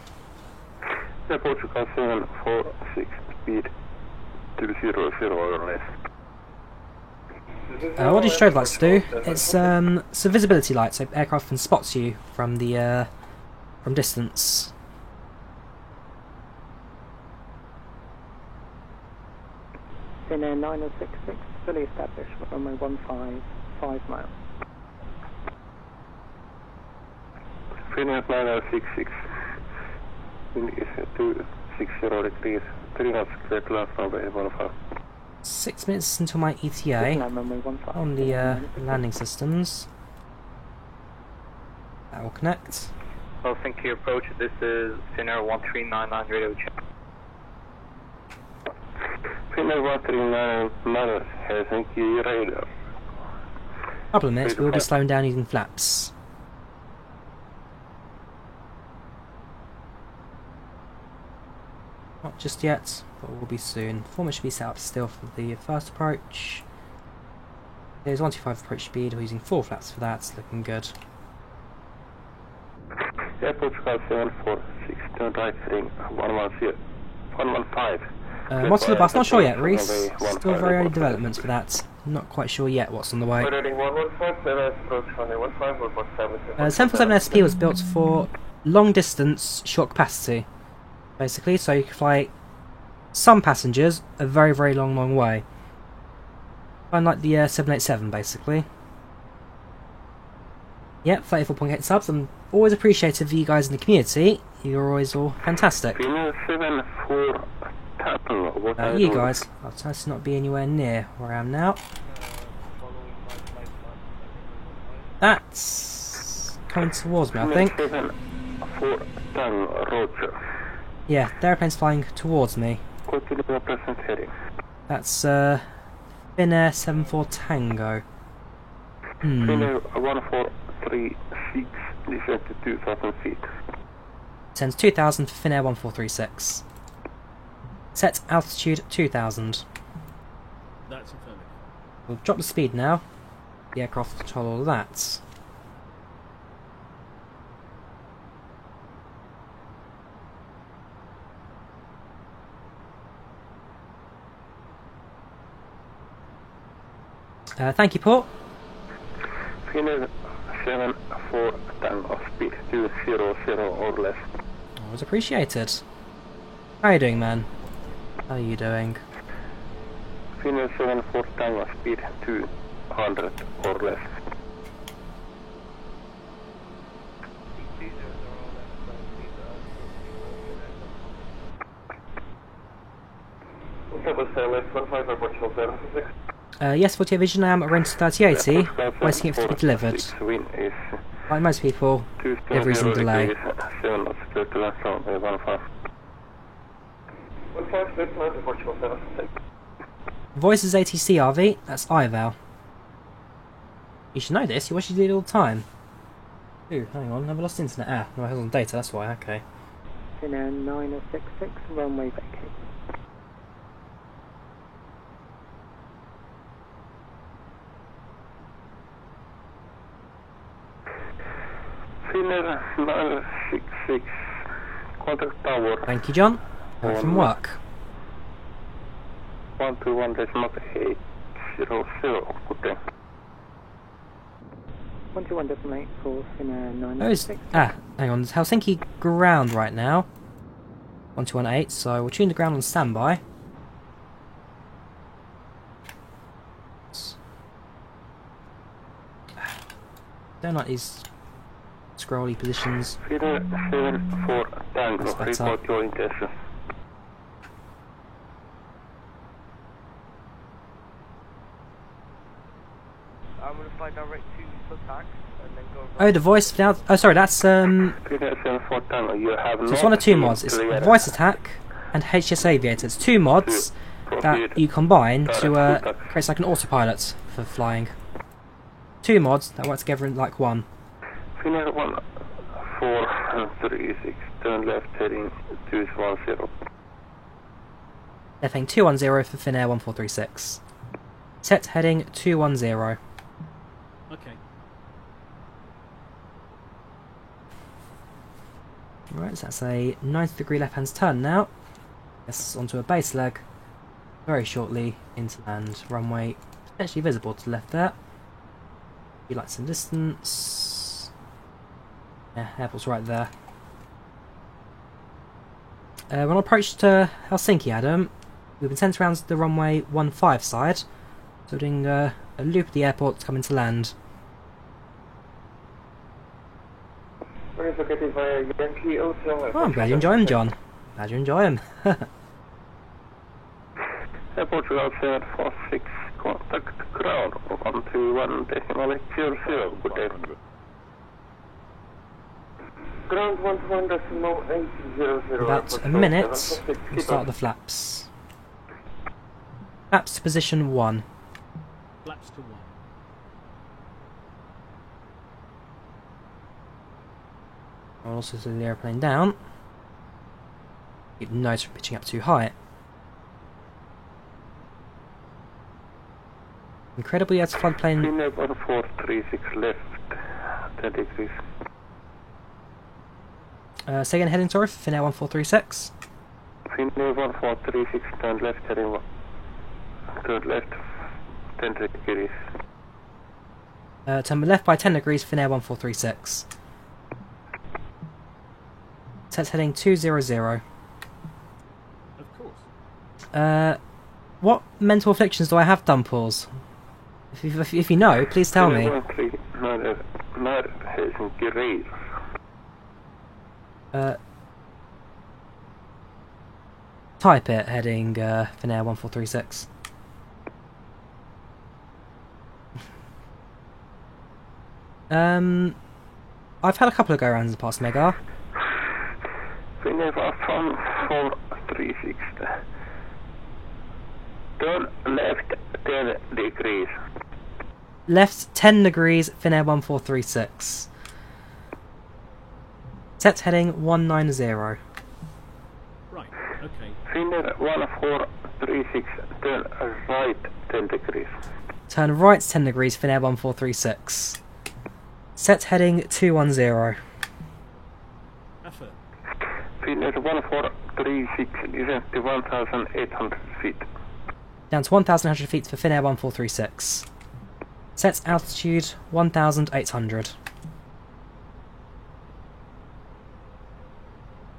Yeah, Portugal 746, speed 200 or less. What do strobe lights do? It's a visibility light, so aircraft can spot you from the from distance. In a 9066, fully established, runway 15, 5 miles. Finland 9066, wind is 260 degrees, 3 knots, clear to land runway 15. 6 minutes until my ETA on the landing systems. That will connect. Well, thank you, approach. This is Finnair 1399 radio check. Finnair 1399 Helsinki radar. Couple of minutes, we'll be slowing down using flaps. Not just yet, but we'll be soon. Formation should be set up still for the first approach. There's 125 approach speed, we're using 4 flaps for that, it's looking good. Yeah, Portugal 746, turn right heading 115. What's on the bus? Not sure yet, Reese. Still very early developments for that. Not quite sure yet what's on the way. 747 SP was built for long distance, short capacity, basically, so you can fly some passengers a very, very long way. Unlike the 787, basically. Yep, 34.8 subs. I'm always appreciative of you guys in the community. You're always all fantastic. Finnair 74 Tango, what are You doing? guys, I'll try to not be anywhere near where I am now. That's coming towards me, I think. Finnair 74 Tango, Roger. Yeah, the airplane's flying towards me. Continue your present heading. That's Finnair 74 Tango. Finnair 1436, descend to 2000 feet. Sends 2000 for Finnair 1436. Set altitude 2000. That's affirmative. We'll drop the speed now. The aircraft will control all of that. Thank you, Port. Finnair 74 Tango, speed 200 or less. Always appreciated. How are you doing, man? How are you doing? Finnair 74 Tango, speed 200 or less. Yes, 48 Vision, I am at Rental 3080, waiting for it to be delivered. Wind is Like most people, delivery's in delay. 7 knots, clear to land from 15. Voice is ATC RV, that's IVAL. You should know this, you watch it all the time. Ooh, hang on, never lost internet. Ah, no, I was on data, that's why, okay. Finnair 966, runway vacate. Finnair 966, contact tower Thank you, John. Back from work. 121.800, good day. 121.8 for Finnair Those, 966. hang on, there's Helsinki ground right now. 1218, so we'll tune the ground on standby. Don't like these scrolly positions. Finnair 74 Tango, That's better. report your intention. I'm gonna fly direct to Sutak and then go. Oh, the voice now. Oh, sorry, that's Finnair 74 Tango, you have So it's one of two mods. It's clear. Voice Attack and HS Aviator. It's two mods that you combine to create like an autopilot for flying. Two mods that work together in like one. Finnair 1436, turn left heading 210. Left heading 210 for Finnair 1436. Set heading 210. Okay. Right, so that's a 90-degree left-hand turn now. Yes, onto a base leg. Very shortly into land. Runway potentially visible to the left there. You like some distance. Yeah, airport's right there. When I approached Helsinki, Adam, we've been sent around the runway 15 side. So we're doing a loop of the airport to come into land. Oh, I'm glad you enjoy him, John. Glad you enjoy him. Airport Route 746, contact ground 121.800, good day. Ground 121.800. About a minute, we'll start the flaps. Flaps to position 1. Flaps to 1. I'll also slow the airplane down. Keep the nose from pitching up too high. Incredibly, that's fly the plane. Finnair 1436 left, 10 degrees. Say again, heading sorry for Finnair 1436. Finnair 1436, turn left heading turn left 10 degrees. Turn left by 10 degrees, Finnair 1436. Set heading 200. Of course. What mental afflictions do I have, Dumples? If you know, please tell me. 139 Helsinki Rail. Type it, heading Finnair 1436. I've had a couple of go-rounds in the past, Mega. Finnair 1436. Turn left 10 degrees. Left 10 degrees, Finnair 1436. Set heading 190. Right, okay. Finnair 1436, turn right 10 degrees. Turn right 10 degrees, Finnair 1436. Set heading 210. Effort. Finnair 1436, descent to 1,800 feet. Down to 1,100 feet for Finnair 1436. Set altitude 1,800.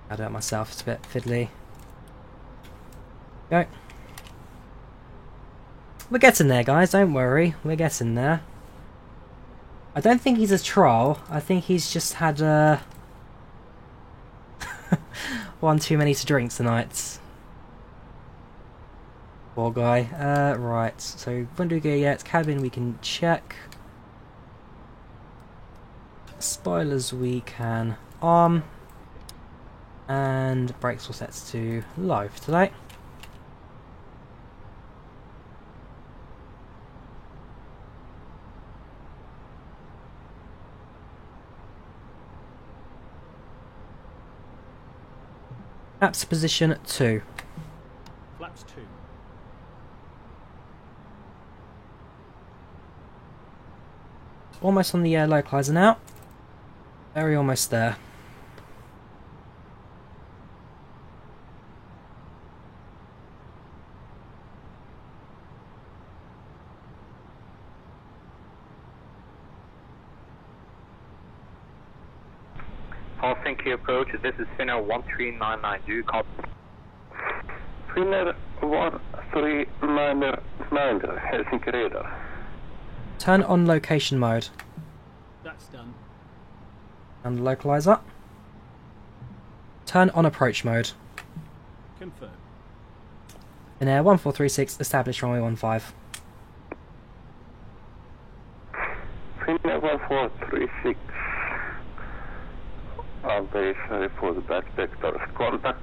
I'll do it myself, it's a bit fiddly. Go. We're getting there, guys, don't worry. We're getting there. I don't think he's a troll. I think he's just had one too many to drink tonight. Poor guy. Right, so won't do gear yet. Cabin we can check. Spoilers we can arm. And brakes will set to low for today. Flaps position 2. Flaps 2. Almost on the localizer now. Very almost there. Helsinki approach, this is Finnair 1399, do you copy? Finnair 1399, Helsinki radar. Turn on location mode. That's done. And the localizer. Turn on approach mode. Confirm. Finnair 1436, establish runway 15. Finnair 1436. I'm very sorry for the bad vectors. Contact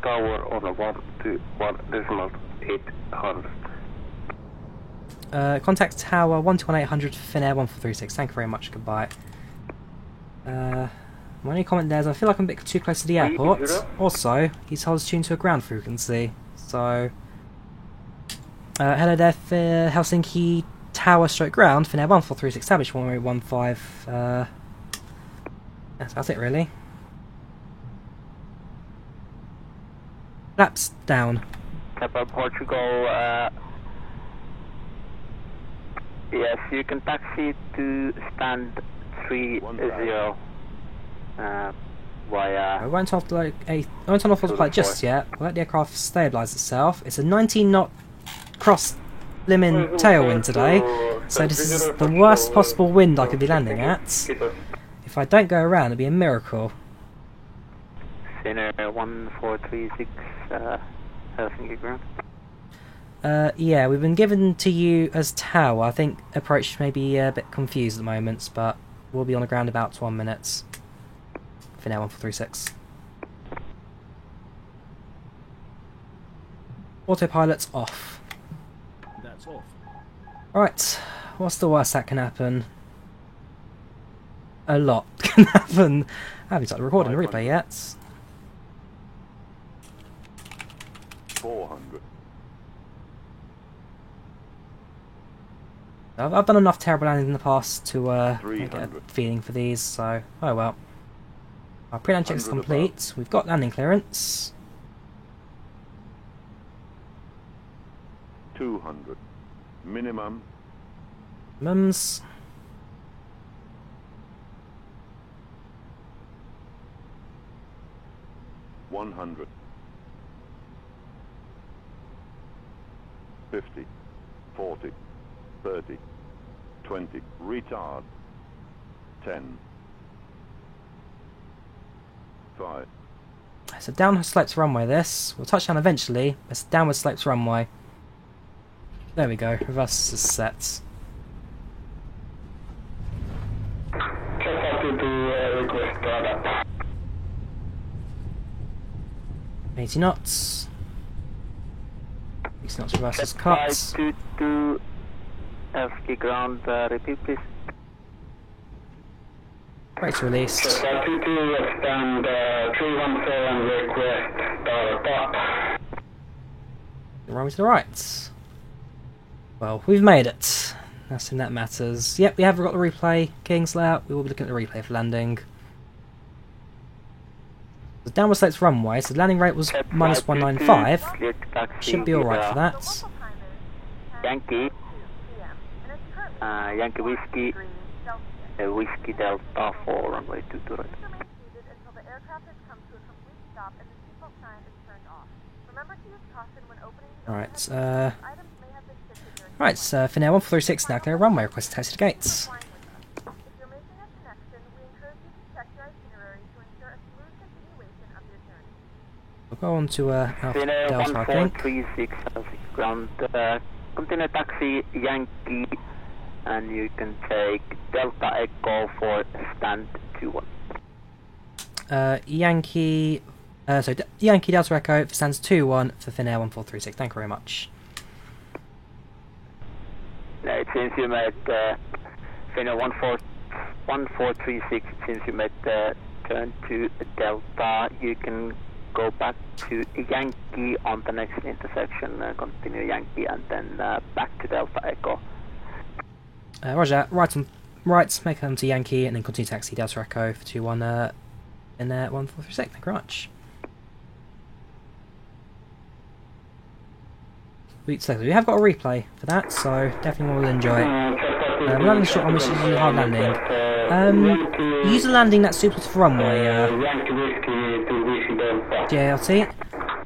tower on a 121.800. Contact tower 121.800 Finnair 1436. Thank you very much. Goodbye. My only comment there is I feel like I'm a bit too close to the airport. Also, he's told us tuned to a ground frequency. So, hello there, Helsinki tower stroke ground. Finnair 1436. Establish runway 15. That's it, really. Flaps down. Pepper Portugal, yes, you can taxi to stand 30 via... I won't turn off the autopilot just yet. We'll let the aircraft stabilise itself. It's a 19 knot cross limit tailwind today, so this is the worst possible wind I could be landing at. If I don't go around, it'd be a miracle. Finnair 1436, Helsinki ground. Yeah, we've been given to you as tower. I think approach may be a bit confused at the moment, but we'll be on the ground about 1 minute. Finnair 1436. Autopilot's off. That's off. Right, what's the worst that can happen? A lot can happen. I haven't started recording the replay yet. 400. I've done enough terrible landings in the past to get a 300. feeling for these, so oh well. Our pre-land check is complete. We've got landing clearance. 200. Minimum. Mums. $100. 50. 40. 30, 20, retard, 10, 5. It's a downward slopes runway this. We'll touch down eventually. It's a downward slopes runway. There we go. Reverse is set. Request product. 80 knots. 60 knots reverse is cut. 522 FK ground, repeat please. Brakes released. 522 stand 317 request start. Runway to the right. Well, we've made it. That's the thing that matters. Yep, we have got the replay. Kingslayer, we will be looking at the replay for landing. The downward slopes runway, so the landing rate was minus 195. Should be alright for that. Yankee. Yankee Whiskey. Whiskey Delta 4 runway 22 right. Until the aircraft has come to a complete stop and the seatbelt sign is turned off. Remember to use caution when opening the Alright, items may have been shifted during right, Finnair 146 now clear runway, request to taxi to gates. flying with them. If you're making a connection, we encourage you to check your itinerary to ensure a smooth continuation of your journey. We'll go on to Alpha Finnair Delta, I think. 1436 ground, continue taxi Yankee, and you can take Delta Echo for stand 21. Yankee Delta Echo for stands 2-1 for Finnair 1436. Thank you very much. It seems you made Finnair 1436. Since you made the turn to Delta, you can go back to Yankee on the next intersection. Continue Yankee and then back to Delta Echo. Roger, right, make them to Yankee and then continue taxi Delta Echo for 2-1 in 1436. Thank you very much. So we have got a replay for that, so definitely we'll enjoy it. Landing shot on which is a hard landing. Use a landing that's suitable for runway, JLT.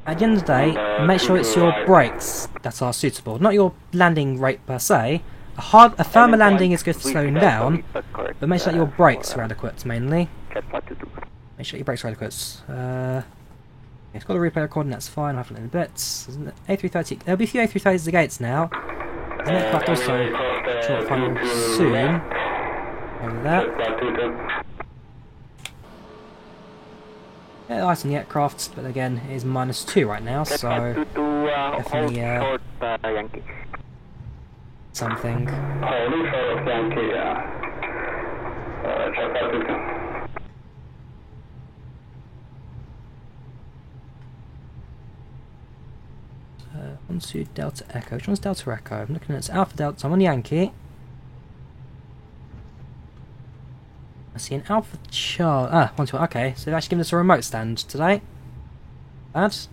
At the end of the day, make sure it's your brakes that are suitable, not your landing rate per se. A firmer landing is good for slowing down, but make sure that your brakes are adequate mainly. Make sure your brakes are adequate. It's got a replay recording, that's fine, I'll have it in a bit. A330, there'll be a few A330s at the gates now. The aircraft also short final soon. Over that. Yeah, ice on the aircraft, but again, it is -2 right now, so definitely something. Onto Delta Echo. Which one's Delta Echo? I'm looking at Alpha Delta. I'm on Yankee. I see an Alpha Charlie. 1-2. Okay, so they've actually given us a remote stand today. Bad. So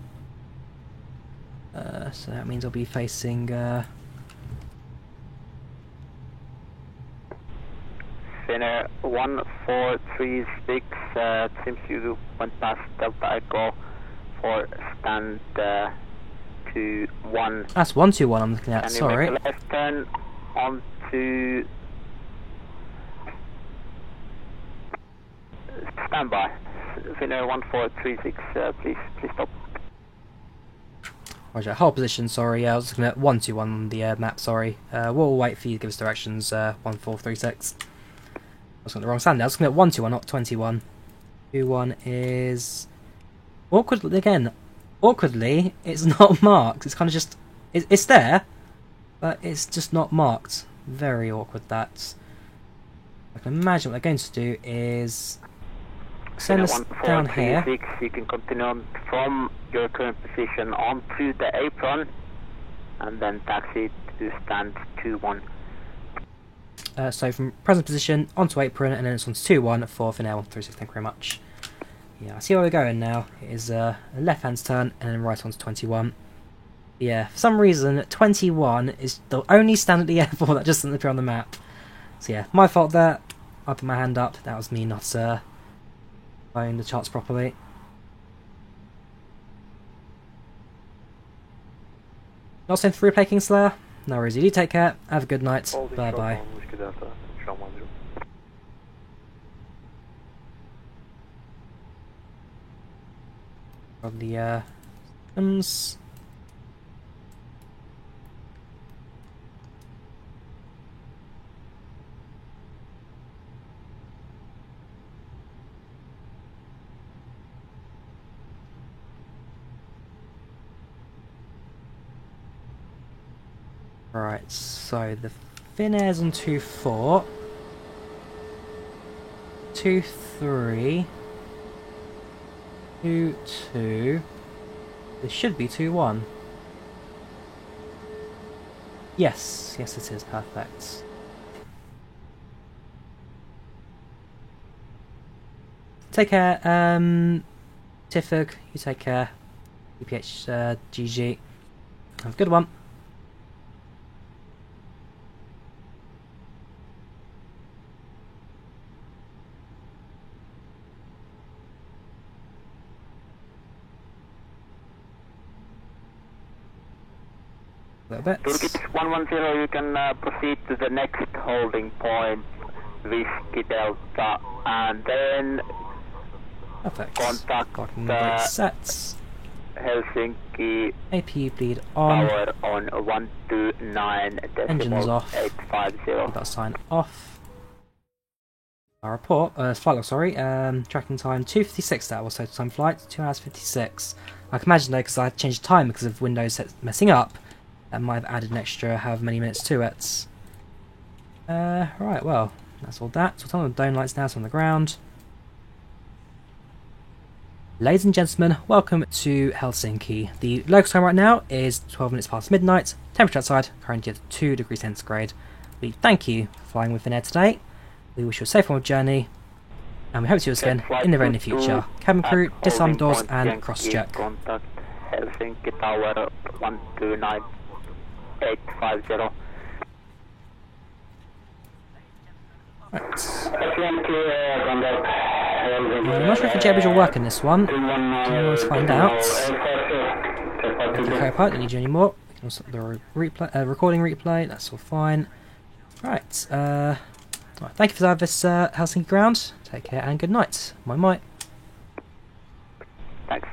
that means I'll be facing. Finnair 1436. Seems you went past Delta Echo for stand 2-1. That's 121 I'm looking at, and sorry. you make a left turn onto standby. Finnair 1436, please stop. Roger, hold position, sorry, I was looking at 121 on the map, sorry. We'll wait for you to give us directions, 1436. I was on the wrong stand now, I was looking at 121, not 21. 21 is... Awkwardly, it's not marked. It's kind of just... It's there, but it's just not marked. Very awkward, that. I can imagine what they're going to do is... send us down here. You can continue on from your current position onto the apron, and then taxi to stand 2-1. So from present position, onto apron, and then it's on 2-1 for Finnair 136. Thank you very much. Yeah, I see where we're going now. It is a left-hand turn and then right onto 21. Yeah, for some reason, 21 is the only stand at the airport that just doesn't appear on the map. So yeah, my fault there. I put my hand up. That was me not following the charts properly. Not sent for replay, Kingslayer? No worries, you do take care. Have a good night. Bye bye. Of the systems. Right, so the Finnair's on 2-4. 2-3. 2-2. This should be 2-1. Yes, yes it is, perfect. Take care, Tifug, you take care. UPH, GG. Have a good one. Turkish 110, you can proceed to the next holding point, Whiskey Delta, and then contact sets. Helsinki APU bleed on. Power on 129 Engines off. 850. That sign off. Our report, flight log, sorry, tracking time 2:56. That was total time flight, 2 hours 56. I can imagine though, because I changed the time because of Windows messing up, that might have added an extra however many minutes to it. Right, well, that's all that. So it's on the dome lights now, it's on the ground. Ladies and gentlemen, welcome to Helsinki. The local time right now is 12 minutes past midnight. Temperature outside currently at 2 degrees centigrade. We thank you for flying with Finnair today. We wish you a safe onward journey, and we hope to see you again in the very near future. Cabin crew, disarm doors and cross-check. Contact Helsinki Tower 129 850. Right. I'm not sure if the JetBridge will work in this one. Let's find out. Thank you, co-pilot, don't need you anymore. We can also the recording replay, that's all fine. Right, right, thank you for service, Helsinki ground. Take care and good night. Moi. Thanks.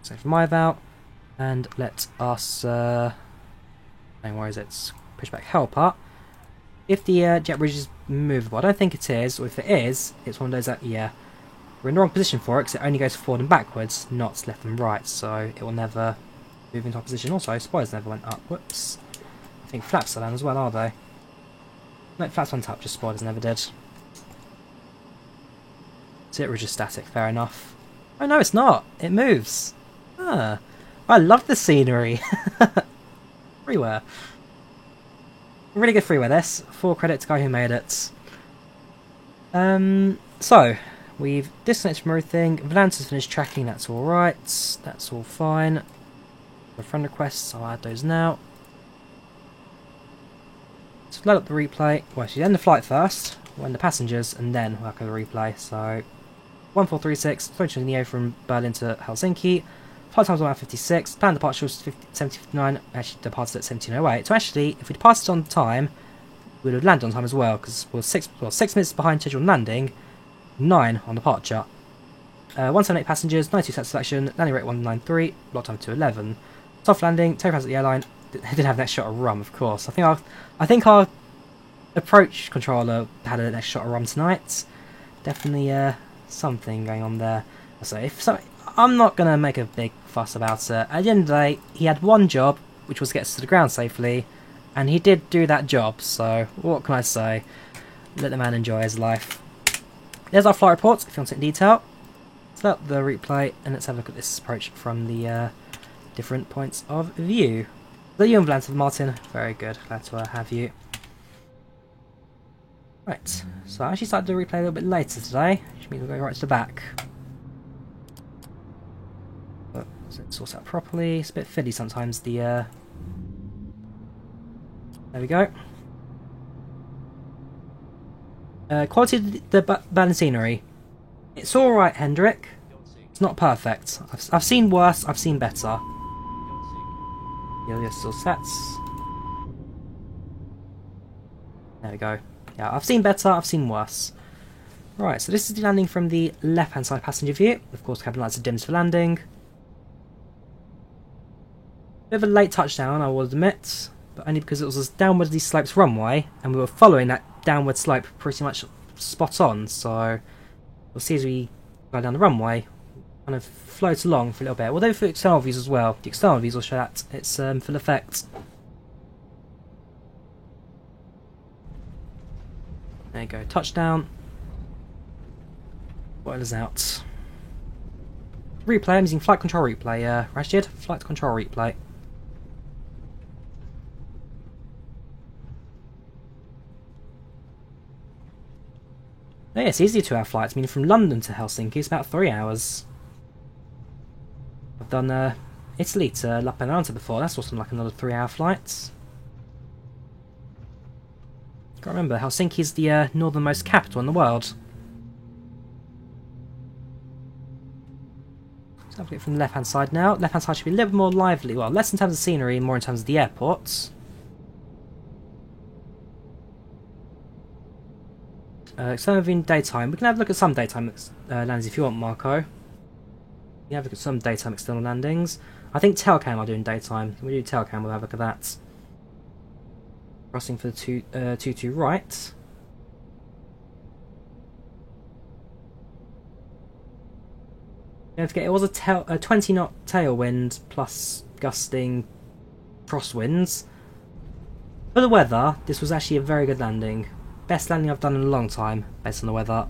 So from my vow, and let us, where is it? Push back helper. If the JetBridge is movable, I don't think it is, or if it is, it's one of those that, yeah, we're in the wrong position for it because it only goes forward and backwards, not left and right, so it will never move into our position. Also, spoilers never went up. Whoops. I think flaps are down as well, are they? No, flaps went up, just spoilers never did. So it was just static, fair enough. Oh no, it's not! It moves! Ah, I love the scenery! Freeware. Really good freeware this. Full credit to the guy who made it. So, we've disconnected from everything. Valance's finished tracking, that's alright. That's all fine. The friend requests, I'll add those now. So load up the replay. Well, actually end the flight first, we'll end the passengers, and then we'll have the replay. So, 1436, 22 Neo from Berlin to Helsinki. Flight times 1:56. Planned departure was 17:59. Actually departed at 17:08. So actually, if we departed on time, we would have landed on time as well, because we're 6 minutes behind scheduled landing, 9 on departure. 178 passengers, 92 set selection, landing rate 193, block time 211. Soft landing, take at the airline. Didn't have an extra shot of rum, of course. I think our approach controller had an extra shot of rum tonight. Definitely something going on there. So I'm not going to make a big fuss about it. At the end of the day, he had one job, which was to get us to the ground safely, and he did do that job, so what can I say? Let the man enjoy his life. There's our flight reports, if you want it in detail. Let's let the replay, and let's have a look at this approach from the different points of view. The you and Valance of Martin, very good, glad to have you. Right, so I actually started the replay a little bit later today, which means we'll go right to the back. But let's sort out properly. It's a bit fiddly sometimes. There we go. Quality of the Berlin scenery. It's all right, Hendrik. It's not perfect. I've seen worse. I've seen better. Yeah, still sets. There we go. Yeah, I've seen better, I've seen worse. Right, so this is the landing from the left-hand side passenger view. Of course, cabin lights are dimmed for landing. Bit of a late touchdown, I will admit, but only because it was a downwardly sloped runway, and we were following that downward slope pretty much spot on, so we'll see as we go down the runway, kind of float along for a little bit. Although for external views as well, the external views will show that it's full effect. There you go, touchdown. Boilers out. Replay, I'm using flight control replay, Rashid, flight control replay. Oh yeah, it's easy 2-hour flights. I mean, from London to Helsinki it's about 3 hours. I've done Italy to La Penanta before, that's also like another 3-hour flight. Can't remember, Helsinki is the northernmost capital in the world. So I'll get from the left hand side now. Left hand side should be a little more lively, well, less in terms of scenery, more in terms of the airports. External view in daytime. We can have a look at some daytime landings if you want, Marco. You can have a look at some daytime external landings. I think Telcam I'll do in daytime. When we do Telcam, we'll have a look at that. Crossing for the 2-2 right. Don't forget, it was a 20 knot tailwind plus gusting crosswinds. For the weather, this was actually a very good landing. Best landing I've done in a long time, based on the weather.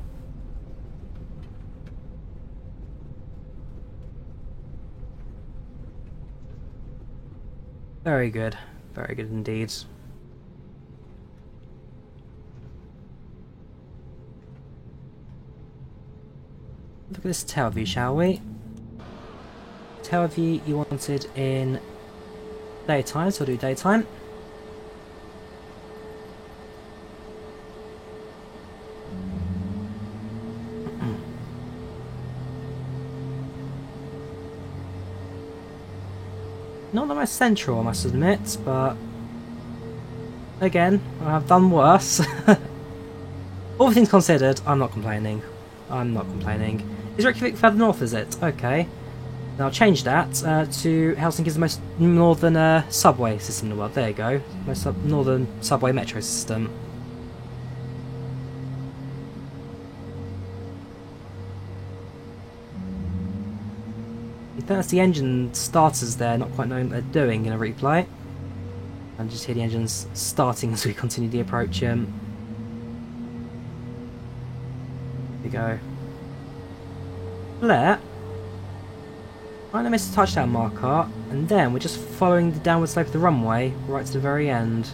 Very good indeed. Look at this tail view, shall we? Tail view you wanted in daytime, so I'll do daytime. Not the most central, I must admit, but again, I've done worse. All things considered, I'm not complaining. I'm not complaining. Is Reykjavik further north, is it? Okay. Now I'll change that to Helsinki's the most northern subway system in the world. There you go. Most northern subway metro system. I think that's the engine starters there, not quite knowing what they're doing in a replay. And just hear the engines starting as we continue the approach. Here we go. Blair. I missed a touchdown marker, and then we're just following the downward slope of the runway right to the very end.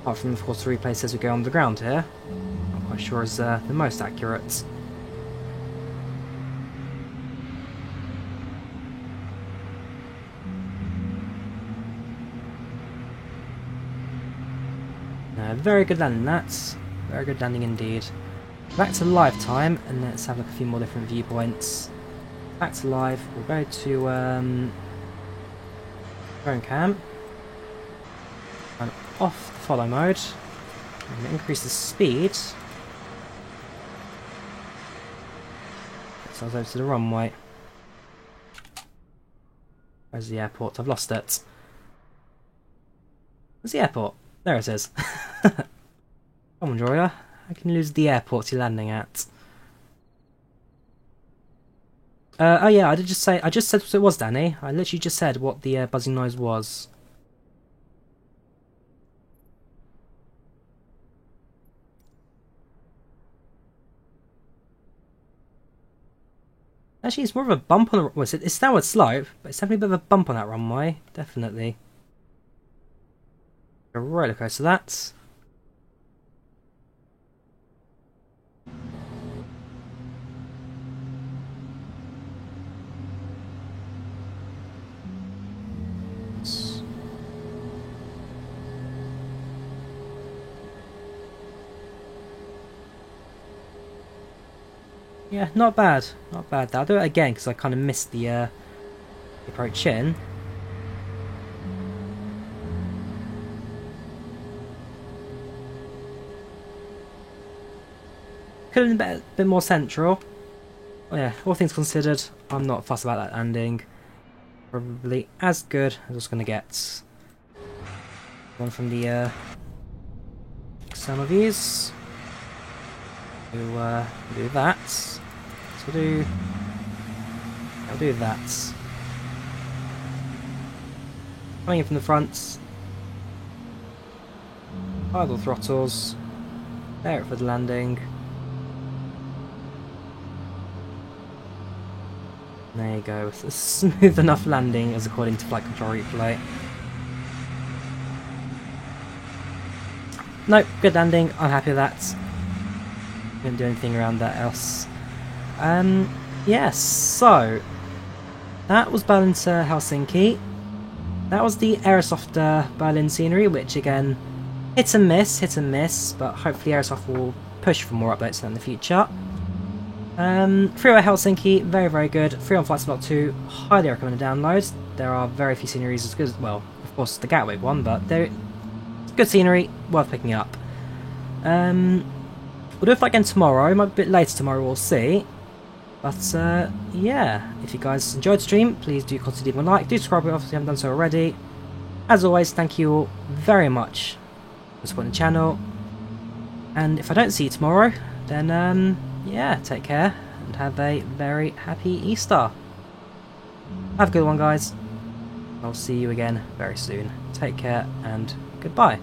Apart from, of course, the replay says we go on the ground here. Not quite sure is the most accurate. Very good landing, that's very good landing indeed. Back to live time, and let's have a few more different viewpoints. Back to live, we'll go to drone cam, and off the follow mode. I'm going to increase the speed. So I was over to the runway. Where's the airport? I've lost it. Where's the airport? There it is. Come on, Joya. How can you lose the airport you're landing at? Oh yeah, I just said what it was, Danny. I literally just said what the buzzing noise was. Actually, it's more of a bump on the... Well, it's downward slope, but it's definitely a bit of a bump on that runway. Definitely. A roller coaster, that. Yeah, not bad. Not bad. I'll do it again because I kind of missed the approach in. could have been a bit more central. Oh, yeah, all things considered, I'm not fussed about that landing. Probably as good. I'm just going to get one from the external views. We'll do that. So I'll do that. Coming in from the front. Idle throttles. There for the landing. There you go. It's a smooth enough landing as according to flight control replay. Nope, good landing. I'm happy with that. Didn't do anything around that else. Yes, so that was Berlin to Helsinki. That was the Aerosoft Berlin scenery, which again, hit and miss, but hopefully Aerosoft will push for more updates in the future. Freeway Helsinki, very, very good. Free on Flight Simulator 2, highly recommended downloads. There are very few sceneries as good as, well, of course, the Gatwick one, but they're good scenery, worth picking up. We'll do a flight again tomorrow, might be a bit later tomorrow, we'll see. But, yeah, if you guys enjoyed the stream, please do consider leaving a like, do subscribe if you haven't done so already. As always, thank you all very much for supporting the channel. And if I don't see you tomorrow, then, yeah, take care and have a very happy Easter. Have a good one, guys. I'll see you again very soon. Take care and goodbye.